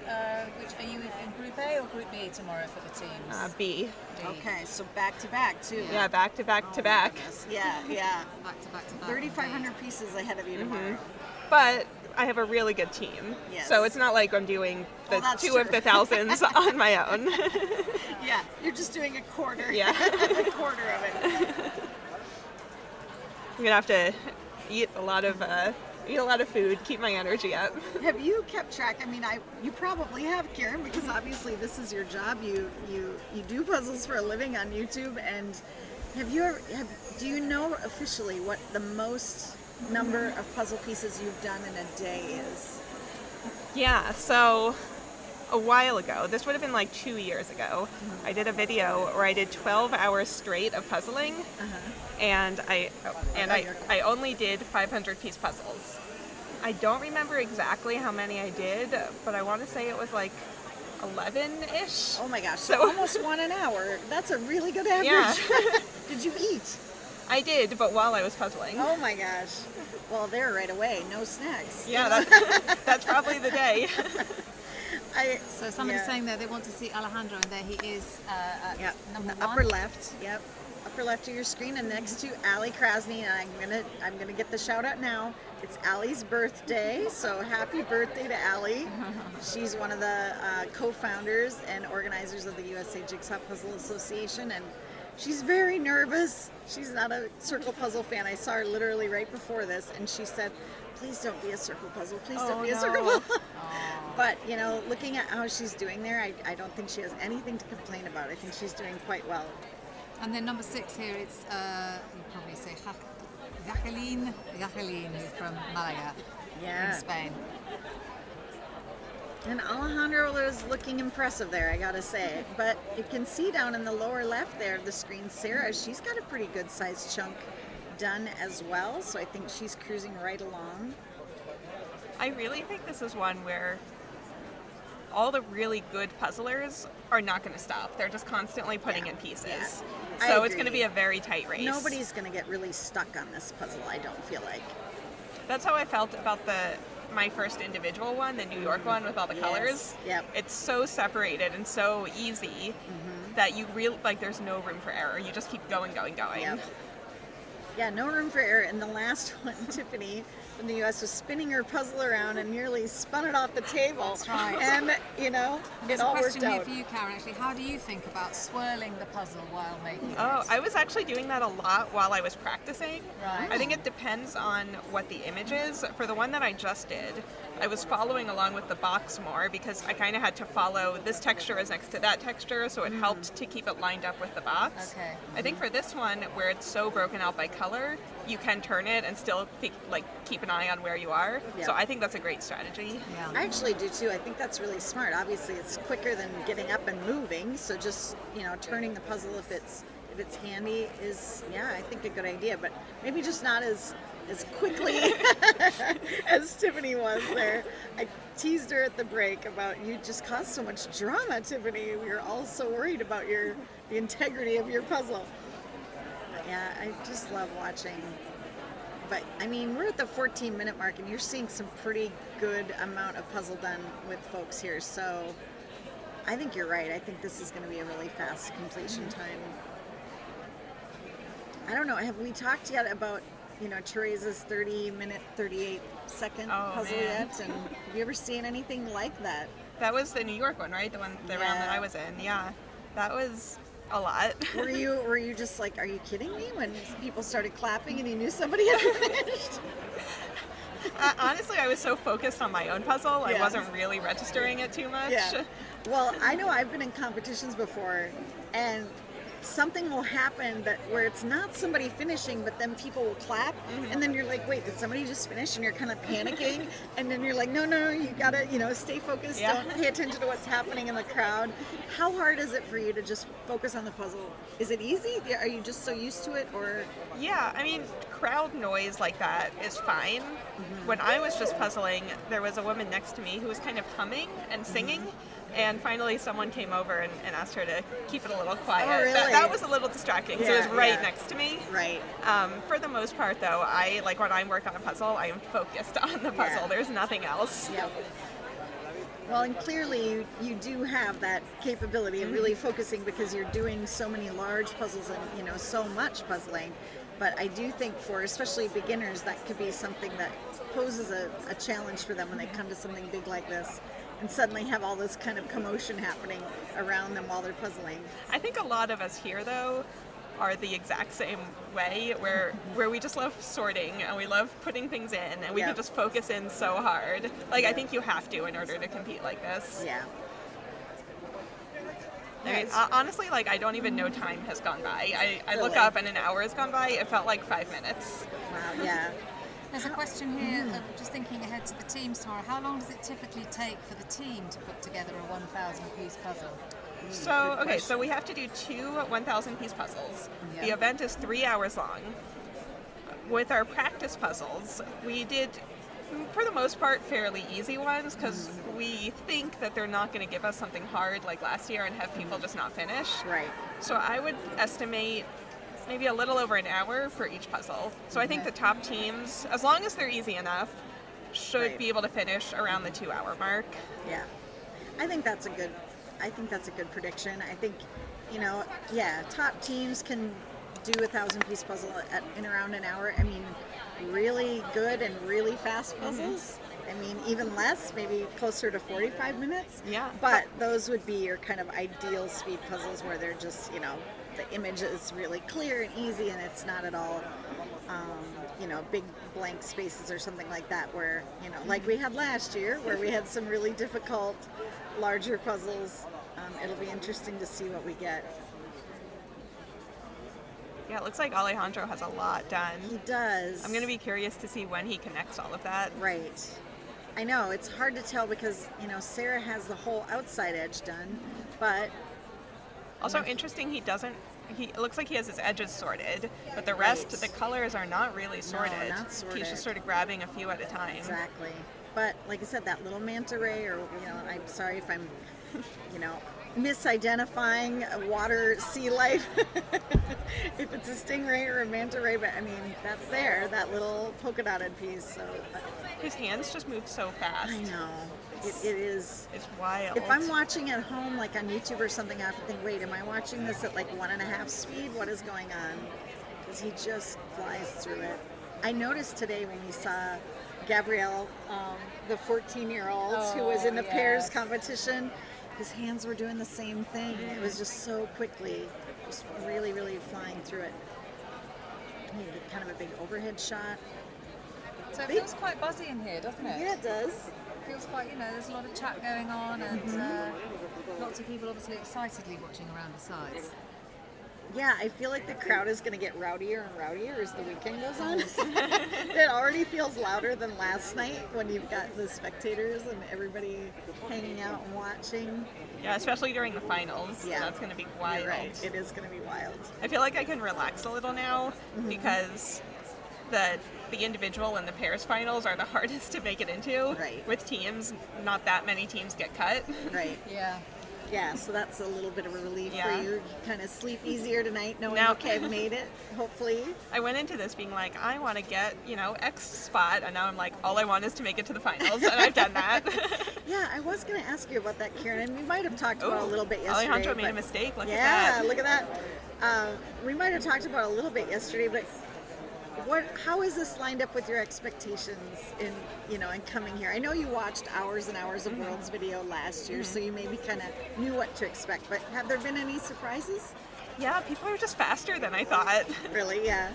which are you in Group A or Group B tomorrow for the teams? B. Okay, so back to back too. Yeah, back to back to back. Yeah, yeah. Back to back to back. 3,500 pieces ahead of you tomorrow. But I have a really good team. Yes. So it's not like I'm doing the that's 2 true. of the thousands on my own. Yeah, you're just doing a quarter. Yeah. A quarter of it. I'm gonna have to eat a lot of food, keep my energy up. Have you kept track? I mean, you probably have, Karen, because obviously this is your job. You do puzzles for a living on YouTube, and do you know officially what the most number of puzzle pieces you've done in a day is? Yeah, so a while ago, this would have been like 2 years ago, I did a video where I did 12 hours straight of puzzling, and I only did 500-piece puzzles. I don't remember exactly how many I did, but I want to say it was like 11-ish. Oh my gosh, so almost 1 an hour. That's a really good average. Yeah. Did you eat? I did, but while I was puzzling. Oh my gosh. Well, there right away, no snacks. Yeah, that's probably the day. So somebody's saying there they want to see Alejandro, and there he is at number the 1. upper left. Yep, upper left of your screen, and next to Ali Krasny. And I'm gonna get the shout out now. It's Ali's birthday, so happy birthday to Ali. She's one of the co-founders and organizers of the USA Jigsaw Puzzle Association, and she's very nervous. She's not a circle puzzle fan. I saw her literally right before this, and she said, please don't be a circle puzzle. Please don't be a circle puzzle. But, you know, looking at how she's doing there, I don't think she has anything to complain about. I think she's doing quite well. And then number 6 here, it's, you probably say, Jacqueline from Malaga in Spain. And Alejandro was looking impressive there, I gotta say. But you can see down in the lower left there of the screen, Sarah, she's got a pretty good sized chunk done as well. So I think she's cruising right along. I really think this is one where all the really good puzzlers are not going to stop. They're just constantly putting in pieces. Yeah. So it's going to be a very tight race. Nobody's going to get really stuck on this puzzle, I don't feel like. That's how I felt about my first individual one, the New York one with all the colors. Yep. It's so separated and so easy that you really, like, there's no room for error. You just keep going. Yep. Yeah, no room for error. And the last one, Tiffany from the U.S. was spinning her puzzle around and nearly spun it off the table. That's right. And, you know, There's it all a question worked here out. for you, Karen, actually. How do you think about swirling the puzzle while making it? Oh, I was actually doing that a lot while I was practicing. Right. I think it depends on what the image is. For the one that I just did, I was following along with the box more because I kind of had to follow this texture is next to that texture, so it helped to keep it lined up with the box. Okay. I think for this one, where it's so broken out by color, you can turn it and still keep an eye on where you are. Yeah. So I think that's a great strategy. I actually do too. I think that's really smart. Obviously, it's quicker than getting up and moving. So just, you know, turning the puzzle if it's handy is, I think a good idea. But maybe just not as quickly as Tiffany was there. I teased her at the break about you just caused so much drama, Tiffany. We were all so worried about the integrity of your puzzle. Yeah, I just love watching. But, I mean, we're at the 14-minute mark, and you're seeing some pretty good amount of puzzle done with folks here. So I think you're right. I think this is going to be a really fast completion time. I don't know. Have we talked yet about, you know, Theresa's 30-minute, 38-second puzzle yet? And have you ever seen anything like that? That was the New York one, right? The round that I was in. Yeah, that was a lot. Were you just like, are you kidding me? When people started clapping and you knew somebody had finished? Honestly, I was so focused on my own puzzle, I wasn't really registering it too much. Yeah. Well, I know I've been in competitions before, and something will happen that where it's not somebody finishing, but then people will clap, and then you're like, wait, did somebody just finish? And you're kind of panicking, and then you're like, no, you gotta, stay focused. Don't pay attention to what's happening in the crowd. How hard is it for you to just focus on the puzzle? Is it easy? Are you just so used to it, or? Yeah, I mean, crowd noise like that is fine. When I was just puzzling, there was a woman next to me who was kind of humming and singing. And finally, someone came over and asked her to keep it a little quiet. Oh, really? That was a little distracting because it was right next to me. Right. For the most part, though, when I work on a puzzle, I am focused on the puzzle. Yeah. There's nothing else. Yep. Well, and clearly you do have that capability of really focusing because you're doing so many large puzzles and so much puzzling. But I do think for especially beginners, that could be something that poses a challenge for them when they come to something big like this and suddenly have all this kind of commotion happening around them while they're puzzling. I think a lot of us here, though, are the exact same way, where we just love sorting and we love putting things in and we can just focus in so hard. I think you have to in order to compete like this. Yeah. I mean, honestly, I don't even know time has gone by. I look up and an hour has gone by. It felt like 5 minutes. Wow, yeah. There's a question here, just thinking ahead to the teams tomorrow. How long does it typically take for the team to put together a 1,000-piece puzzle? So we have to do 2 1,000-piece puzzles. The event is 3 hours long. With our practice puzzles, we did, for the most part, fairly easy ones because we think that they're not going to give us something hard like last year and have people just not finish. Right. So I would estimate maybe a little over an hour for each puzzle. So I think the top teams, as long as they're easy enough, should be able to finish around the 2-hour mark. Yeah. I think that's a good prediction. I think, top teams can do a 1,000-piece puzzle in around an hour. I mean, really good and really fast puzzles. I mean, even less, maybe closer to 45 minutes. Yeah. But those would be your kind of ideal speed puzzles where they're just, the image is really clear and easy and it's not at all, big blank spaces or something like that where, like we had last year where we had some really difficult, larger puzzles. It'll be interesting to see what we get. Yeah, it looks like Alejandro has a lot done. He does. I'm going to be curious to see when he connects all of that. Right. I know, it's hard to tell because, Sarah has the whole outside edge done, but... Also interesting, it looks like he has his edges sorted, but the rest, the colors are not really sorted. No, not sorted. He's just sort of grabbing a few at a time. Exactly. But like I said, that little manta ray, or, I'm sorry if I'm, misidentifying a water sea life, if it's a stingray or a manta ray, but I mean, that's there, that little polka dotted piece. So his hands just move so fast. I know. It is. It's wild. If I'm watching at home, like on YouTube or something, I have to think, wait, am I watching this at like 1.5 speed? What is going on? Because he just flies through it. I noticed today when we saw Gabrielle, the 14-year-old who was in the pairs competition, his hands were doing the same thing. It was just so quickly, just really, really flying through it. You get kind of a big overhead shot. So it feels quite buzzy in here, doesn't it? Yeah, it does. It feels quite, there's a lot of chat going on and lots of people obviously excitedly watching around the sides. Yeah, I feel like the crowd is going to get rowdier and rowdier as the weekend goes on. It already feels louder than last night when you've got the spectators and everybody hanging out and watching. Yeah, especially during the finals. Yeah. That's going to be wild. You're right. It is going to be wild. I feel like I can relax a little now because the individual and the pairs finals are the hardest to make it into. Right. With teams, not that many teams get cut. Right. Yeah. Yeah, so that's a little bit of a relief for Yeah. you. You kind of sleep easier tonight knowing, Now- okay, I've made it, hopefully. I went into this being like, I want to get, X spot, and now I'm like, all I want is to make it to the finals, and I've done that. Yeah, I was going to ask you about that, Karen, and we might have talked about it a little bit yesterday. Alejandro made a but- mistake, look at Yeah, that. look at that. We might have talked about it a little bit yesterday, but how is this lined up with your expectations in coming here? I know you watched hours and hours of Worlds video last year, so you maybe kind of knew what to expect, but have there been any surprises? Yeah, people are just faster than I thought. Really, yeah.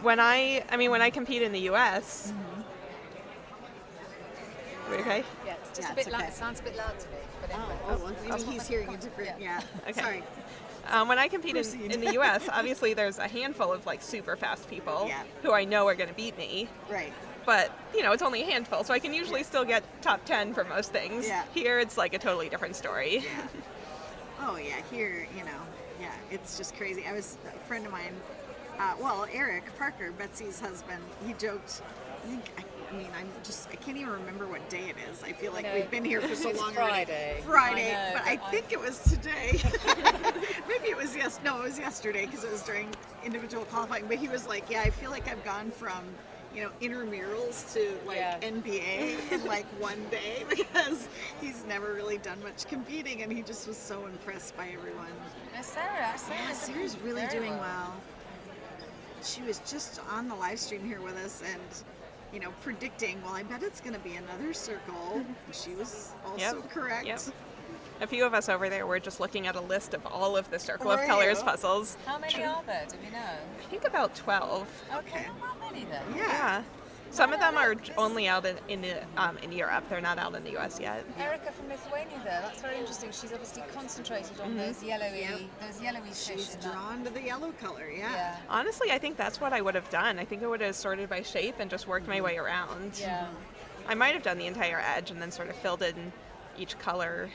When I compete in the U.S. We okay? Yeah. It's just Yeah, a bit it's loud. okay. It sounds a bit loud to me. But anyway. Well, maybe he's hearing a different. Yeah. Okay. Sorry. When I compete Proceed. in the U.S., obviously there's a handful of like super fast people Yeah. who I know are going to beat me. Right. But, you know, it's only a handful, so I can usually still get top 10 for most things. Yeah. Here, it's like a totally different story. Yeah. Oh yeah, here, you know, yeah, it's just crazy. A friend of mine, Eric Parker, Betsy's husband, he joked, I can't even remember what day it is. I feel like we've been here for so It's long Friday. already. Friday, I know, but I think it was today. Maybe it was it was yesterday because it was during individual qualifying. But he was like, yeah, I feel like I've gone from, you know, intramurals to like NBA in like one day because he's never really done much competing and he just was so impressed by everyone. Sarah's really doing well. She was just on the live stream here with us and, you know, predicting, well, I bet it's going to be another circle. She was also correct. Yep. A few of us over there were just looking at a list of all of the Circle of Were Colors you? puzzles. How many are there? Do we know? I think about 12. Okay, not many then. Yeah. Some of them are only out in Europe. They're not out in the US yet. Erica from Lithuania there. That's very interesting. She's obviously concentrated on those yellowy fish. She's drawn to the yellow color, yeah. Honestly, I think that's what I would have done. I think I would have sorted by shape and just worked my way around. Yeah. I might have done the entire edge and then sort of filled in each color.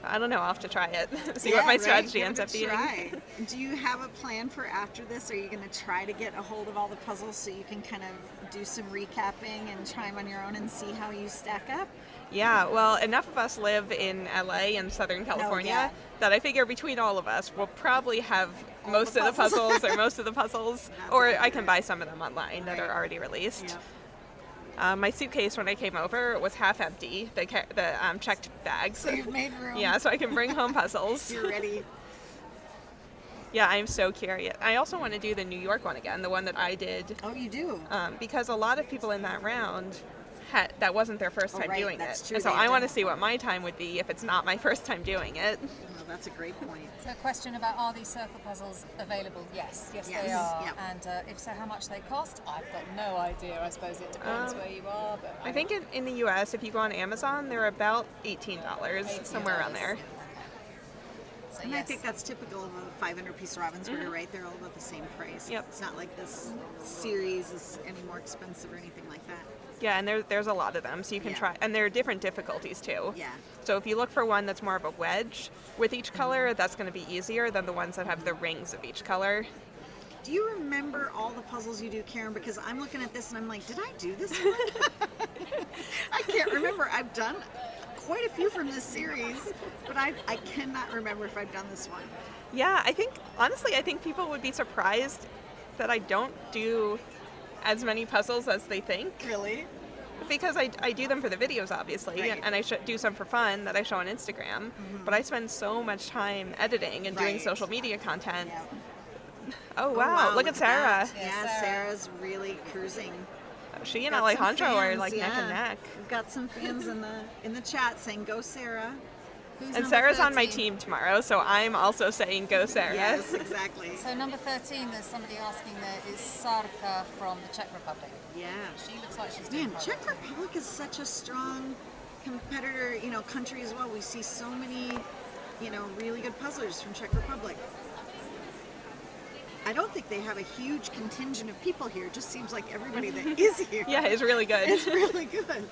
I don't know. I'll have to try it. See what my strategy ends up being. Do you have a plan for after this? Are you going to try to get a hold of all the puzzles so you can kind of do some recapping and try them on your own and see how you stack up? Yeah, well, enough of us live in LA and Southern California that I figure between all of us, we'll probably have most of the puzzles or most of the puzzles, or I can buy some of them online that are already released. My suitcase when I came over was half empty, the checked bags. So you've made room. Yeah, so I can bring home puzzles. You're ready. Yeah, I'm so curious. I also want to do the New York one again, the one that I did. Oh, you do? Because a lot of people in that round, that wasn't their first time doing it. True. And so I want to see what my time would be if it's not my first time doing it. Oh, that's a great point. So a question about, are these circle puzzles available? Yes, they are. Yep. And if so, how much they cost? I've got no idea. I suppose it depends where you are. But I think in the US, if you go on Amazon, they're about $18, somewhere around there. So and I think that's typical of a 500-piece Ravensburger, right? They're all about the same price. Yep. It's not like this series is any more expensive or anything like that. Yeah, and there's a lot of them, so you can try, and there are different difficulties too. Yeah. So if you look for one that's more of a wedge with each color, that's going to be easier than the ones that have the rings of each color. Do you remember all the puzzles you do, Karen? Because I'm looking at this and I'm like, did I do this one? I can't remember. I've done quite a few from this series, but I cannot remember if I've done this one. Yeah, honestly, I think people would be surprised that I don't do as many puzzles as they think. Really? Because I do them for the videos, obviously, and I do some for fun that I show on Instagram, but I spend so much time editing and doing social media content. Oh, wow. Look at Sarah. Yeah, Sarah's really cruising. She and Alejandro are like neck and neck. We've got some fans in the chat saying, go Sarah. And Sarah's on my team tomorrow, so I'm also saying go Sarah. Yes, exactly. So number 13, there's somebody asking there, is Sarka from the Czech Republic. Yeah. She looks like she's doing Man, Czech Republic is such a strong competitor, country as well. We see so many, really good puzzlers from Czech Republic. I don't think they have a huge contingent of people here. It just seems like everybody that is here. Yeah, it's really good. It's really good,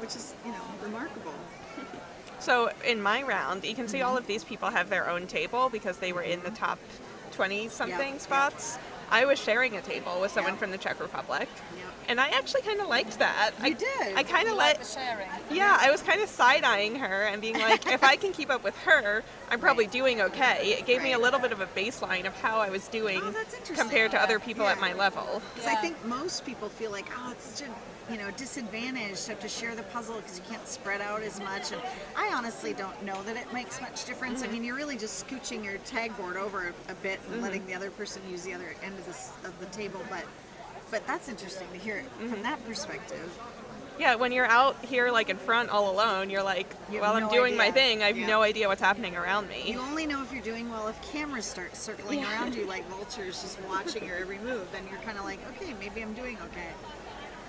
which is, remarkable. So in my round, you can see all of these people have their own table because they were in the top 20-something spots. I was sharing a table with someone from the Czech Republic, and I actually kind of liked that. You did? I kind of the sharing. Yeah, I was kind of side-eyeing her and being like, if I can keep up with her, I'm probably doing okay. It gave me a little bit of a baseline of how I was doing compared to other people at my level. Because I think most people feel like, it's such a disadvantage to have to share the puzzle because you can't spread out as much. And I honestly don't know that it makes much difference. I mean, you're really just scooching your tag board over a bit and letting the other person use the other end of the table. But that's interesting to hear it from that perspective. Yeah, when you're out here like in front all alone, you're like, I'm doing my thing. I have no idea what's happening around me. You only know if you're doing well if cameras start circling around you like vultures, just watching your every move. Then you're kind of like, okay, maybe I'm doing okay.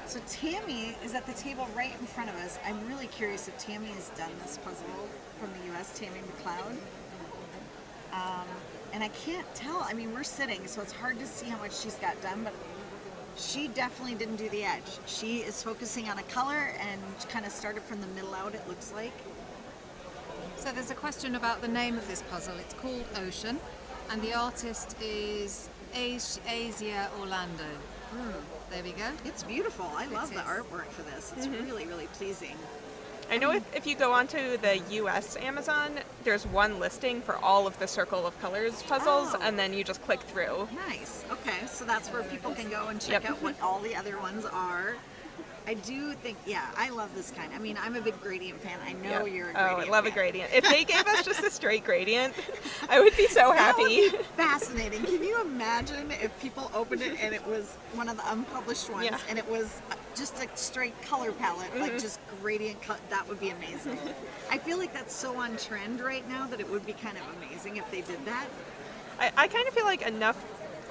So Tammy is at the table right in front of us. I'm really curious if Tammy has done this puzzle from the US, Tammy McLeod. And I can't tell. I mean, we're sitting, so it's hard to see how much she's got done, but she definitely didn't do the edge. She is focusing on a color and kind of started from the middle out, it looks like. So there's a question about the name of this puzzle. It's called Ocean, and the artist is Asia Orlando. There we go. It's beautiful. I love the artwork for this. It's really, really pleasing. I know if you go onto the US Amazon, there's one listing for all of the Circle of Colors puzzles, and then you just click through. Nice. Okay, so that's where people can go and check out what all the other ones are. I do think, I love this kind. I mean, I'm a big gradient fan. I know you're a gradient I love fan. a gradient. If they gave us just a straight gradient, I would be so happy. That would be fascinating. Can you imagine if people opened it and it was one of the unpublished ones and it was just a straight color palette, like just gradient cut? That would be amazing. I feel like that's so on trend right now that it would be kind of amazing if they did that. I kind of feel like enough.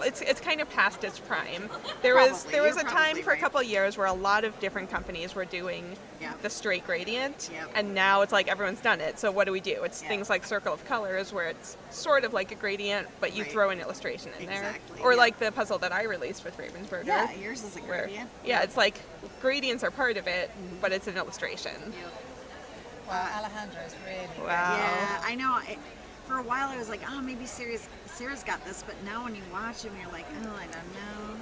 It's kind of past its prime. There was a time for a couple of years where a lot of different companies were doing the straight gradient, and now it's like everyone's done it. So what do we do? It's things like Circle of Colors, where it's sort of like a gradient, but you throw an illustration in there. Or like the puzzle that I released with Ravensburger. Yeah, yours is a gradient. It's like gradients are part of it, but it's an illustration. Wow, Alejandro's really Wow. Yeah, I know. For a while I was like, oh, maybe Sarah's got this, but now when you watch him, you're like, oh, I don't know.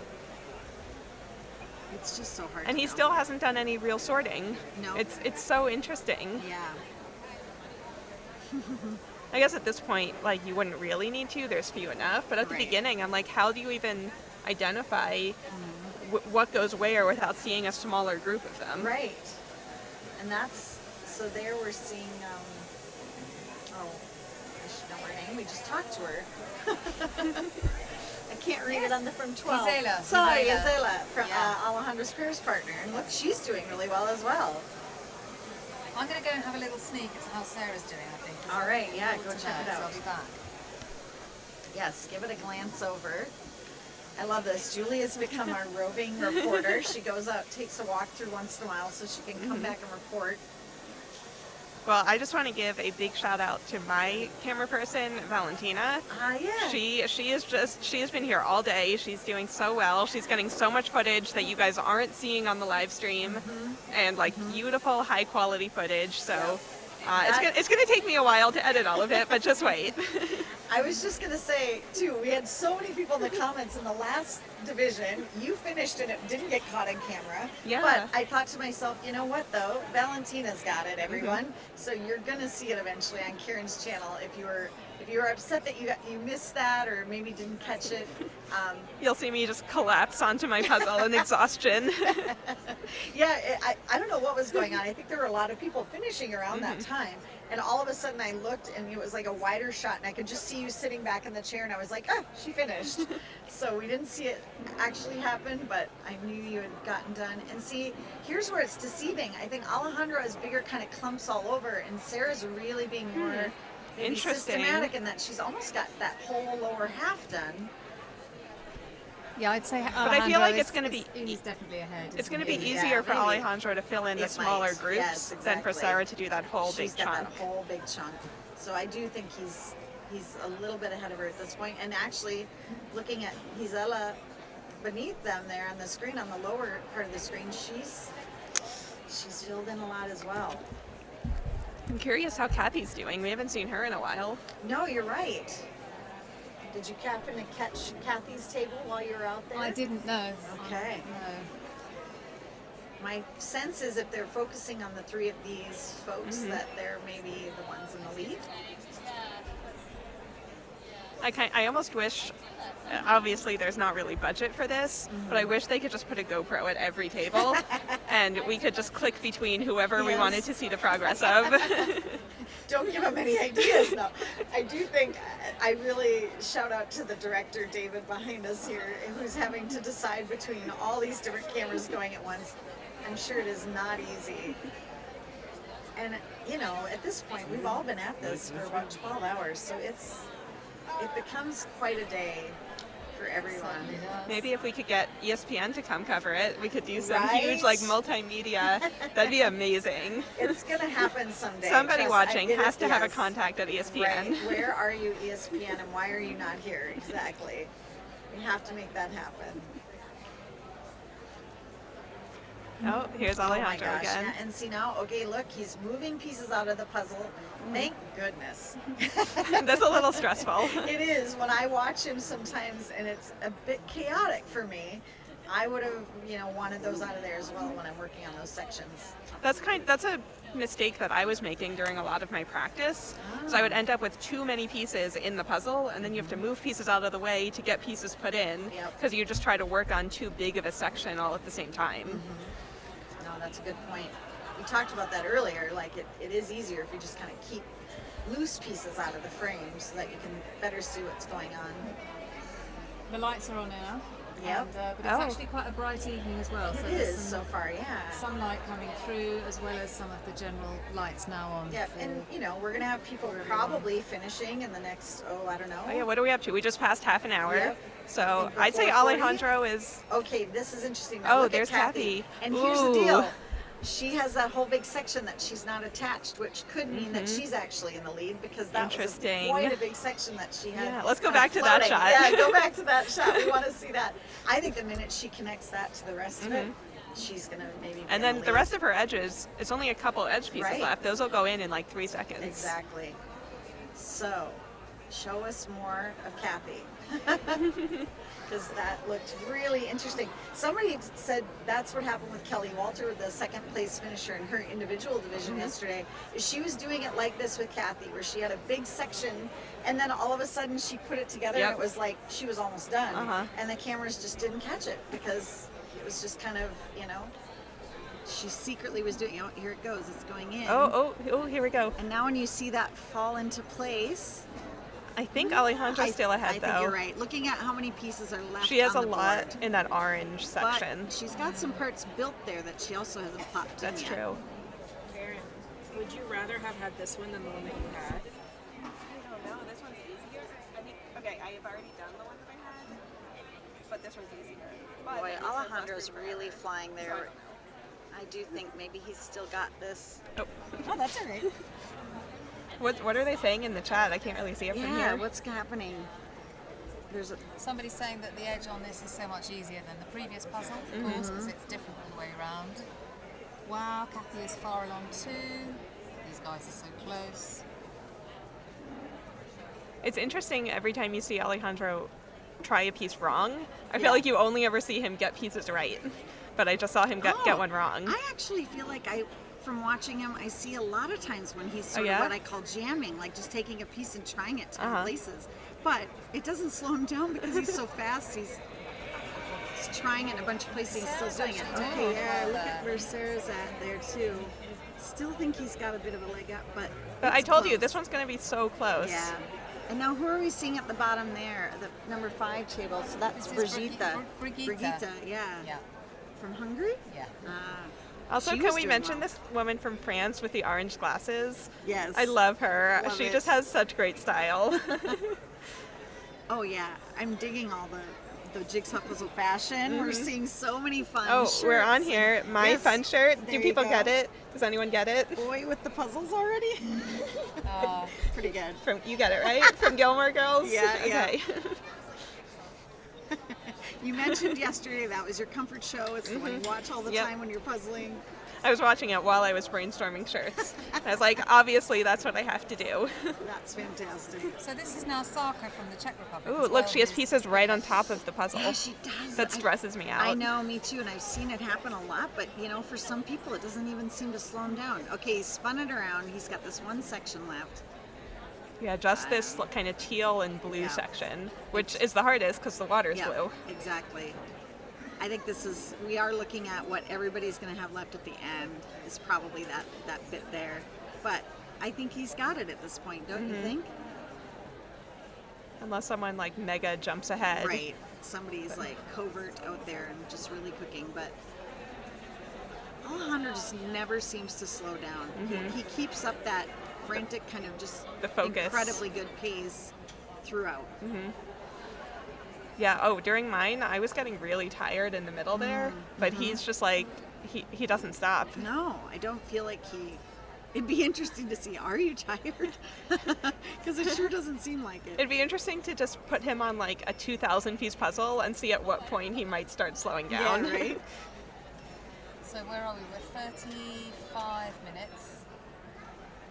It's just so hard. And he still hasn't done any real sorting. No. It's so interesting. Yeah. I guess at this point, like, you wouldn't really need to. There's few enough. But at the beginning, I'm like, how do you even identify what goes where without seeing a smaller group of them? Right. And that's, so there we're seeing, we just talked to her. I can't read it on the from 12. Isela. Sorry, Isela, from Alejandro Spear's partner. And look, she's doing really well as well. I'm going to go and have a little sneak at how Sarah's doing, I think. All right, yeah, go check it out. So I'll be back. Yes, give it a glance over. I love this. Julie has become our roving reporter. She goes out, takes a walk through once in a while so she can come back and report. Well, I just want to give a big shout out to my camera person, Valentina. Yeah. She has been here all day. She's doing so well. She's getting so much footage that you guys aren't seeing on the live stream, and like beautiful, high quality footage. So it's gonna take me a while to edit all of it, but just wait. I was just gonna say too, we had so many people in the comments in the last division. You finished and it didn't get caught on camera. Yeah. But I thought to myself, you know what though? Valentina's got it, everyone. So you're gonna see it eventually on Kieran's channel. If you were upset that you missed that or maybe didn't catch it, you'll see me just collapse onto my puzzle in exhaustion. Yeah, I don't know what was going on. I think there were a lot of people finishing around that time. And all of a sudden I looked and it was like a wider shot and I could just see you sitting back in the chair and I was like, oh, she finished. So we didn't see it actually happen, but I knew you had gotten done. And see, here's where it's deceiving. I think Alejandro has bigger kind of clumps all over and Sarah's really being more maybe systematic in that she's almost got that whole lower half done. Yeah, I'd say. But I feel like it's going to be. He's definitely ahead. It's going to be easier for Alejandro to fill in the smaller groups than for Sarah to do that whole big chunk. That whole big chunk. So I do think he's a little bit ahead of her at this point. And actually, looking at Gisela beneath them there on the screen, on the lower part of the screen, she's filled in a lot as well. I'm curious how Kathy's doing. We haven't seen her in a while. No, you're right. Did you happen to catch Kathy's table while you were out there? I didn't know. Okay. No. My sense is if they're focusing on the three of these folks, that they're maybe the ones in the lead. I almost wish, obviously there's not really budget for this, but I wish they could just put a GoPro at every table and we could just click between whoever we wanted to see the progress of. Don't give them any ideas, no. I do think, I really shout out to the director, David, behind us here, who's having to decide between all these different cameras going at once. I'm sure it is not easy. And, you know, at this point, we've all been at this for about 12 hours, so it becomes quite a day for everyone. Maybe if we could get ESPN to come cover it, we could do some Right? huge like multimedia. That'd be amazing. It's going to happen someday. Somebody Trust- watching it has is- to have a yes. contact at ESPN. Right. Where are you, ESPN, and why are you not here? Exactly. We have to make that happen. Oh, here's Oh my Alejandro gosh. again. Yeah, and see now, okay, look, he's moving pieces out of the puzzle. Thank goodness. That's a little stressful. It is. When I watch him sometimes, and it's a bit chaotic for me, I would have, wanted those out of there as well when I'm working on those sections. That's a mistake that I was making during a lot of my practice. So I would end up with too many pieces in the puzzle, and then you have to move pieces out of the way to get pieces put in, because you just try to work on too big of a section all at the same time. No, that's a good point. We talked about that earlier. Like it is easier if you just kind of keep loose pieces out of the frame so that you can better see what's going on. The lights are on now. Yep. And, but it's actually quite a bright evening as well. So It there's is so far, yeah. Sunlight coming through, as well as some of the general lights now on. Yeah, and we're gonna have people probably finishing in the next, I don't know. Oh yeah, what are we up to? We just passed half an hour. Yep. So I I'd think say before 40. Alejandro is... Okay, this is interesting. Now Oh, look at there's Kathy. And here's the Ooh. deal. She has that whole big section that she's not attached, which could mean that Mhm. she's actually in the lead, because that was Interesting. quite a big section that she had. Yeah, let's go kind of back to that floating. shot. Yeah, go back to that shot. We want to see that. I think the minute she connects that to the rest of it, Mhm. she's going to maybe be And in then the the lead. rest of her edges, it's only a couple edge pieces Right. left. Those will go in like 3 seconds. Exactly. So, show us more of Kathy. Because that looked really interesting. Somebody said that's what happened with Kelly Walter, the second place finisher in her individual division yesterday. Is she was doing it like this with Kathy, where she had a big section, and then all of a sudden she put it together, and it was like she was almost done, and the cameras just didn't catch it because it was just kind of, she secretly was doing. Oh, here it goes. It's going in. Oh, here we go. And now when you see that fall into place. I think Alejandro's still ahead, I though. think you're right. Looking at how many pieces are left She has on a the lot board. in that orange section. But she's got some parts built there that she also hasn't popped That's in yet. true. Karen, would you rather have had this one than the one that you had? I don't know. This one's easier. I think, okay, I have already done the one that I had, but this one's easier. But Boy, it makes it less Alejandro's forever. really flying there. I do think maybe he's still got this. Oh, that's all right. What are they saying in the chat? I can't really see it from Yeah, here. what's happening? There's a Somebody's saying that the edge on this is so much easier than the previous puzzle, of course, because it's different all the way around. Wow, Kathy is far along too. These guys are so close. It's interesting every time you see Alejandro try a piece wrong. I Yeah. feel like you only ever see him get pieces right, but I just saw him get one wrong. I actually feel like from watching him, I see a lot of times when he's sort yeah? of what I call jamming, like just taking a piece and trying it 10 Uh-huh. places. But it doesn't slow him down because he's so fast. He's trying it in a bunch of places. He's still doing it. Okay, yeah, look at where Sarah's at there too. Still think he's got a bit of a leg up, but I it's told you, close. this one's going to be so close. Yeah. And now who are we seeing at the bottom there? The number 5 table. So that's This is Brigitte. Brigitte. Yeah. Yeah. From Hungary? Yeah. Also, She can was we doing mention well. this woman from France with the orange glasses? Yes. I love her. Love She it. just has such great style. Oh yeah, I'm digging all the jigsaw puzzle fashion. We're Mhm. seeing so many fun Oh, shirts. we're on here. My Yes, fun shirt. there Do you people go. get it? Does anyone get it? Boy with the puzzles already. Pretty good. From you get it right from Gilmore Girls. Yeah, yeah. Okay. You mentioned yesterday that was your comfort show. It's the one you watch all the Yep. time when you're puzzling. I was watching it while I was brainstorming shirts. I was like, obviously, that's what I have to do. That's fantastic. So this is now Saka from the Czech Republic. Ooh, as look, well, she has who's- pieces right on top of the puzzle. Yeah, she does. That stresses me out. I know, me too, and I've seen it happen a lot, but for some people it doesn't even seem to slow him down. Okay, he's spun it around. He's got this one section left. Yeah, just this kind of teal and blue Yeah. section, which is the hardest because the water's Yeah, blue. exactly. I think we are looking at what everybody's going to have left at the end is probably that bit there. But I think he's got it at this point, don't you think? Unless someone like mega jumps ahead. Right. Somebody's like covert out there and just really cooking, but Alejandro just never seems to slow down. He keeps up that frantic kind of just The focus. incredibly good pace throughout. Yeah, oh, during mine, I was getting really tired in the middle there, but he's just like, he doesn't stop. No, I don't feel like he... It'd be interesting to see, are you tired? Because it sure doesn't seem like it. It'd be interesting to just put him on like a 2,000 piece puzzle and see at what point he might start slowing down. Yeah, right? So where are we? We're 35 minutes.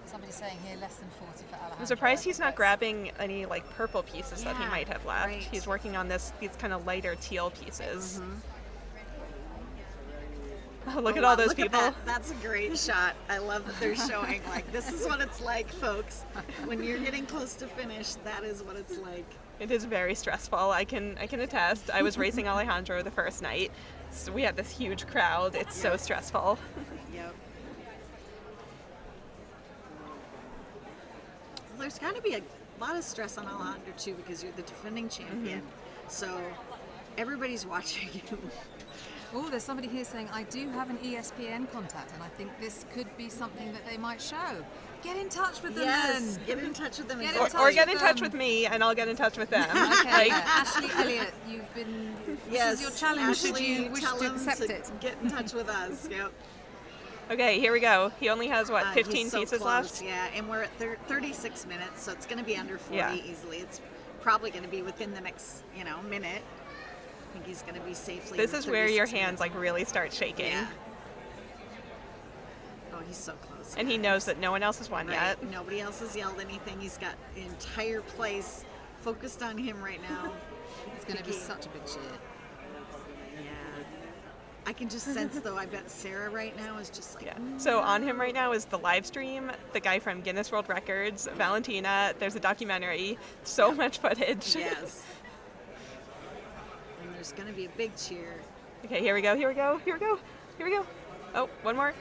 Somebody's saying here less than 40 for Alejandro. I'm surprised he's not grabbing any like purple pieces that he Yeah, might have left. right. He's working on these kind of lighter teal pieces. Oh, look at all those look at people. that. That's a great shot. I love that they're showing, like, this is what it's like, folks. When you're getting close to finish, that is what it's like. It is very stressful. I can attest. I was racing Alejandro the first night. So we had this huge crowd. It's so stressful. Yep. Well, there's got to be a lot of stress on Alejandro, too, because you're the defending champion. So everybody's watching you. Oh, there's somebody here saying, I do have an ESPN contact, and I think this could be something that they might show. Get in touch with them Yes, then. get in touch with them. Or get in touch with me, and I'll get in touch with them. Okay, Ashley Elliott, you've been... Yes, this is your challenge, should Ashley, you wish tell to him accept to it. Get in touch with us. Yep. Okay, here we go. He only has, what, 15 he's so pieces close, left? Yeah, and we're at 36 minutes, so it's going to be under 40 Yeah. easily. It's probably going to be within the next, minute. I think he's going to be safely. This in is where your 36 hands minutes. like really start shaking. Yeah. Oh, he's so close. And he knows that no one else has won Right. yet. Nobody else has yelled anything. He's got the entire place focused on him right now. It's going to be such a big cheer. Yeah. I can just sense, though, I bet Sarah right now is just like... So on him right now is the live stream, the guy from Guinness World Records, Valentina. There's a documentary. So much footage. Yes. And there's going to be a big cheer. Okay, here we go, here we go, here we go, here we go. Oh, one more.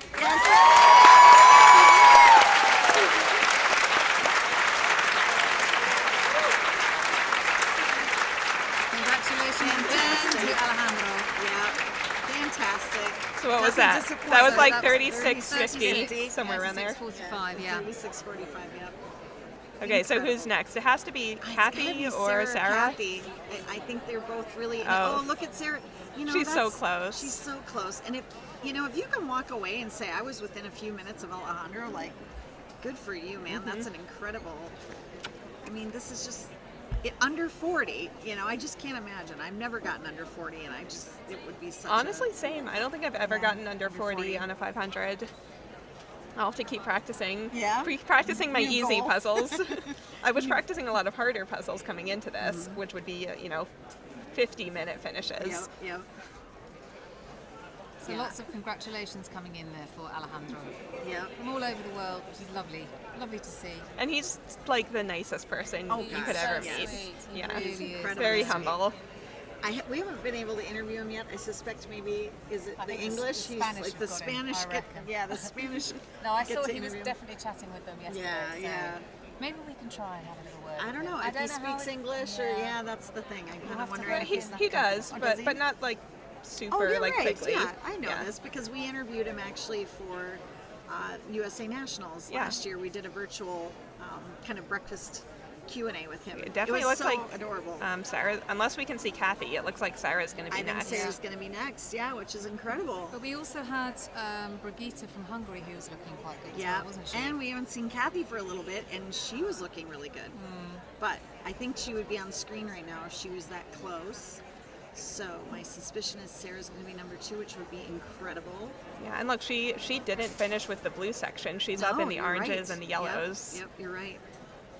Congratulations again to Alejandro. Yeah, fantastic. So what was that? That was like 36.50, somewhere around there. 36.45, yeah. 36.45, yeah. Okay, so who's next? It has to be Kathy or Sarah. Kathy. I think they're both really. Oh. Oh, look at Sarah. She's so close. She's so close. And if you can walk away and say I was within a few minutes of Alejandro, like, good for you, man. That's an incredible. I mean, this is just under 40. I just can't imagine. I've never gotten under 40, and it would be such. Honestly, same. I don't think I've ever gotten under 40 on a 500. I'll have to keep practicing. Yeah? Practicing my New easy goal. puzzles. I was practicing a lot of harder puzzles coming into this, which would be, 50-minute finishes. Yep. So lots of congratulations coming in there for Alejandro. Yeah. From all over the world, which is lovely. Lovely to see. And he's like the nicest person you could ever meet. Sweet. He Yeah, really he's is. very humble. We haven't been able to interview him yet. I suspect maybe is it I the think English? the Spanish He's like the have got him, Spanish. I reckon. The Spanish. No, I get saw to he was interview him. definitely chatting with them yesterday. Yeah, so yeah. Maybe we can try and have a little word. I don't with know him. if he speaks English or that's the thing. I'm kind of wondering. if He does, Oh, but he? but not like super Oh, you're like right. quickly. Yeah, I know this because we interviewed him actually for USA Nationals last year. We did a virtual kind of breakfast Q&A with him. It definitely was looks so like adorable. Sarah. Unless we can see Kathy, it looks like Sarah's going to be I think next. Sarah's going to be next. Yeah, which is incredible. But we also had Brigitte from Hungary who was looking quite good as Yeah, well, wasn't she? and we haven't seen Kathy for a little bit, and she was looking really good. But I think she would be on screen right now if she was that close. So my suspicion is Sarah's going to be number 2, which would be incredible. Yeah, and look, she didn't finish with the blue section. She's up in the you're oranges right. and the yellows. Yep, you're right.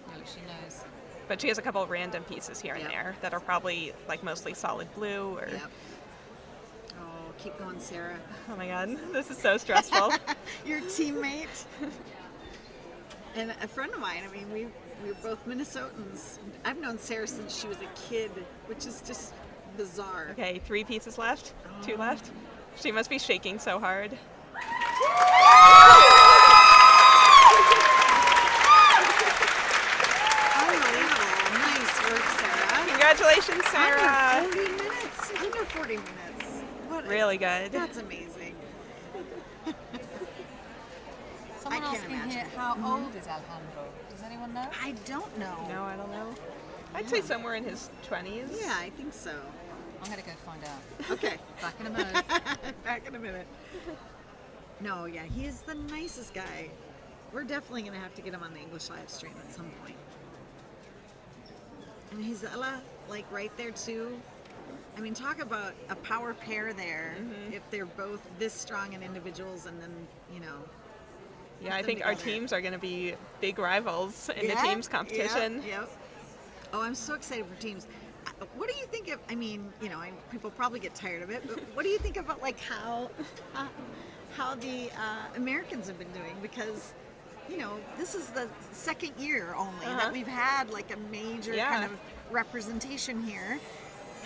No, she knows. But she has a couple of random pieces here and there that are probably like mostly solid blue or. Yep. Oh, keep going, Sarah. Oh my God, this is so stressful. Your teammate and a friend of mine. I mean, we're both Minnesotans. I've known Sarah since she was a kid, which is just bizarre. Okay, 3 pieces left, 2 left. She must be shaking so hard. Unbelievable. Nice work, Sarah. Congratulations, Sarah. Under 40 minutes. Under 40 minutes. What Really good. That's amazing. Someone I can't asking imagine. here, how old is Alejandro? Does anyone know? I don't know. No, I don't know. I'd say somewhere in his 20s. Yeah, I think so. I'm going to go find out. Okay. Back in a minute. Back in a minute. No, yeah, he is the nicest guy. We're definitely going to have to get him on the English live stream at some point. And Gisela, like right there too. I mean, talk about a power pair there. If they're both this strong in individuals, and then, you know. Yeah, I think our teams are going to be big rivals in the teams competition. Yep. Oh, I'm so excited for teams. What do you think of, I mean, you know, people probably get tired of it, but what do you think about like how the Americans have been doing? Because, you know, this is the second year only that we've had like a major kind of representation here.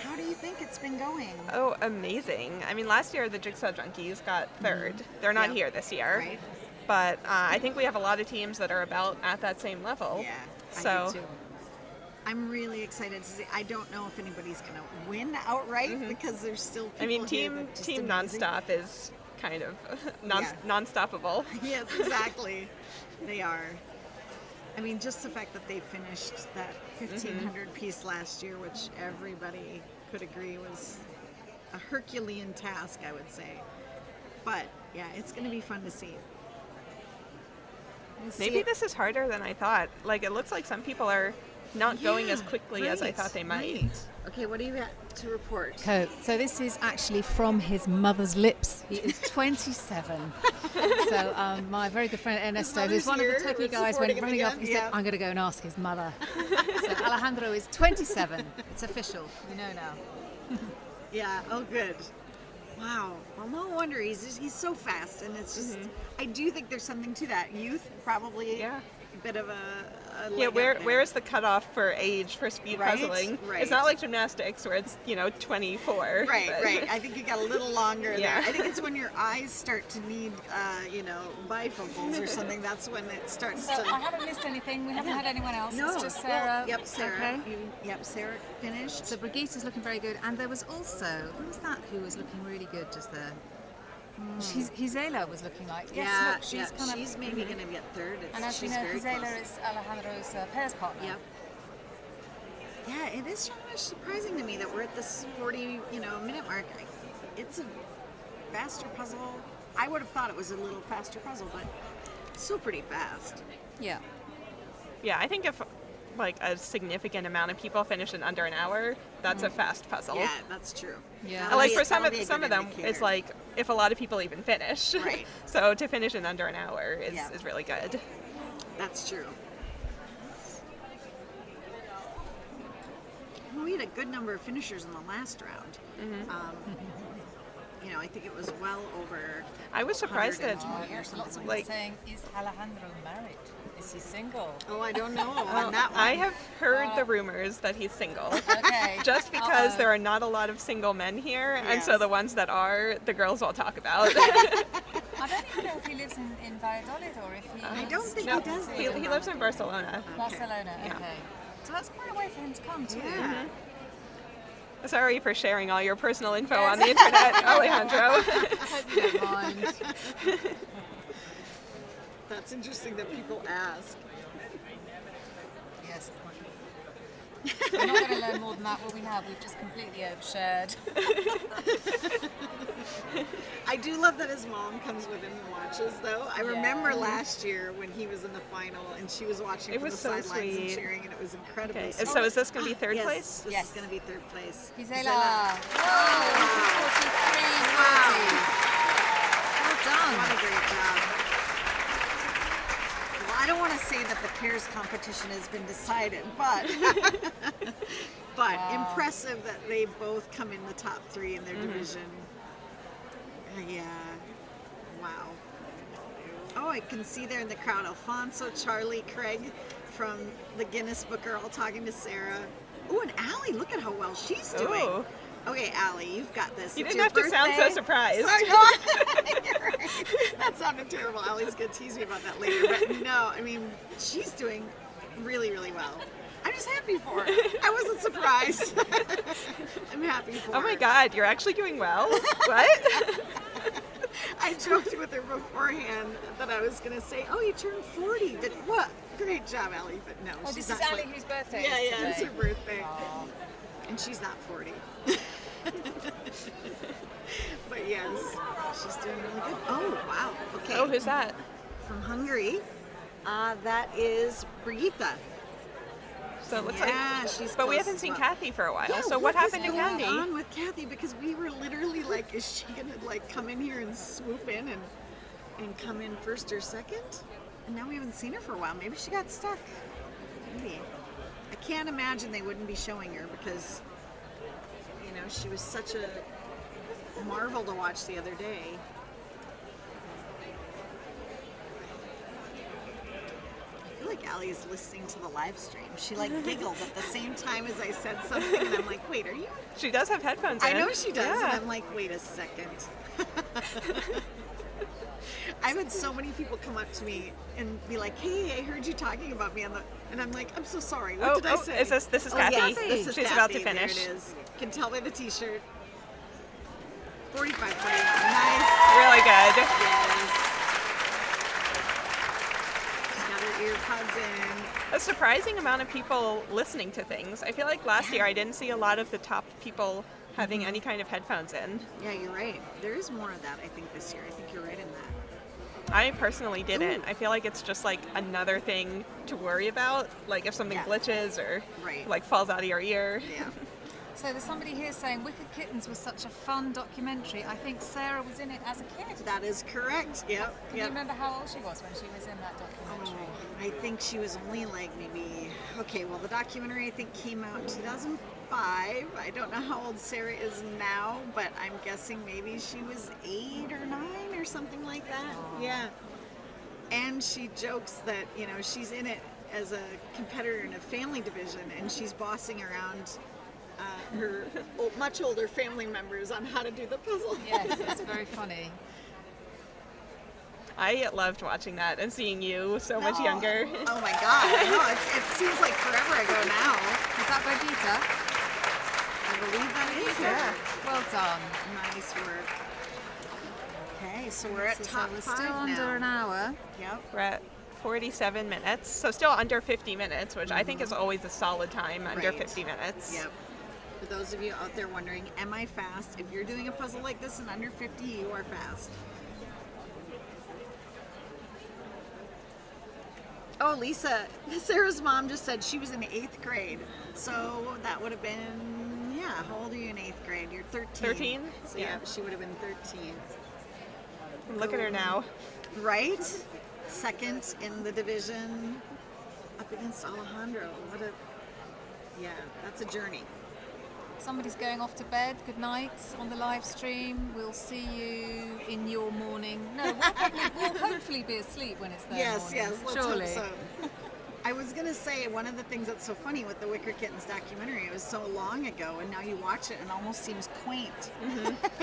How do you think it's been going? Oh, amazing. I mean, last year the Jigsaw Junkies got third. They're not here this year. Right. But I think we have a lot of teams that are about at that same level. Yeah, so. I do too. I'm really excited to see. I don't know if anybody's going to win outright because there's still people here team nonstop is kind of non-stoppable. Yes, exactly. They are. I mean, just the fact that they finished that 1,500 piece last year, which everybody could agree was a Herculean task, I would say. But yeah, it's going to be fun to see. Maybe this is harder than I thought. Like, it looks like some people are not going as quickly as I thought they might. Right. Okay, what do you got to report? So this is actually from his mother's lips. He is 27. So my very good friend Ernesto, who's one of the techie guys, went running up and said, I'm going to go and ask his mother. So Alejandro is 27. It's official. We know now. Yeah, oh good. Wow. Well, no wonder he's so fast, and it's just, I do think there's something to that. Youth, probably a bit of a where is the cutoff for age for speed puzzling? Right. It's not like gymnastics where it's 24. Right. I think you got a little longer there. I think it's when your eyes start to need bifocals or something. That's when it starts to. I haven't missed anything. We haven't had anyone else. No. It's just Sarah. Well, Sarah. Okay. Sarah finished. So Brigitte's looking very good, and there was also who was that who was looking really good just there? Gisela was looking like. Yes, look, she's maybe going to get third. And as you know, Gisela is Alejandro's pairs partner. Yep. Yeah, it is so much surprising to me that we're at this 40-minute mark. It's a faster puzzle. I would have thought it was a little faster puzzle, but still pretty fast. Yeah. Yeah, I think if like a significant amount of people finish in under an hour, that's a fast puzzle. Yeah, that's true. Yeah. And like for some of them, it's like if a lot of people even finish. Right. So to finish in under an hour is really good. That's true. Well, we had a good number of finishers in the last round. I think it was well over. I was surprised that lots of people saying, is Alejandro married? Is he single? Oh, I don't know on that one. I have heard the rumors that he's single. Okay. Just because there are not a lot of single men here, and so the ones that are, the girls will talk about. I don't even know if he lives in Valladolid or if he. I don't think he does. He lives in Barcelona. Barcelona. Okay. So that's quite a way for him to come too. Yeah. Sorry for sharing all your personal info on the internet, Alejandro. I hope you don't mind. That's interesting that people ask. Yes. We're not going to learn more than that. What we have, we've just completely overshared. I do love that his mom comes with him and watches, though. I remember last year when he was in the final and she was watching from the sidelines and cheering, and it was incredibly sweet. So is this going to be third place? This is going to be third place. Gisela. Whoa! 43. Well done. What a great job. Well, I don't want to say that the pairs competition has been decided, but impressive that they both come in the top 3 in their division. Yeah. Wow. Oh, I can see there in the crowd Alfonso, Charlie, Craig from the Guinness book are all talking to Sarah. Oh, and Allie, look at how well she's doing. Ooh. Okay, Allie, you've got this. You It's didn't your have to sound so birthday. surprised. Sorry, no. You're right. That sounded terrible. Allie's going to tease me about that later. But no, I mean, she's doing really, really well. I'm just happy for her. I wasn't surprised. I'm happy for her. Oh my God, you're actually doing well. What? I joked with her beforehand that I was going to say, oh, you turned 40. But what? Great job, Allie. But no, Oh, she's this is not Ali 40. whose birthday Yeah, is yeah, it's today. her birthday. Aw. And she's not 40. But yes, she's doing really good. Oh, wow. Okay. Oh, who's that? From Hungary. That is Brigitte. So it looks Yeah, like. she's But we close haven't as seen well. Kathy for a while. Yeah, So what happened to is going Kathy? on with Kathy? Because we were literally like, is she gonna like come in here and swoop in and come in first or second? And now we haven't seen her for a while. Maybe she got stuck. Maybe. I can't imagine they wouldn't be showing her because, you know, she was such a marvel to watch the other day. I feel like Allie is listening to the live stream. She like giggled at the same time as I said something, and I'm like, wait, are you? She does have headphones I in. know she does, Yeah. and I'm like, wait a second. I've had so many people come up to me and be like, hey, I heard you talking about me on the, and I'm like, I'm so sorry. What did I say? This is Oh, Kathy. yes, this is She's Kathy. about to There finish. it is. You can tell by the t-shirt. 45, 41. Nice. Really good. Yes. She's got her ear pods in. A surprising amount of people listening to things. I feel like last year I didn't see a lot of the top people having any kind of headphones in. Yeah, you're right. There is more of that, I think, this year. I think you're right in that. I personally didn't. I feel like it's just like another thing to worry about, like if something glitches or like falls out of your ear. Yeah. So there's somebody here saying Wicked Kittens was such a fun documentary. I think Sarah was in it as a kid. That is correct. Yep. Can you remember how old she was when she was in that documentary? I think she was only like maybe, okay, well, the documentary I think came out in 2005. I don't know how old Sarah is now, but I'm guessing maybe she was 8 or 9 or something like that. Yeah. And she jokes that, you know, she's in it as a competitor in a family division and she's bossing around her much older family members on how to do the puzzle. Yes, it's very funny. I loved watching that and seeing you so much younger. Oh my God, I know, it seems like forever ago now. Is that Brigitte? I believe that is Yeah. her. Well done. Nice work. Okay, so we're at So top we're 5 still now. under an hour. Yep. We're at 47 minutes, so still under 50 minutes, which I think is always a solid time, under Right. 50 minutes. Yep. For those of you out there wondering, am I fast? If you're doing a puzzle like this in under 50, you are fast. Oh, Lisa, Sarah's mom just said she was in 8th grade. So that would have been, yeah, how old are you in 8th grade? You're 13. 13? So Yeah. yeah, she would have been 13. Look at her now. Right? Second in the division up against Alejandro. What a, yeah, that's a journey. Somebody's going off to bed. Good night on the live stream. We'll see you in your morning. No, we'll hopefully be asleep when it's their Yes, morning. yes, let's Surely. hope so. I was going to say, one of the things that's so funny with the Wicker Kittens documentary, it was so long ago, and now you watch it and it almost seems quaint.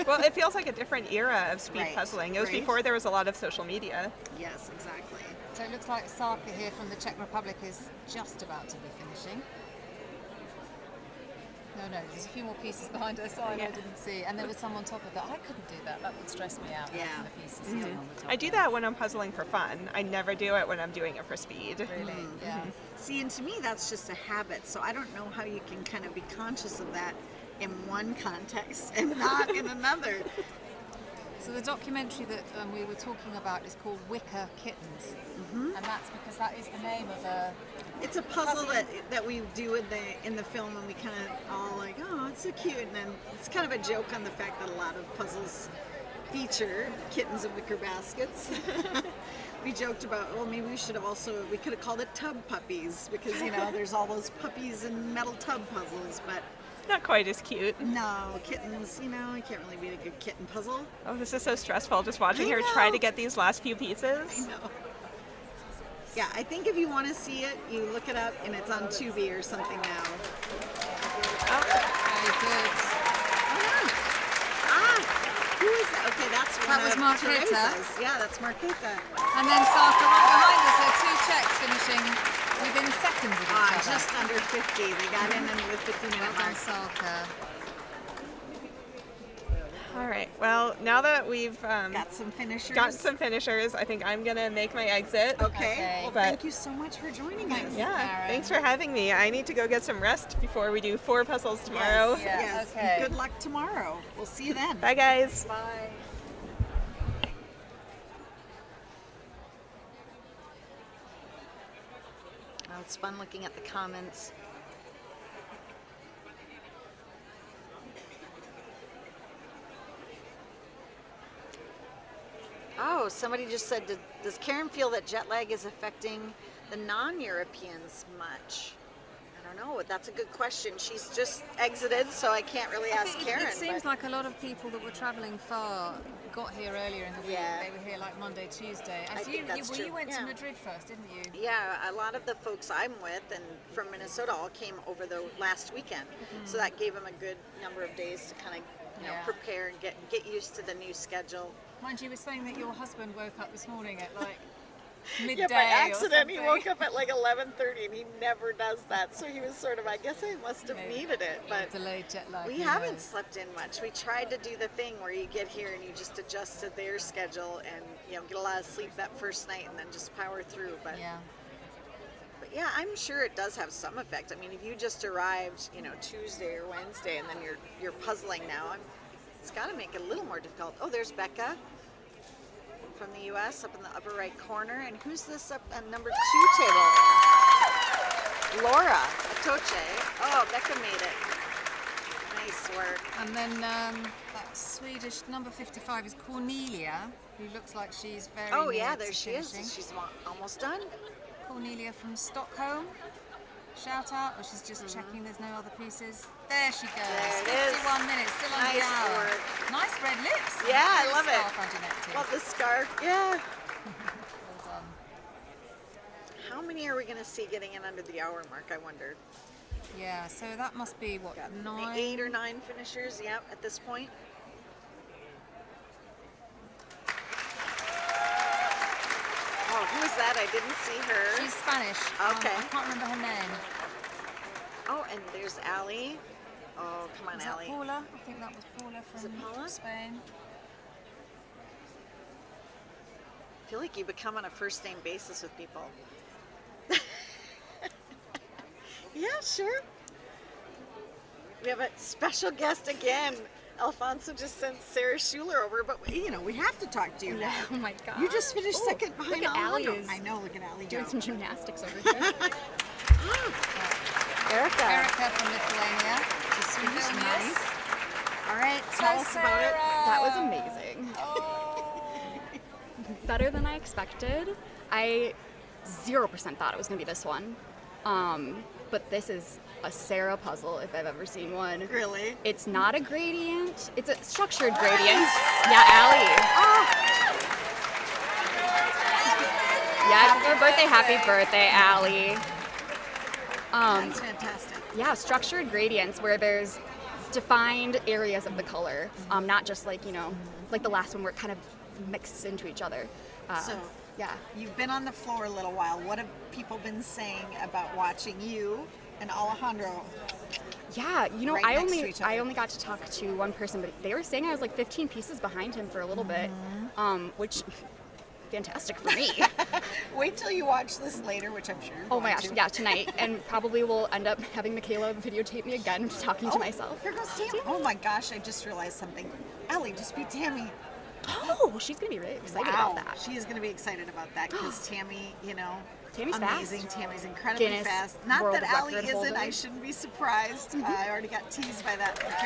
Well, it feels like a different era of speed Right, puzzling. It was right. before there was a lot of social media. Yes, exactly. So it looks like Saka here from the Czech Republic is just about to be finishing. No, there's a few more pieces behind her side I didn't see. And there was some on top of that. I couldn't do that. That would stress me out. Yeah. having the pieces sitting on the top. I do that when I'm puzzling for fun. I never do it when I'm doing it for speed. Really? Yeah. See, and to me, that's just a habit. So I don't know how you can kind of be conscious of that in one context and not in another. So the documentary that we were talking about is called Wicker Kittens, and that's because that is the name of a. It's a puzzle that we do in the film, and we kind of all like, oh, it's so cute, and then it's kind of a joke on the fact that a lot of puzzles feature kittens in wicker baskets. We joked about, well, maybe we should have we could have called it tub puppies, because you know there's all those puppies in metal tub puzzles, but. Not quite as cute. No, kittens, you know, I can't really be a good kitten puzzle. Oh, this is so stressful just watching I her know. try to get these last few pieces. I know. Yeah, I think if you want to see it, you look it up, and it's on Tubi or something now. Very good. Who is that? Okay, that's one That was of Marqueta. Teresa's. Yeah, that's Marqueta. And then Saka right behind us. So two Czechs finishing within seconds of each other. Just under 50. They got in with 50 minute Well done, mark. Saka. All right. Well, now that we've got some finishers, I think I'm gonna make my exit. Okay. Well, thank you so much for joining us. Yeah. Thanks for having me. I need to go get some rest before we do 4 puzzles tomorrow. Yes. Okay. Good luck tomorrow. We'll see you then. Bye, guys. Bye. Oh, it's fun looking at the comments. Oh, somebody just said, does Karen feel that jet lag is affecting the non-Europeans much? I don't know. That's a good question. She's just exited, so I can't really ask Karen. It seems like a lot of people that were travelling far got here earlier in the week. They were here like Monday, Tuesday. I think that's true. You went to Madrid first, didn't you? Yeah, a lot of the folks I'm with and from Minnesota all came over the last weekend. So that gave them a good number of days to kind of prepare and get used to the new schedule. Mind you, were saying that your husband woke up this morning at like midday. Yeah, by accident or he woke up at like 11:30 and he never does that. So he was sort of, I guess I must have needed it. But delayed jet lag. we haven't slept in much. We tried to do the thing where you get here and you just adjust to their schedule and get a lot of sleep that first night and then just power through. But yeah, I'm sure it does have some effect. I mean, if you just arrived, Tuesday or Wednesday and then you're puzzling now, it's got to make it a little more difficult. Oh, there's Becca from the U.S. up in the upper right corner. And who's this up at number 2 table? Laura Atoche. Oh, Becca made it. Nice work. And then that Swedish number 55 is Cornelia, who looks like she's very Oh, near yeah, to there she is. finishing. She's almost done. Cornelia from Stockholm. Shout out, or she's just checking there's no other pieces. There she goes. There it is. 51 minutes, still on the Nice hour. work. Nice red lips. Yeah, I Good love it. scarf underneath too. Love the scarf. Yeah. Well done. How many are we going to see getting in under the hour mark, I wonder? Yeah, so that must be what, 9? 8 or 9 finishers, yep, at this point. Oh, who is that? I didn't see her. She's Spanish. Okay. I can't remember her name. Oh, and there's Allie. Oh, come on, Was Allie. that Paula? I think that was Paula from Spain. I feel like you become on a first name basis with people. Yeah, sure. We have a special guest again. Alfonso just sent Sarah Schuler over, but we have to talk to you now. Oh my god. You just finished second behind look at Allie Alejandro. is I know, look at Allie doing go. some gymnastics over here. Erica. Erica from Lithuania. She's Swedish. Nice. All right, tell us about it. That was amazing. Better than I expected. I 0% thought it was going to be this one. But this is a Sarah puzzle if I've ever seen one. Really? It's not a gradient. It's a structured gradient. Yeah, Allie. Yeah, it's her birthday. Happy birthday, Allie. That's fantastic. Yeah, structured gradients where there's defined areas of the color, not just like, like the last one where it kind of mixes into each other. Yeah. You've been on the floor a little while. What have people been saying about watching you and Alejandro? Yeah, right I next to each other? only got to talk to one person, but they were saying I was like 15 pieces behind him for a little bit, which fantastic for me. Wait till you watch this later, which I'm sure. Oh my gosh, yeah, tonight, and probably we'll end up having Michaela videotape me again, talking to myself. Here goes Tammy. Oh my gosh, I just realized something. Ellie, just beat Tammy. Oh, she's gonna be really excited about that. She is gonna be excited about that because Tammy, Tammy's amazing. fast. Tammy's incredibly Guinness fast. Not world that Allie record isn't. holder. I shouldn't be surprised. I already got teased by that. Nice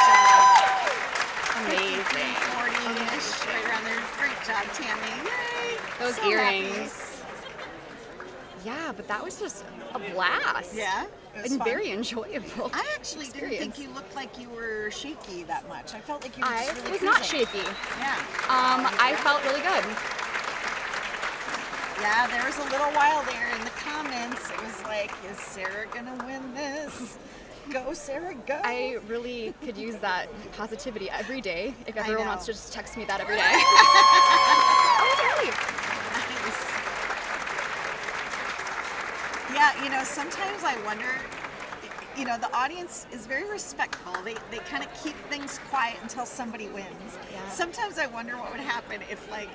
job. Amazing. 40-ish, right around there. Great job, Tammy. Yay. Those So earrings. happy. Yeah, but that was just a blast. Yeah. It was And fun. very enjoyable. I actually didn't think you looked like you were shaky that much. I felt like you were I just really was not cruising. shaky. Yeah. I felt really good. Yeah, there was a little while there in the comments. It was like, is Sarah gonna win this? Go, Sarah, go. I really could use that positivity every day if everyone wants to just text me that every day. Yeah, sometimes I wonder, you know, the audience is very respectful. They kind of keep things quiet until somebody wins. Yeah. Sometimes I wonder what would happen if, like,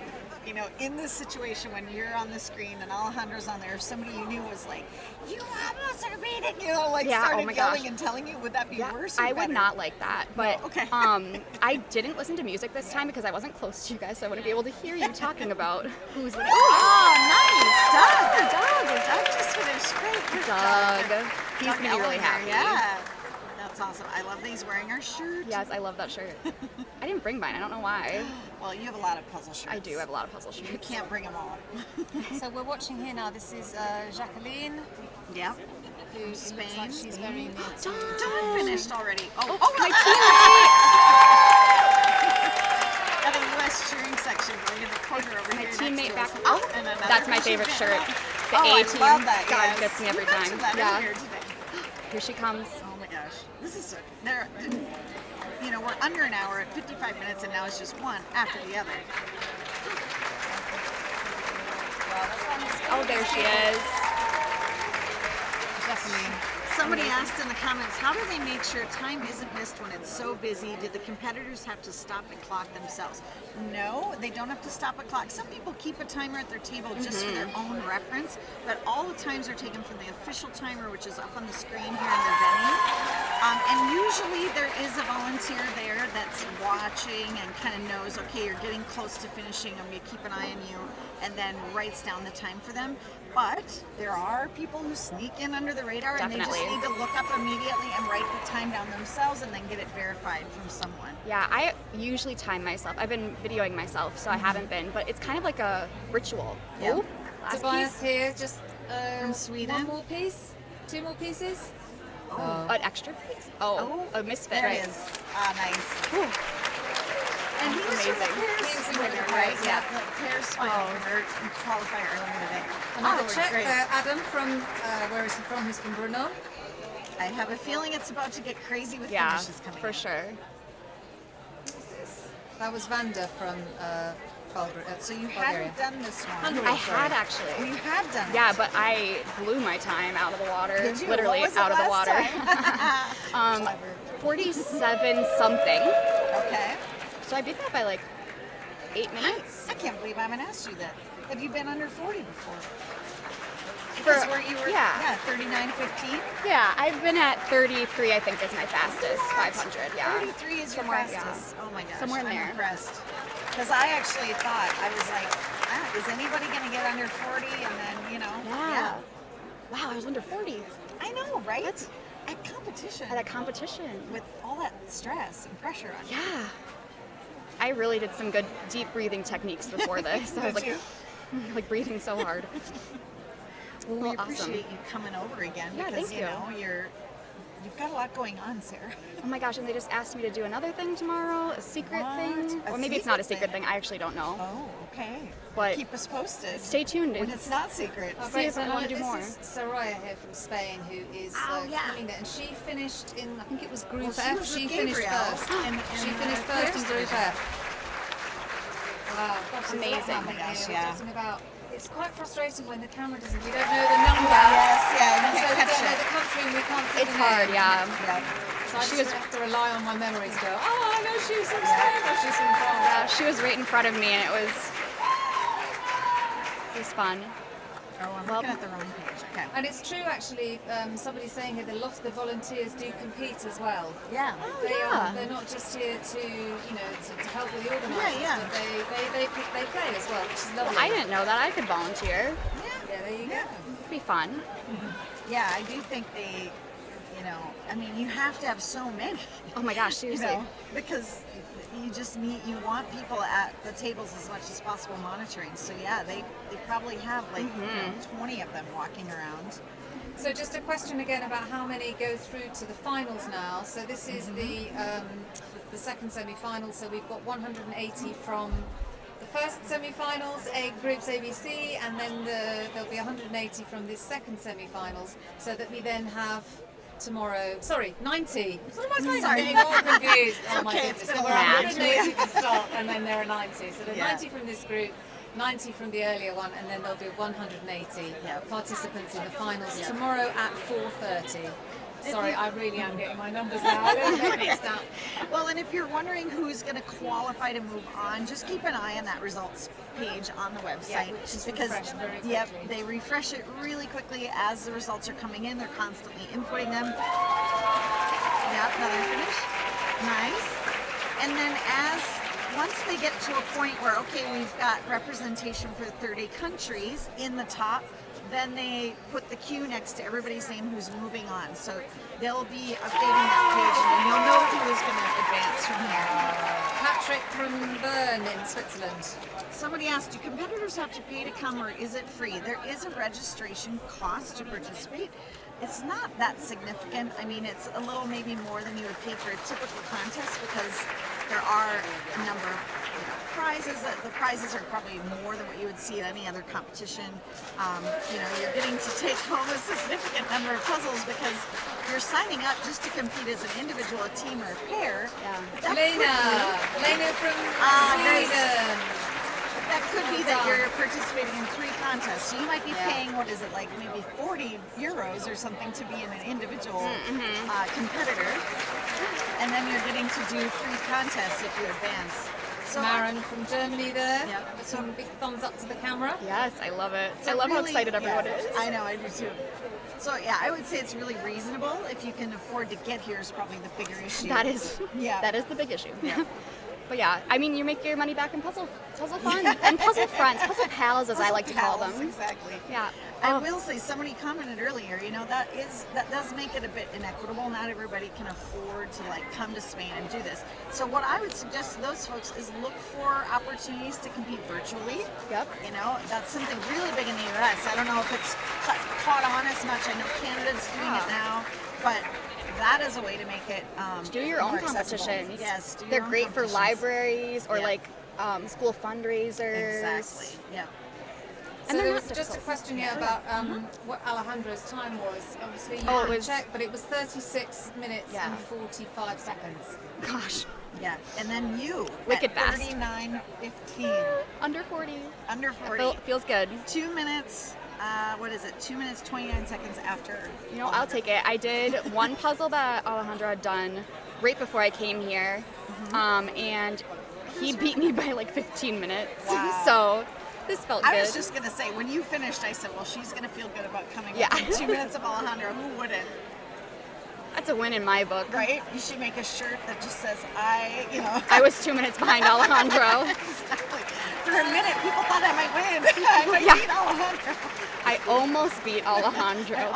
you know, in this situation when you're on the screen and Alejandro's on there, if somebody you knew was like, you almost are beating, you know, like started yelling and telling you, would that be worse or I better? would not like that, but No, okay. I didn't listen to music this time because I wasn't close to you guys, so I wouldn't be able to hear you talking about who's winning. Oh, nice! Doug just finished. Great. Doug. He's gonna be really happy. Yeah. That's awesome. I love that he's wearing our shirt. Yes, I love that shirt. I didn't bring mine. I don't know why. Well, you have a lot of puzzle shirts. I do have a lot of puzzle shirts. You can't bring them all. So we're watching here now. This is Jacqueline. Yeah. Who Spain. looks like she's very near to. Dawn finished already. Oh, my teammate! At a U.S. cheering section right in the corner over my here. teammate back. Oh, and another that's my person favorite back. shirt. The I A team. love that. God, Yes. gets me every You time. mentioned that Yeah. earlier today. Here she comes. Oh my gosh. This is so, there. You know, we're under an hour at 55 minutes, and now it's just one after the other. Oh, there she is. Definitely. Somebody asked in the comments, how do they make sure time isn't missed when it's so busy? Did the competitors have to stop and clock themselves? No, they don't have to stop a clock. Some people keep a timer at their table just for their own reference, but all the times are taken from the official timer, which is up on the screen here in the venue. And usually there is a volunteer there that's watching and kind of knows, okay, you're getting close to finishing, I'm going to keep an eye on you, and then writes down the time for them. But there are people who sneak in under the radar and they just need to look up immediately and write the time down themselves and then get it verified from someone. Yeah, I usually time myself. I've been videoing myself, so I haven't been, but it's kind of like a ritual. Yeah. Oh, last Tobias piece. here, just from Sweden. One more piece, 2 more pieces. An extra piece? Oh, a misfit. There it is. Ah, nice. Ooh. And he was from the Amazing. pairs winner, right? Yeah, the pairs winner qualifier earlier today. Another Oh, check great. there, Adam from, where is he from? He's from Brno. I have a feeling it's about to get crazy with Yeah, finishes coming for in. sure. That was Vanda from So you Bulgaria. hadn't done this one. I had actually. You had done it. Yeah, but I blew my time out of the water. Did you? Literally What was it out of the last water. time? 47 something. Okay. So I beat that by like 8 minutes. I can't believe I haven't asked you that. Have you been under 40 before? For- Because where you were, yeah. 39.15? Yeah, I've been at 33, I think is my fastest, 500, yeah. 33 is your Somewhere, fastest. yeah. Oh my gosh, Somewhere in I'm there. impressed. Because I actually thought, I was like, is anybody going to get under 40? And then, you know, Yeah. Wow, I was under 40. I know, right? At competition. At a competition. With all that stress and pressure on you. Yeah. I really did some good deep breathing techniques before this. I was Did like breathing so hard. Well, we Well, awesome. appreciate you coming over again Yeah, because, thank you you. know, you've got a lot going on, Sarah. Oh my gosh, and they just asked me to do another thing tomorrow, a secret thing. A Or maybe it's not a secret secret thing. I actually don't know. Oh, okay. But keep us posted. Stay tuned. When it's not secret. Oh, See great. if I want to do this more. is Soraya here from Spain, who is coming there, and she finished in, I think it was Group Well, she F. was She with finished Gabriel first. in She the finished first in pairs Group division. F. Wow, gosh, there's a lot Amazing. happening Oh my gosh, here. yeah. We're talking about. It's quite frustrating when the camera doesn't. We don't know the number. Yes, yeah, you And so can't we catch don't know it. the country, and we can't see It's the hard, name. yeah. So I She just was- have to rely on my memory to go. Oh, I know she's from Spain, or she's from France. Yeah, she was right in front of me, and it was fun. Oh, I'm Well- looking at the wrong page. Okay. And it's true, actually. Somebody's saying here that a lot of the volunteers do compete as well. Yeah. They're not just here to, you know, to help with the organisers, Yeah, yeah. but they play as well, which is lovely. Well, I didn't know that I could volunteer. Yeah, there you go. It'd be fun. Yeah, I do think they, you know, I mean, you have to have so many. Oh my gosh, You seriously. know, because you just you want people at the tables as much as possible monitoring. So yeah, they probably have like you know, 20 of them walking around. So just a question again about how many go through to the finals now. So this is the second semi-final. So we've got 180 from the first semi-finals, groups ABC, and then there'll be 180 from this second semi-finals. So that we then have tomorrow. Sorry, 90. What am I saying? Sorry. I'm getting all confused. Oh my Okay, goodness. it's been So a we're long 180 to start, and then there are 90. So there are Yeah. 90 from this group. 90 from the earlier one, and then there'll be 180 participants in the finals tomorrow at 4:30. Sorry, I really am getting my numbers now. I don't get mixed up. Well, and if you're wondering who's going to qualify to move on, just keep an eye on that results page on the website, which is because refreshed very yep, quickly. they refresh it really quickly as the results are coming in. They're constantly inputting them. Yep, another finish. Nice. And then once they get to a point where, okay, we've got representation for 30 countries in the top, then they put the queue next to everybody's name who's moving on. So they'll be updating that page, and then you'll know who is going to advance from here. Patrick from Bern in Switzerland. Somebody asked, do competitors have to pay to come, or is it free? There is a registration cost to participate. It's not that significant. I mean, it's a little maybe more than you would pay for a typical contest, because there are a number of prizes. The prizes are probably more than what you would see at any other competition. You're getting to take home a significant number of puzzles because you're signing up just to compete as an individual, a team, or a pair. Yeah. Lena from Sweden. That could be that you're participating in 3 contests. So you might be paying, what is it, like maybe 40 euros or something to be in an individual competitor. And then you're getting to do 3 contests if you advance. So Maren from Germany there. Yep. Some big thumbs up to the camera. Yes, I love it. So I love how really, excited everyone is. I know, I do too. So yeah, I would say it's really reasonable. If you can afford to get here is probably the bigger issue. That is the big issue. Yeah. But yeah, I mean, you make your money back in puzzle fun and puzzle friends, puzzle pals, as I like to call them. Exactly. Yeah. I will say, somebody commented earlier, that does make it a bit inequitable. Not everybody can afford to come to Spain and do this. So what I would suggest to those folks is look for opportunities to compete virtually. Yep. That's something really big in the US. I don't know if it's caught on as much. I know Canada's doing it now, but that is a way to make it do your own accessible. competitions. Yes, they're great for libraries or school fundraisers. Exactly. Yeah. So there was just a question here about what Alejandro's time was. Obviously, you didn't check, but it was 36 minutes and 45 seconds. Gosh. Yeah, and then you wicked at fast. 39:15. Under 40. Under 40. Feels good. 2 minutes. What is it? 2 minutes 29 seconds after. I'll take it. I did one puzzle that Alejandro had done right before I came here, and he beat me by 15 minutes. Wow. So this felt good. I was just gonna say, when you finished, I said, well, she's gonna feel good about coming within 2 minutes of Alejandro. Who wouldn't? That's a win in my book. Right? You should make a shirt that just says, I was 2 minutes behind Alejandro. Exactly. For a minute, people thought I might win. I might beat Alejandro. I almost beat Alejandro.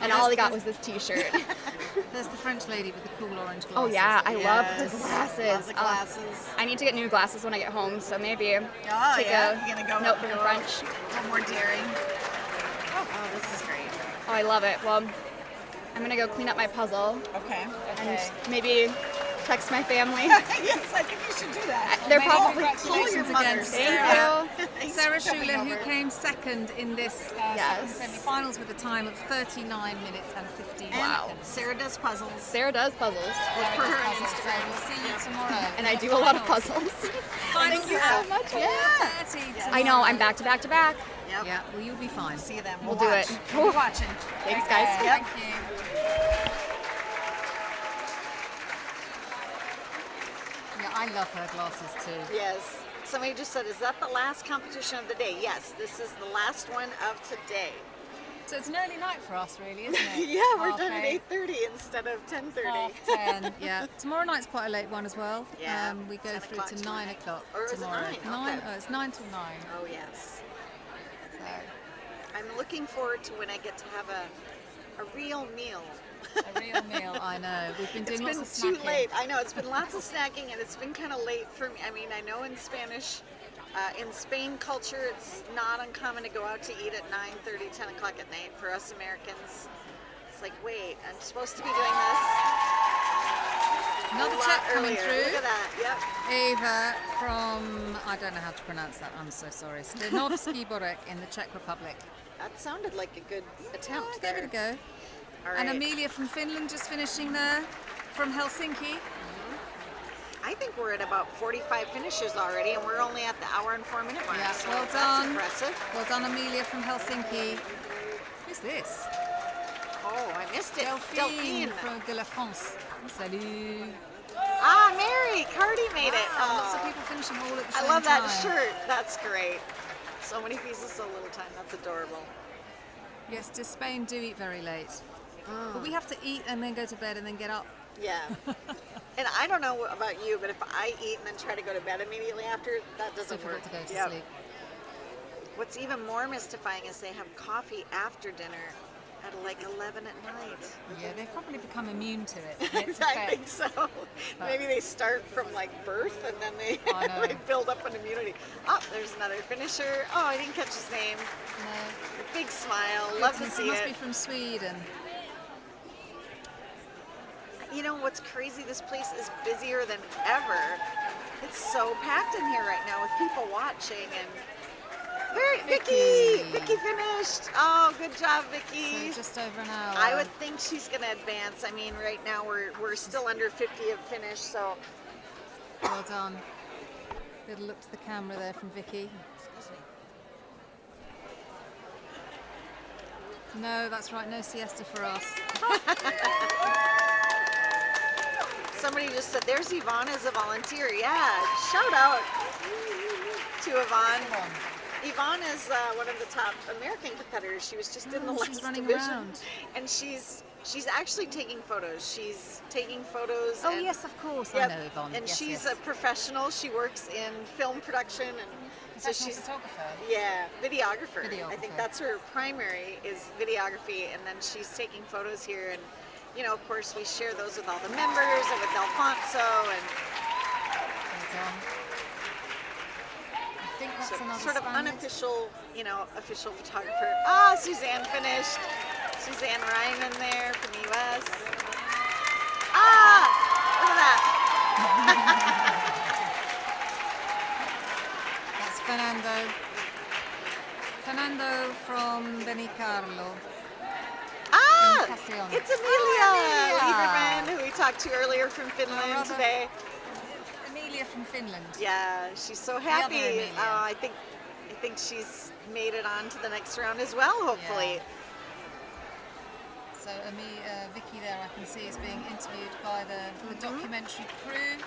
And all he got was this t-shirt. There's the French lady with the cool orange glasses. Oh yeah, I love her glasses. Lots of glasses. I need to get new glasses when I get home, so maybe take You're gonna go note from the French. A little more daring. Oh, this is great. Oh, I love it. Well, I'm gonna go clean up my puzzle. Okay. And maybe text my family. Yes, I think you should do that. They're probably congratulations again to Thank Sarah Schuler, who came second in this semi-finals with a time of 39 minutes and 15 seconds. Sarah does puzzles. Sarah does puzzles. Look for her on Instagram. We'll see you tomorrow. And I do a lot of puzzles. Thank you so much. I know, I'm back to back to back. Yep. Yeah, well, you'll be fine. See them. We'll do it. We're watching. Thanks, guys. Yep. Thank you. Yeah, I love her glasses too. Yes. Somebody just said, is that the last competition of the day? Yes, this is the last one of today. So it's an early night for us, really, isn't it? Yeah, we're done at 8:30 instead of 10:30. 10. Yeah. Tomorrow night's quite a late one as well. Yeah. We go through to 9 o'clock Or is it tomorrow. 9? 9. Okay. Oh, it's 9 till 9. Oh yes. So. I'm looking forward to when I get to have a real meal. A real meal, I know. We've been doing It's lots been of snacking. too late. I know, it's been lots of snacking and it's been kind of late for me. I mean, I know in Spanish, in Spain culture, it's not uncommon to go out to eat at 9:30, 10 o'clock at night. For us Americans, it's like, wait, I'm supposed to be doing this. Another a lot check coming earlier. through. Look at that, yep. Eva from, I don't know how to pronounce that, I'm so sorry. Stanovsky Borek in the Czech Republic. That sounded like a good attempt. Give it a go. All And right. Amelia from Finland just finishing there from Helsinki. I think we're at about 45 finishes already, and we're only at the hour and 4 minute mark. Yeah, so well that's done. impressive. Well done, Amelia from Helsinki. Who's this? Oh, I missed it. Delphine from de la France. Salut. Ah, Mary, Cardi made it. Lots of people finishing all at the same I love that time. shirt. That's great. So many pieces, so little time. That's adorable. Yes, to Spain do eat very late. But we have to eat and then go to bed and then get up. Yeah. And I don't know about you, but if I eat and then try to go to bed immediately after, that doesn't work. Difficult to go to Yep. sleep. What's even more mystifying is they have coffee after dinner at like 11 at night. Yeah, they've probably become immune to it. I think so. Maybe they start from like birth and then they, they build up an immunity. Oh, there's another finisher. Oh, I didn't catch his name. No. Big smile. Love to see He must it. be from Sweden. You know what's crazy? This place is busier than ever. It's so packed in here right now with people watching and. Vicki! Vicki finished! Oh, good job, Vicki. So just over an hour. I would think she's going to advance. I mean, right now we're still under 50 of finish, so. Well done. Little look to the camera there from Vicki. No, that's right, no siesta for us. Somebody just said, there's Yvonne as a volunteer. Yeah, shout out to Yvonne. Yvonne is one of the top American competitors. She was just in the last running division. around. And she's actually taking photos. She's taking photos. Oh, and, yes, of course. yep, I know Yvonne. And yes, she's yes. a professional. She works in film production. And so she's photographer. Yeah, videographer. I think Videographer. that's her primary is videography. And then she's taking photos here. And, you know, of course, we share those with all the members and with Alfonso. And I think that's another sort of Spaniard. unofficial, you know, official photographer. Ah, Suzanne finished. Suzanne Ryman there from the US. Ah, look at that. That's Fernando. Fernando from Benicarlo. Ah, Castellón. it's Amelia Amelia. Lieberman, who we talked to earlier from Finland brother. today. Amelia from Finland. Yeah, she's so other happy. Amelia. I think she's made it on to the next round as well, hopefully. Yeah. So Vicki there I can see is being interviewed by the documentary crew.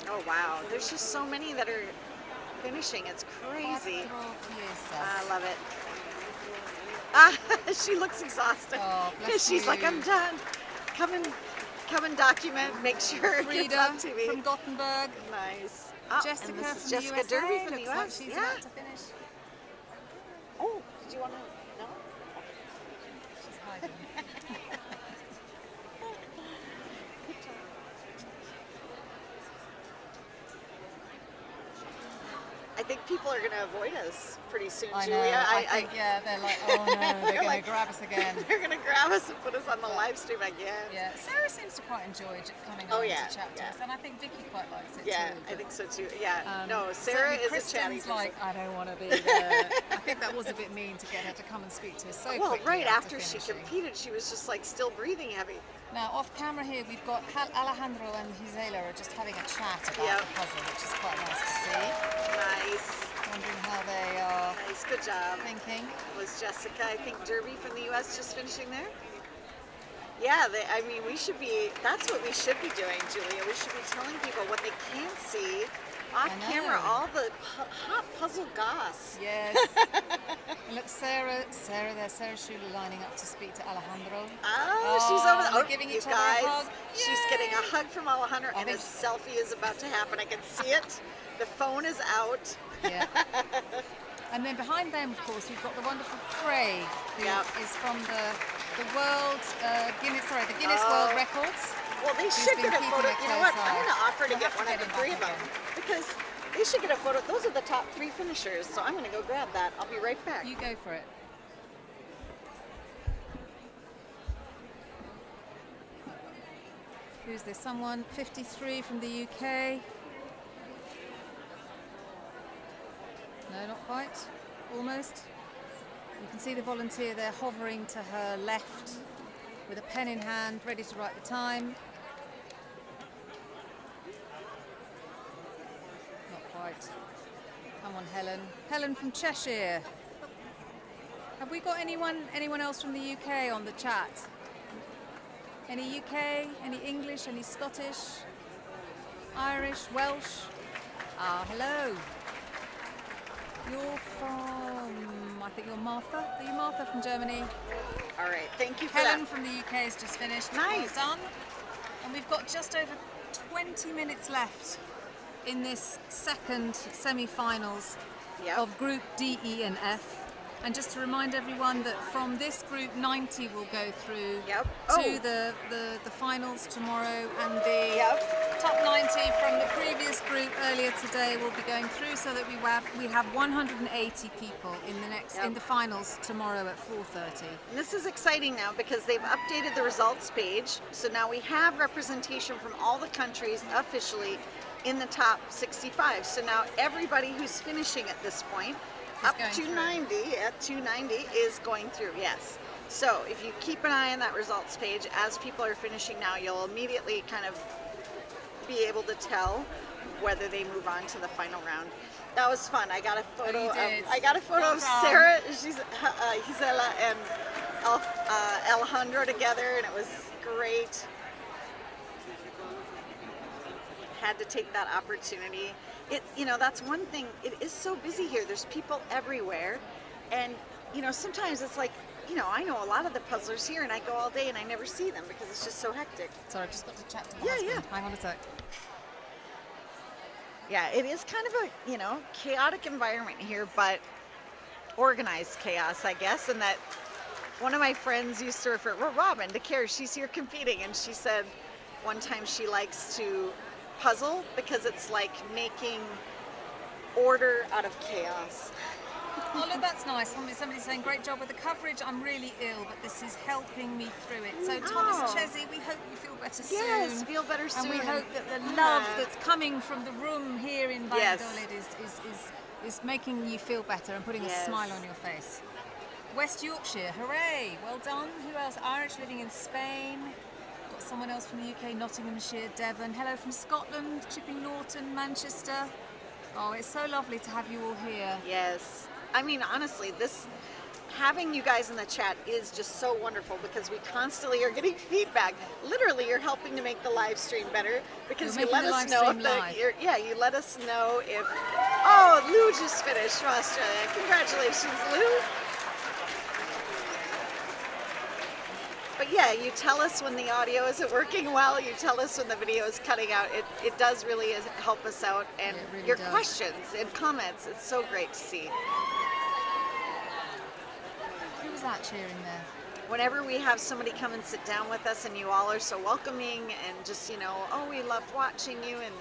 Oh wow, there's just so many that are finishing. It's crazy. I love it. Ah, she looks exhausted. Oh, bless She's like, you. I'm done. Come and document. Make sure it gets on TV. from Gothenburg. Nice. Oh, Jessica and this is from Jessica the USA. Derby from the Looks US. like she's yeah. about to finish. Oh, did you want to? No. She's hiding. I think people are going to avoid us pretty soon, I know. Julia. I think, yeah, they're like, oh no, they're going like, to grab us again. They're going to grab us and put us on the live stream again. Yeah, Sarah seems to quite enjoy coming Oh, on yeah, to chat to us, and I think Vicki quite likes it Yeah, too. I think so too. Yeah, no, certainly Sarah is a Kristen's chatty like, person. I don't want to be there. I think that was a bit mean to get her to come and speak to us so Well, quickly right after she finishing. competed, she was just like still breathing heavy. Now, off camera here, we've got Alejandro and Gisela are just having a chat about the puzzle, which is quite nice to see. Nice. Wondering how they are Nice, good job. thinking. Was Jessica, I think, Derby from the US just finishing there? Yeah, I mean, we should be, that's what we should be doing, Julia. We should be telling people what they can't see off I camera, know. all the hot puzzle goss. Yes. And look, Sarah Schuler lining up to speak to Alejandro. Oh, she's over there. they're Oh, giving you each other guys, a hug. she's getting a hug from Alejandro, and a think- selfie is about to happen. I can see it. The phone is out. Yeah. And then behind them, of course, we've got the wonderful Craig, who is from the World Guinness, the Guinness World Records. Well, they who's should been get a keeping photo. a You know close what? I'm eye. going to offer to We'll get have one to of get the him three back of them again. because they should get a photo. Those are the top 3 finishers, so I'm going to go grab that. I'll be right back. You go for it. Who's this? Someone 53 from the UK. No, not quite. Almost. You can see the volunteer there hovering to her left with a pen in hand, ready to write the time. Not quite. Come on, Helen. Helen from Cheshire. Have we got anyone else from the UK on the chat? Any UK, any English, any Scottish, Irish, Welsh? Ah, hello. You're from, I think you're Martha. Are you Martha from Germany? All right, thank you for Helen that. from the UK has just finished. Nice. Well done. And we've got just over 20 minutes left in this second semi-finals of Group D, E and F. And just to remind everyone that from this group, 90 will go through to the finals tomorrow, and the top 90 from the previous group earlier today will be going through, so that we have 180 people in the finals tomorrow at 4:30. And this is exciting now because they've updated the results page, so now we have representation from all the countries officially in the top 65. So now everybody who's finishing at this point up to 290 is going through, yes. So if you keep an eye on that results page, as people are finishing now, you'll immediately kind of be able to tell whether they move on to the final round. That was fun. I got a photo of Sarah, Gisela and Alejandro together, and it was great. Had to take that opportunity. That's one thing. It is so busy here. There's people everywhere, and sometimes it's like, I know a lot of the puzzlers here, and I go all day and I never see them because it's just so hectic. Sorry, I just got to chat to my husband. Hang on a sec. Yeah, it is kind of a chaotic environment here, but organized chaos, I guess. And that one of my friends used to refer, Robin, to Care, she's here competing, and she said one time she likes to puzzle because it's like making order out of chaos. Oh, look, that's nice. Somebody's saying, great job with the coverage. I'm really ill, but this is helping me through it. So, Thomas Chesney, we hope you feel better soon. Yes, feel better soon. And we hope that the love that's coming from the room here in Valladolid is making you feel better and putting a smile on your face. West Yorkshire, hooray, well done. Who else? Irish living in Spain. Got someone else from the UK, Nottinghamshire, Devon. Hello from Scotland, Chipping Norton, Manchester. Oh, it's so lovely to have you all here. Yes. I mean, honestly, having you guys in the chat is just so wonderful because we constantly are getting feedback. Literally, you're helping to make the live stream better because you let us know if you let us know if. Oh, Lou just finished from Australia. Congratulations, Lou. But yeah, you tell us when the audio isn't working well. You tell us when the video is cutting out. It does really help us out, and really your questions and comments. It's so great to see. Who was that cheering there? Whenever we have somebody come and sit down with us, and you all are so welcoming, and just oh, we loved watching you, and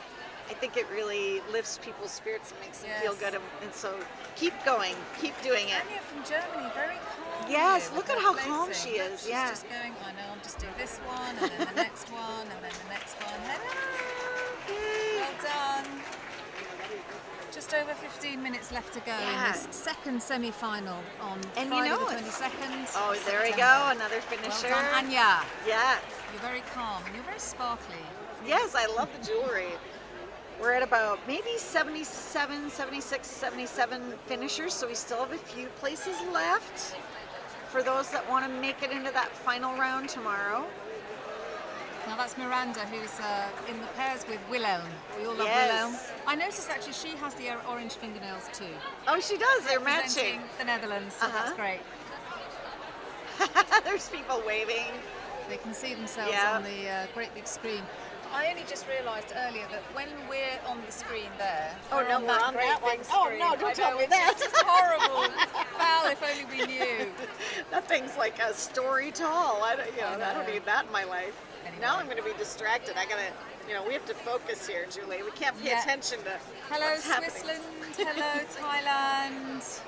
I think it really lifts people's spirits and makes them feel good. And so keep going, keep doing it. Anya from Germany, very calm. Yes, look at how calm she is. She's just going, I know, I'm just doing this one, and then the next one, and then the next one. Hello! Well done. Just over 15 minutes left to go in this second semi-final on Friday the 22nd. Oh, there we go, another finisher. Well done, Anya. Yeah. You're very calm, and you're very sparkly. Yes, I love the jewelry. We're at about maybe 77, 76, 77 finishers, so we still have a few places left for those that want to make it into that final round tomorrow. Now that's Miranda, who's in the pairs with Wilhelm. We all love Wilhelm. I noticed actually she has the orange fingernails too. Oh, she does. They're matching. The Netherlands, so that's great. There's people waving. They can see themselves on the great big screen. I only just realised earlier that when we're on the screen there, we're on that one. Oh no, don't tell me that. It's just horrible. Val, if only we knew. That thing's like a story tall. I don't need that in my life. Anyway. Now I'm going to be distracted. I gotta, we have to focus here, Julie. We can't pay attention to what's happening. Switzerland. Hello, Thailand.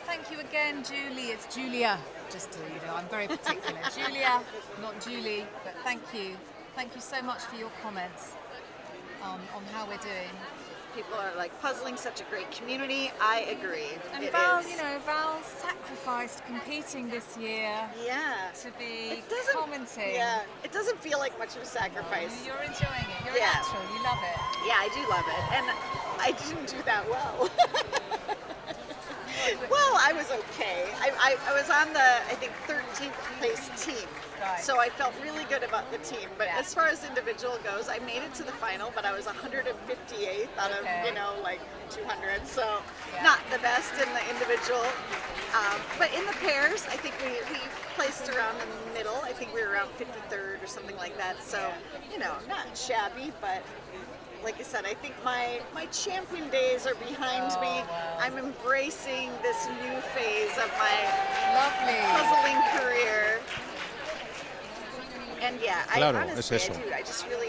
Thank you again, Julie. It's Julia. Just to I'm very particular. Julia, not Julie, but thank you. Thank you so much for your comments on how we're doing. People are like puzzling, such a great community. I agree. And Val, Val sacrificed competing this year. Yeah. To be commenting. Yeah. It doesn't feel like much of a sacrifice. You're enjoying it. You're natural. You love it. Yeah, I do love it. And I didn't do that well. Well, I was okay. I was on the, I think, 13th place team. Right. So I felt really good about the team. But as far as individual goes, I made it to the final, but I was 158th out of, like 200. So not the best in the individual. But in the pairs, I think we placed around in the middle. I think we were around 53rd or something like that. So, not shabby, but like I said, I think my champion days are behind me. Wow. I'm embracing this new phase of my Lovely puzzling career. And Claro, es eso.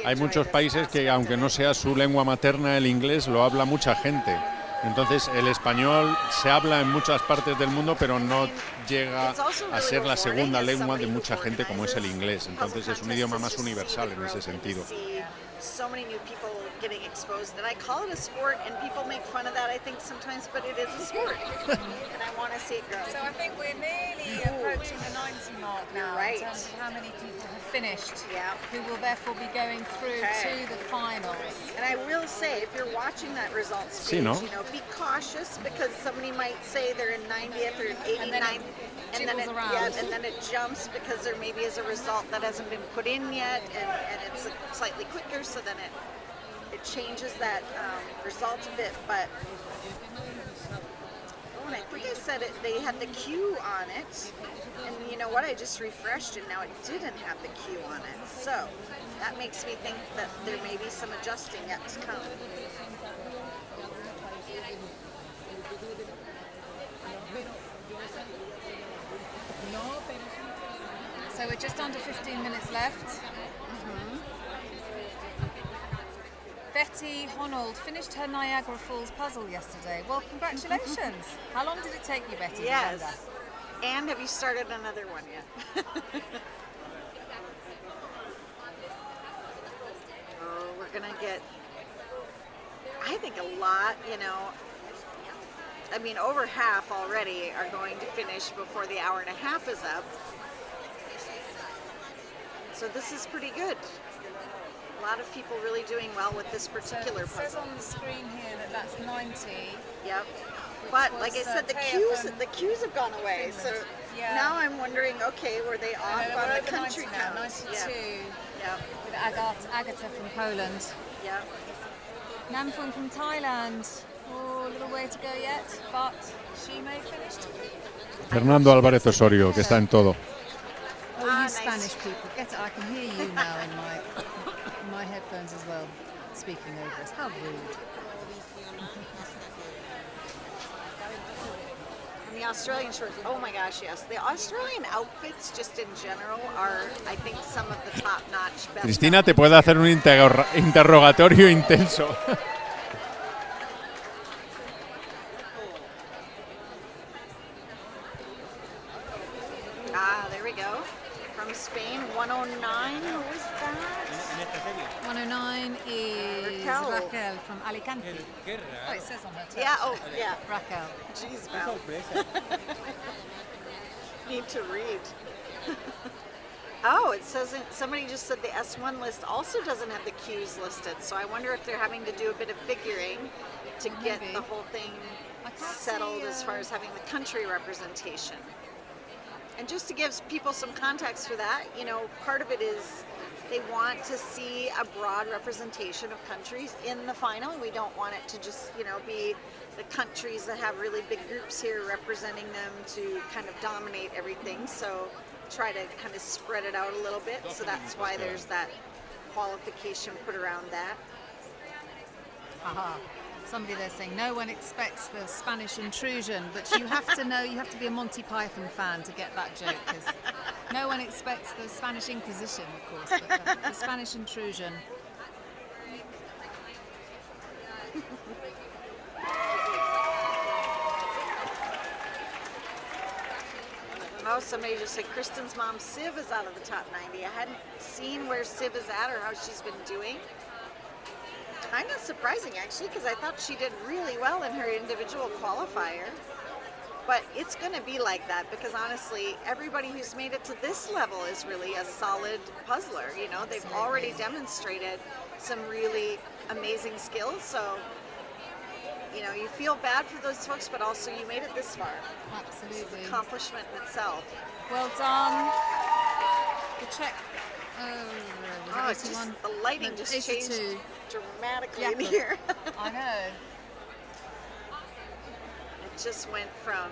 Hay muchos países que, aunque no sea su lengua materna, el inglés lo habla mucha gente. Entonces, el español se habla en muchas partes del mundo, pero no llega a ser la segunda lengua de mucha gente como es el inglés. Entonces, es un idioma más universal en ese sentido. So many new people getting exposed, and I call it a sport, and people make fun of that, I think, sometimes, but it is a sport, and I want to see it grow. So I think we're nearly approaching the 90 mark now in terms of how many people have finished, who will therefore be going through to the finals. And I will say, if you're watching that results page, be cautious, because somebody might say they're in 90th or 89th, and then it jumps because there maybe is a result that hasn't been put in yet, and it's slightly quicker, so then it changes that result a bit. But I think I said it, they had the Q on it, and you know what, I just refreshed and now it didn't have the Q on it, so that makes me think that there may be some adjusting yet to come. So we're just under 15 minutes left. Betty Honold finished her Niagara Falls puzzle yesterday. Well, congratulations. How long did it take you, Betty? Yes. And have you started another one yet? Oh, we're going to get, I think, a lot, I mean, over half already are going to finish before the hour and a half is up. So this is pretty good. A lot of people really doing well with this particular puzzle. It says on the screen here that that's 90. Yep. But like I said, the cues have gone away. So now I'm wondering, okay, were they off on the country count? 92. Yep. With Agata from Poland. Yep. Namfung from Thailand. Oh, a little way to go yet, but she may finish. Fernando Álvarez Osorio, que está en todo. Oh, you Spanish people, get it! I can hear you now in my headphones as well, speaking over us. How rude. And the Australian shorts, oh my gosh, yes. The Australian outfits just in general are, I think, some of the top-notch best. Cristina te puede hacer un interrogatorio intenso. There we go. From Spain, 109, who is that? 109 is Raquel from Alicante. Oh, it says on her touch. Yeah, Raquel. Jeez, Val. Need to read. Oh, it says, somebody just said the S1 list also doesn't have the Qs listed, so I wonder if they're having to do a bit of figuring to get the whole thing settled as far as having the country representation. And just to give people some context for that, part of it is they want to see a broad representation of countries in the final. We don't want it to just, be the countries that have really big groups here representing them to kind of dominate everything. So try to kind of spread it out a little bit. So that's why there's that qualification put around that. Somebody there saying no one expects the Spanish intrusion, but you have to know, you have to be a Monty Python fan to get that joke, because no one expects the Spanish Inquisition, of course, but the Spanish intrusion. Oh, somebody just said Kristen's mom, Siv, is out of the top 90. I hadn't seen where Siv is at or how she's been doing. Kind of surprising, actually, because I thought she did really well in her individual qualifier. But it's going to be like that because, honestly, everybody who's made it to this level is really a solid puzzler. They've already demonstrated some really amazing skills. So, you know, you feel bad for those folks, but also you made it this far. Absolutely. It's an accomplishment in itself. Well done. The check. Oh, it's just, the lighting just 82. changed dramatically in Jakob. here. I know. It just went from,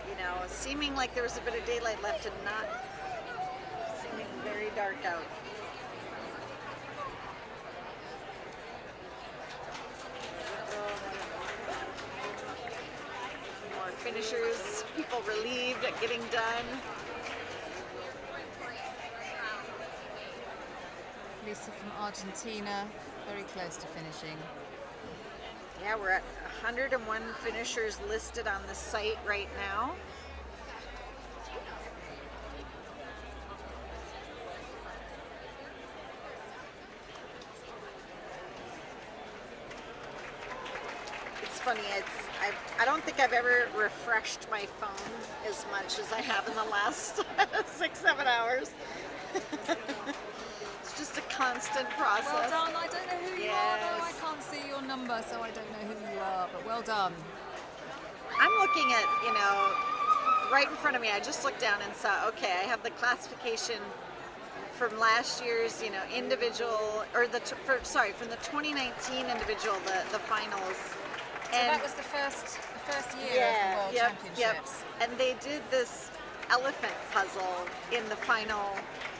you know, seeming like there was a bit of daylight left and not seeming very dark out. More finishers, people relieved at getting done. Lisa from Argentina, very close to finishing. Yeah, we're at 101 finishers listed on the site right now. It's funny, I don't think I've ever refreshed my phone as much as I have in the last 6-7 hours. It's just a constant process. Well done. I don't know who you are though. I can't see your number, so I don't know who you are, but well done. I'm looking at, you know, right in front of me, I just looked down and saw, okay, I have the classification from last year's, you know, individual, or from the 2019 individual, the finals. So that was the first year of the World Championships. And they did this elephant puzzle in the final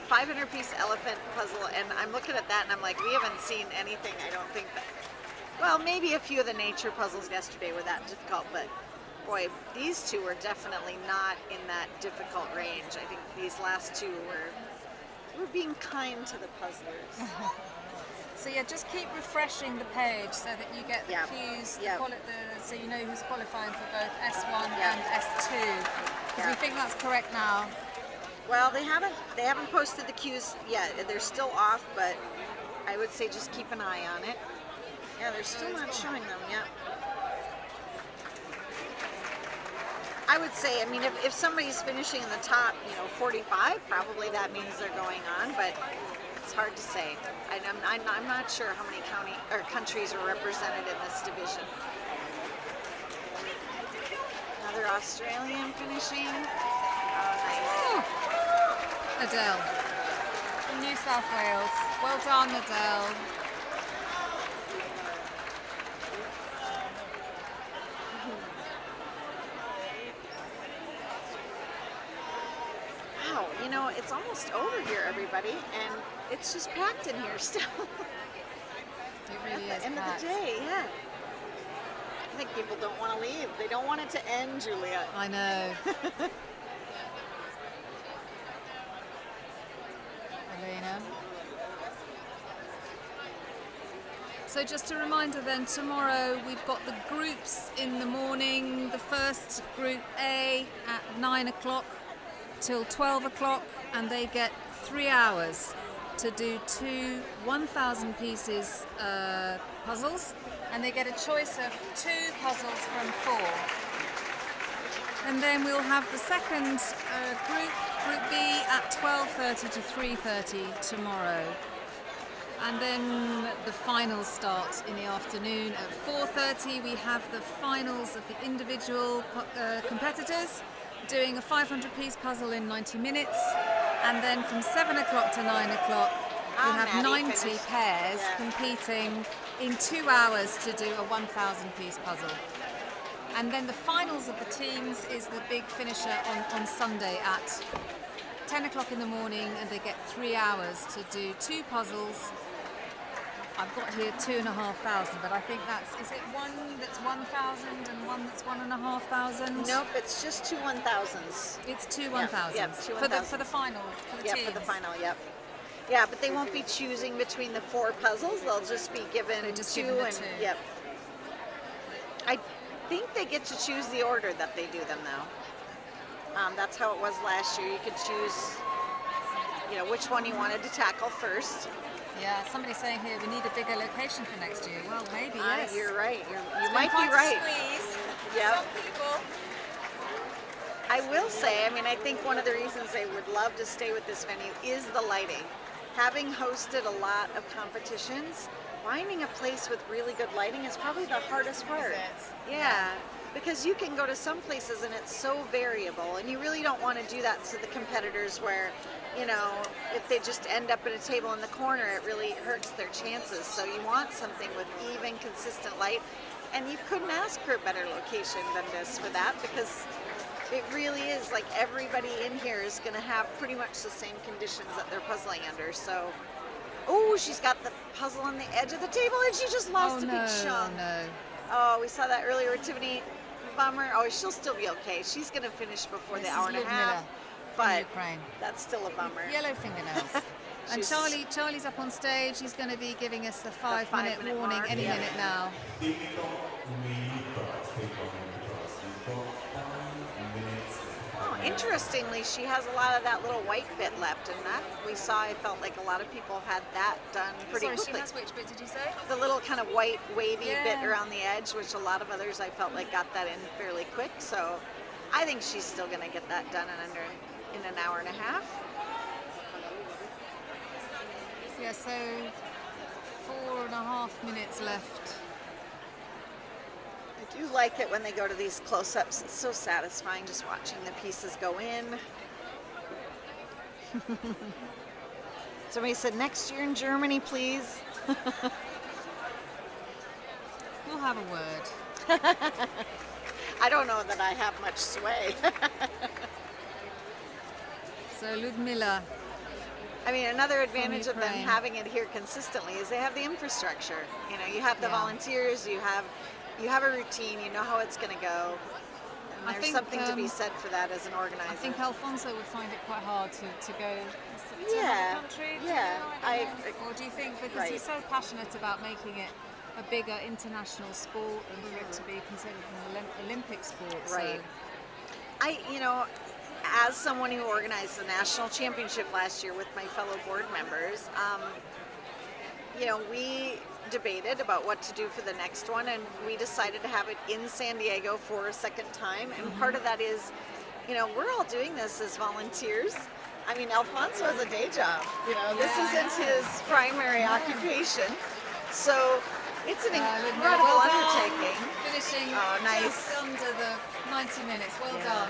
500-piece elephant puzzle, and I'm looking at that and I'm like, we haven't seen anything, I don't think that. Well, maybe a few of the nature puzzles yesterday were that difficult, but boy, these two were definitely not in that difficult range. I think these last two were being kind to the puzzlers. So yeah, just keep refreshing the page so that you get the cues, so you know who's qualifying for both S1 and S2. Because we think that's correct now. Well, they haven't posted the cues yet. They're still off, but I would say just keep an eye on it. Yeah, they're still not showing them yet. I would say, I mean, if somebody's finishing in the top, you know, 45, probably that means they're going on, but it's hard to say. I'm not sure how many countries are represented in this division. Another Australian finishing. Oh, nice. Adele from New South Wales. Well done, Adele. Wow, you know, it's almost over here, everybody, and it's just packed in here still. It really is at the end packed. of the day, yeah. I think people don't want to leave. They don't want it to end, Julia. I know. Elena. So just a reminder then, tomorrow we've got the groups in the morning. The first group A at 9 o'clock till 12 o'clock, and they get 3 hours to do 2 1,000 pieces puzzles, and they get a choice of 2 puzzles from 4. And then we'll have the second group B at 12:30 to 3:30 tomorrow. And then the finals start in the afternoon at 4:30. We have the finals of the individual competitors doing a 500-piece puzzle in 90 minutes. And then from 7 o'clock to 9 o'clock, we have 90 pairs competing in 2 hours to do a 1,000-piece puzzle. And then the finals of the teams is the big finisher on Sunday at 10 o'clock in the morning, and they get 3 hours to do 2 puzzles. I've got here 2,500, but I think is it one that's 1,000 and one that's 1,500? Nope, it's just 2 1,000s. It's 2 1,000s. Yep, 2 for the 1,000s. final, for the teams. Yeah, for the final, yep. Yeah, but they won't be choosing between the 4 puzzles. They'll just be given 2 and 2. Yep. I think they get to choose the order that they do them now. That's how it was last year. You could choose, you know, which one you wanted to tackle first. Yeah, somebody's saying here we need a bigger location for next year. Well, maybe, yes. You're right. It's You might been be quite a right. squeeze for Yep. some people. I will say, I mean, I think one of the reasons they would love to stay with this venue is the lighting. Having hosted a lot of competitions, finding a place with really good lighting is probably the hardest part. Yeah, because you can go to some places and it's so variable, and you really don't want to do that to the competitors where, you know, if they just end up at a table in the corner, it really hurts their chances. So you want something with even, consistent light, and you couldn't ask for a better location than this for that, because it really is like everybody in here is going to have pretty much the same conditions that they're puzzling under. So, oh, she's got the puzzle on the edge of the table and she just lost a big chunk. Oh, we saw that earlier with Tiffany. Bummer. Oh, she'll still be okay. She's going to finish before the hour and a half. But that's still a bummer. Yellow fingernails. And Charlie's up on stage. He's going to be giving us the 5-minute warning any minute now. Oh, interestingly, she has a lot of that little white bit left, and that we saw. I felt like a lot of people had that done pretty quickly. She has which bit did you say? The little kind of white wavy bit around the edge, which a lot of others I felt like got that in fairly quick. So I think she's still going to get that done in an hour and a half. Yeah, so 4.5 minutes left. I do like it when they go to these close-ups. It's so satisfying just watching the pieces go in. Somebody said next year in Germany, please. We'll have a word. I don't know that I have much sway. So Ludmilla. I mean, another advantage of them having it here consistently is they have the infrastructure. You know, you have the volunteers, you have a routine, you know how it's going to go. And there's something to be said for that as an organizer. I think Alfonso would find it quite hard to go to yeah, the country. Or do you think because he's so passionate about making it a bigger international sport and for it to be considered an Olympic sport? Right. You know, as someone who organized the national championship last year with my fellow board members, you know, we debated about what to do for the next one, and we decided to have it in San Diego for a second time. And part of that is, you know, we're all doing this as volunteers. I mean, Alfonso has a day job. You know, this isn't his primary occupation. So it's an incredible undertaking. Finishing just under the 90 minutes. Well done.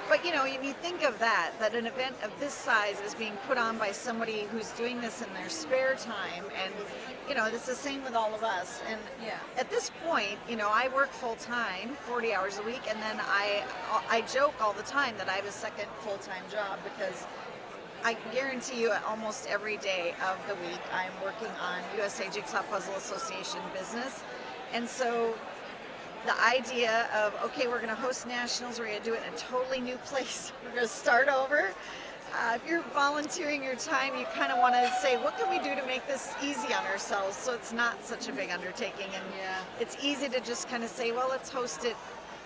But you know, you think of that an event of this size is being put on by somebody who's doing this in their spare time, and you know, it's the same with all of us. And at this point, you know, I work full time, 40 hours a week, and then I joke all the time that I have a second full-time job, because I guarantee you almost every day of the week I'm working on USA Jigsaw Puzzle Association business. And so the idea of, okay, we're going to host nationals, we're going to do it in a totally new place, we're going to start over. If you're volunteering your time, you kind of want to say, what can we do to make this easy on ourselves so it's not such a big undertaking? And it's easy to just kind of say, well, let's host it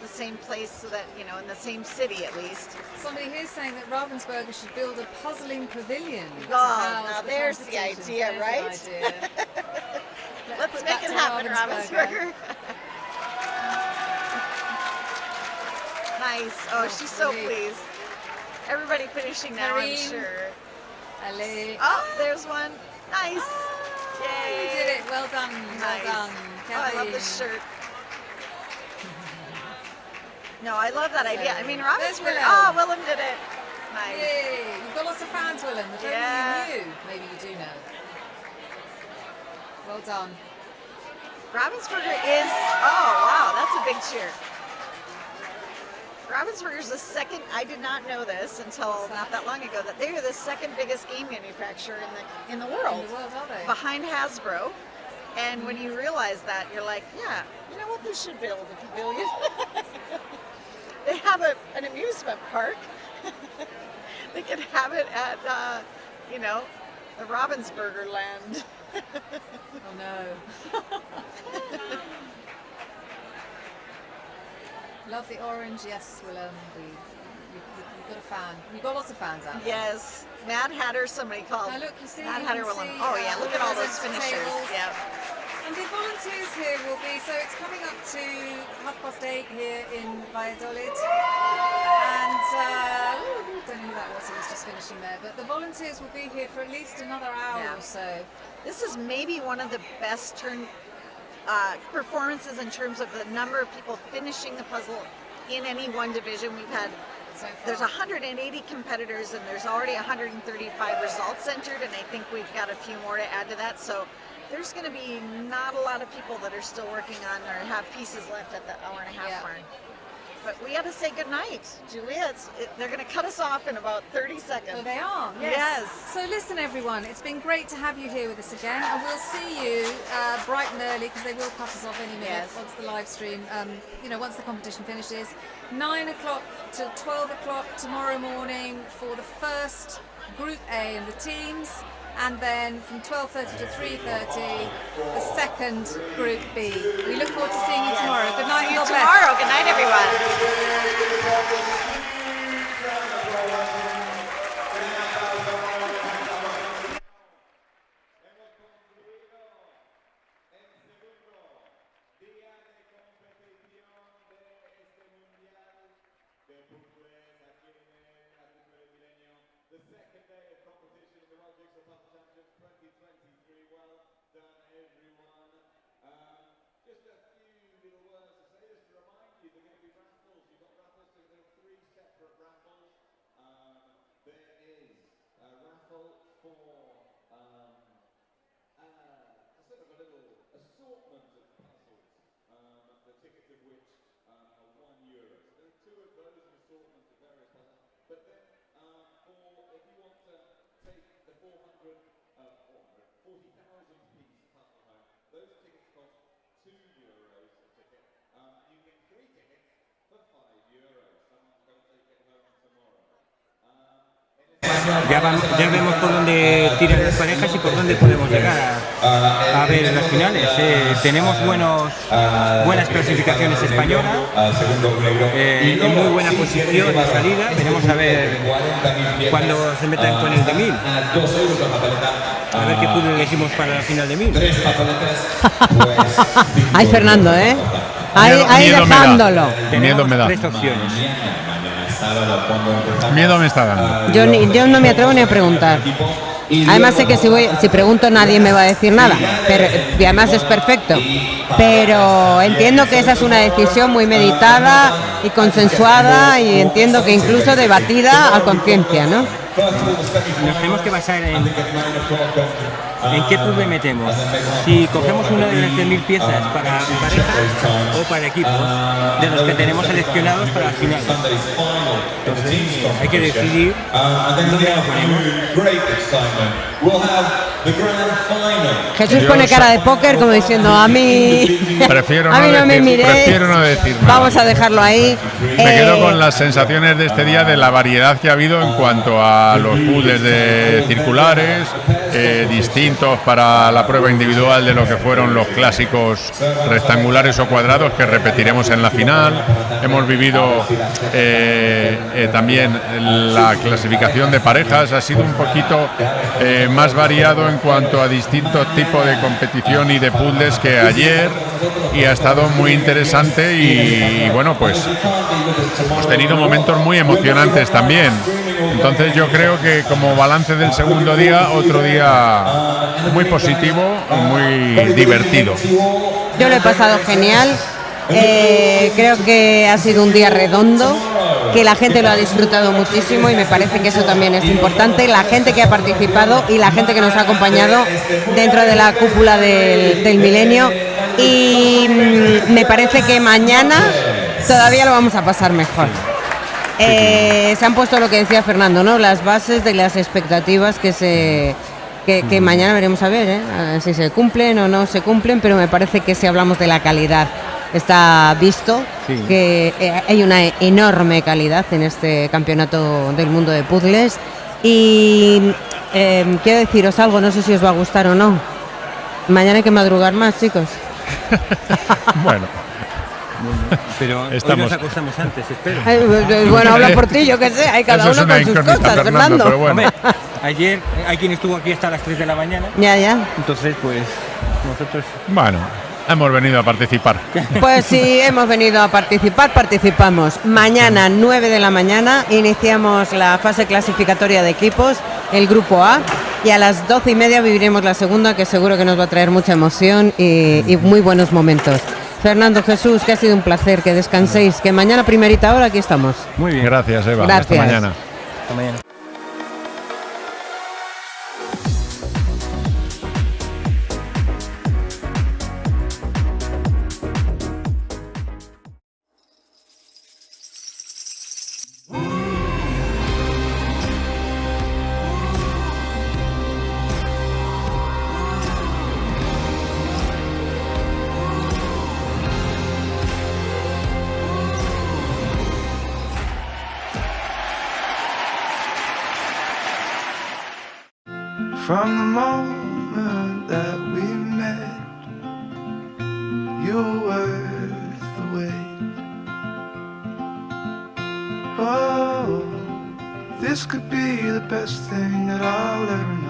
the same place so that, you know, in the same city at least. Somebody here's saying that Ravensburger should build a puzzling pavilion. Oh, now there's the idea, right? Let's make it happen, Ravensburger. Nice. Oh, she's so pleased. Everybody finishing now, I'm sure. Allez. Oh, there's one. Nice. Yay. You did it. Well done. Nice. Well done. Oh, I love this shirt. No, I love that idea. I mean, Ravensburger. Oh, Willem did it. Nice. Yay. You've got lots of fans, Willem. I don't know you knew. Maybe you do know. Well done. Ravensburger is, oh, wow, that's a big cheer. Ravensburger is the second, I did not know this until not that long ago, that they are the second biggest game manufacturer in the world. In the world, are they? Behind Hasbro. And when you realize that, you're like, yeah, you know what, they should build a pavilion. They have an amusement park. They could have it at, you know, the Ravensburger land. Oh no. Love the orange, yes, Willem. You've got a fan. You've got lots of fans out there. Yes. Mad Hatter, somebody called. Now look, you see, Mad Hatter Willem. Oh yeah, look at all those finishers. Tables. Yeah. And the volunteers here will be, so it's coming up to 8:30 here in Valladolid. And, don't know who that was, it was just finishing there, but the volunteers will be here for at least another hour or so. This is maybe one of the best performances in terms of the number of people finishing the puzzle in any one division. We've had, there's 180 competitors and there's already 135 results entered, and I think we've got a few more to add to that. So there's going to be not a lot of people that are still working on or have pieces left at the hour and a half mark. But we got to say goodnight, Julia. They're going to cut us off in about 30 seconds. Oh, they are? Yes. So listen, everyone, it's been great to have you here with us again, and we'll see you bright and early, because they will cut us off any minute once the live stream, once the competition finishes. 9 o'clock to 12 o'clock tomorrow morning for the first Group A in the teams, and then from 12:30 to 3:30 the second Group B. We look forward to seeing you tomorrow. Good night. See you tomorrow. Good night, everyone. Ya vemos por dónde tiran las parejas y por dónde podemos llegar a ver las finales. Tenemos buenas clasificaciones españolas, en muy buena posición de salida. Veremos a ver cuándo se metan con el de 1000. A ver qué puzzle elegimos para la final de 1000. Ay, Fernando, ahí dejándolo. Miedo me da. 3 opciones. Miedo me está dando. Yo no me atrevo ni a preguntar. Además sé que si pregunto nadie me va a decir nada, y además es perfecto. Pero entiendo que esa es una decisión muy meditada y consensuada, y entiendo que incluso debatida a conciencia, ¿no? Nos tenemos que basar en qué puzzle metemos. Si cogemos una de las 10.000 piezas para parejas o para equipos, de los que tenemos seleccionados para la final. Entonces hay que decidir dónde lo ponemos. Jesús pone cara de póker como diciendo, a mí prefiero no decir nada. Vamos a dejarlo ahí. Me quedo con las sensaciones de este día, de la variedad que ha habido en cuanto a los puzzles de circulares, distintos para la prueba individual de lo que fueron los clásicos rectangulares o cuadrados que repetiremos en la final. Hemos vivido también la clasificación de parejas, ha sido un poquito más variado en cuanto a distintos tipos de competición y de puzzles que ayer, y ha estado muy interesante, y bueno, pues hemos tenido momentos muy emocionantes también. Entonces yo creo que como balance del segundo día, otro día muy positivo, muy divertido. Yo lo he pasado genial. Creo que ha sido un día redondo, que la gente lo ha disfrutado muchísimo, y me parece que eso también es importante. La gente que ha participado y la gente que nos ha acompañado dentro de la cúpula del milenio, y me parece que mañana todavía lo vamos a pasar mejor. Se han puesto, lo que decía Fernando, ¿no?, las bases de las expectativas que mañana veremos a ver, si se cumplen o no se cumplen, pero me parece que si hablamos de la calidad, está visto que hay una enorme calidad en este campeonato del mundo de puzzles, y quiero deciros algo, no sé si os va a gustar o no. Mañana hay que madrugar más, chicos. Bueno, pero hoy nos acostamos antes, espero. Bueno, habla por ti, yo que sé, hay cada uno con sus cosas, Fernando. Pero bueno. Hombre, ayer hay quien estuvo aquí hasta las 3 de la mañana. Ya. Entonces, pues, nosotros... Bueno, Hemos venido a participar. Pues sí, hemos venido a participar, participamos. Mañana, 9 de la mañana, iniciamos la fase clasificatoria de equipos, el grupo A, y a las 12:30 viviremos la segunda, que seguro que nos va a traer mucha emoción y muy buenos momentos. Fernando, Jesús, que ha sido un placer, que descanséis, que mañana primerita hora aquí estamos. Muy bien. Gracias, Eva. Gracias. Hasta mañana. Hasta mañana. From the moment that we met, you were worth the wait. Oh, this could be the best thing that I'll ever know.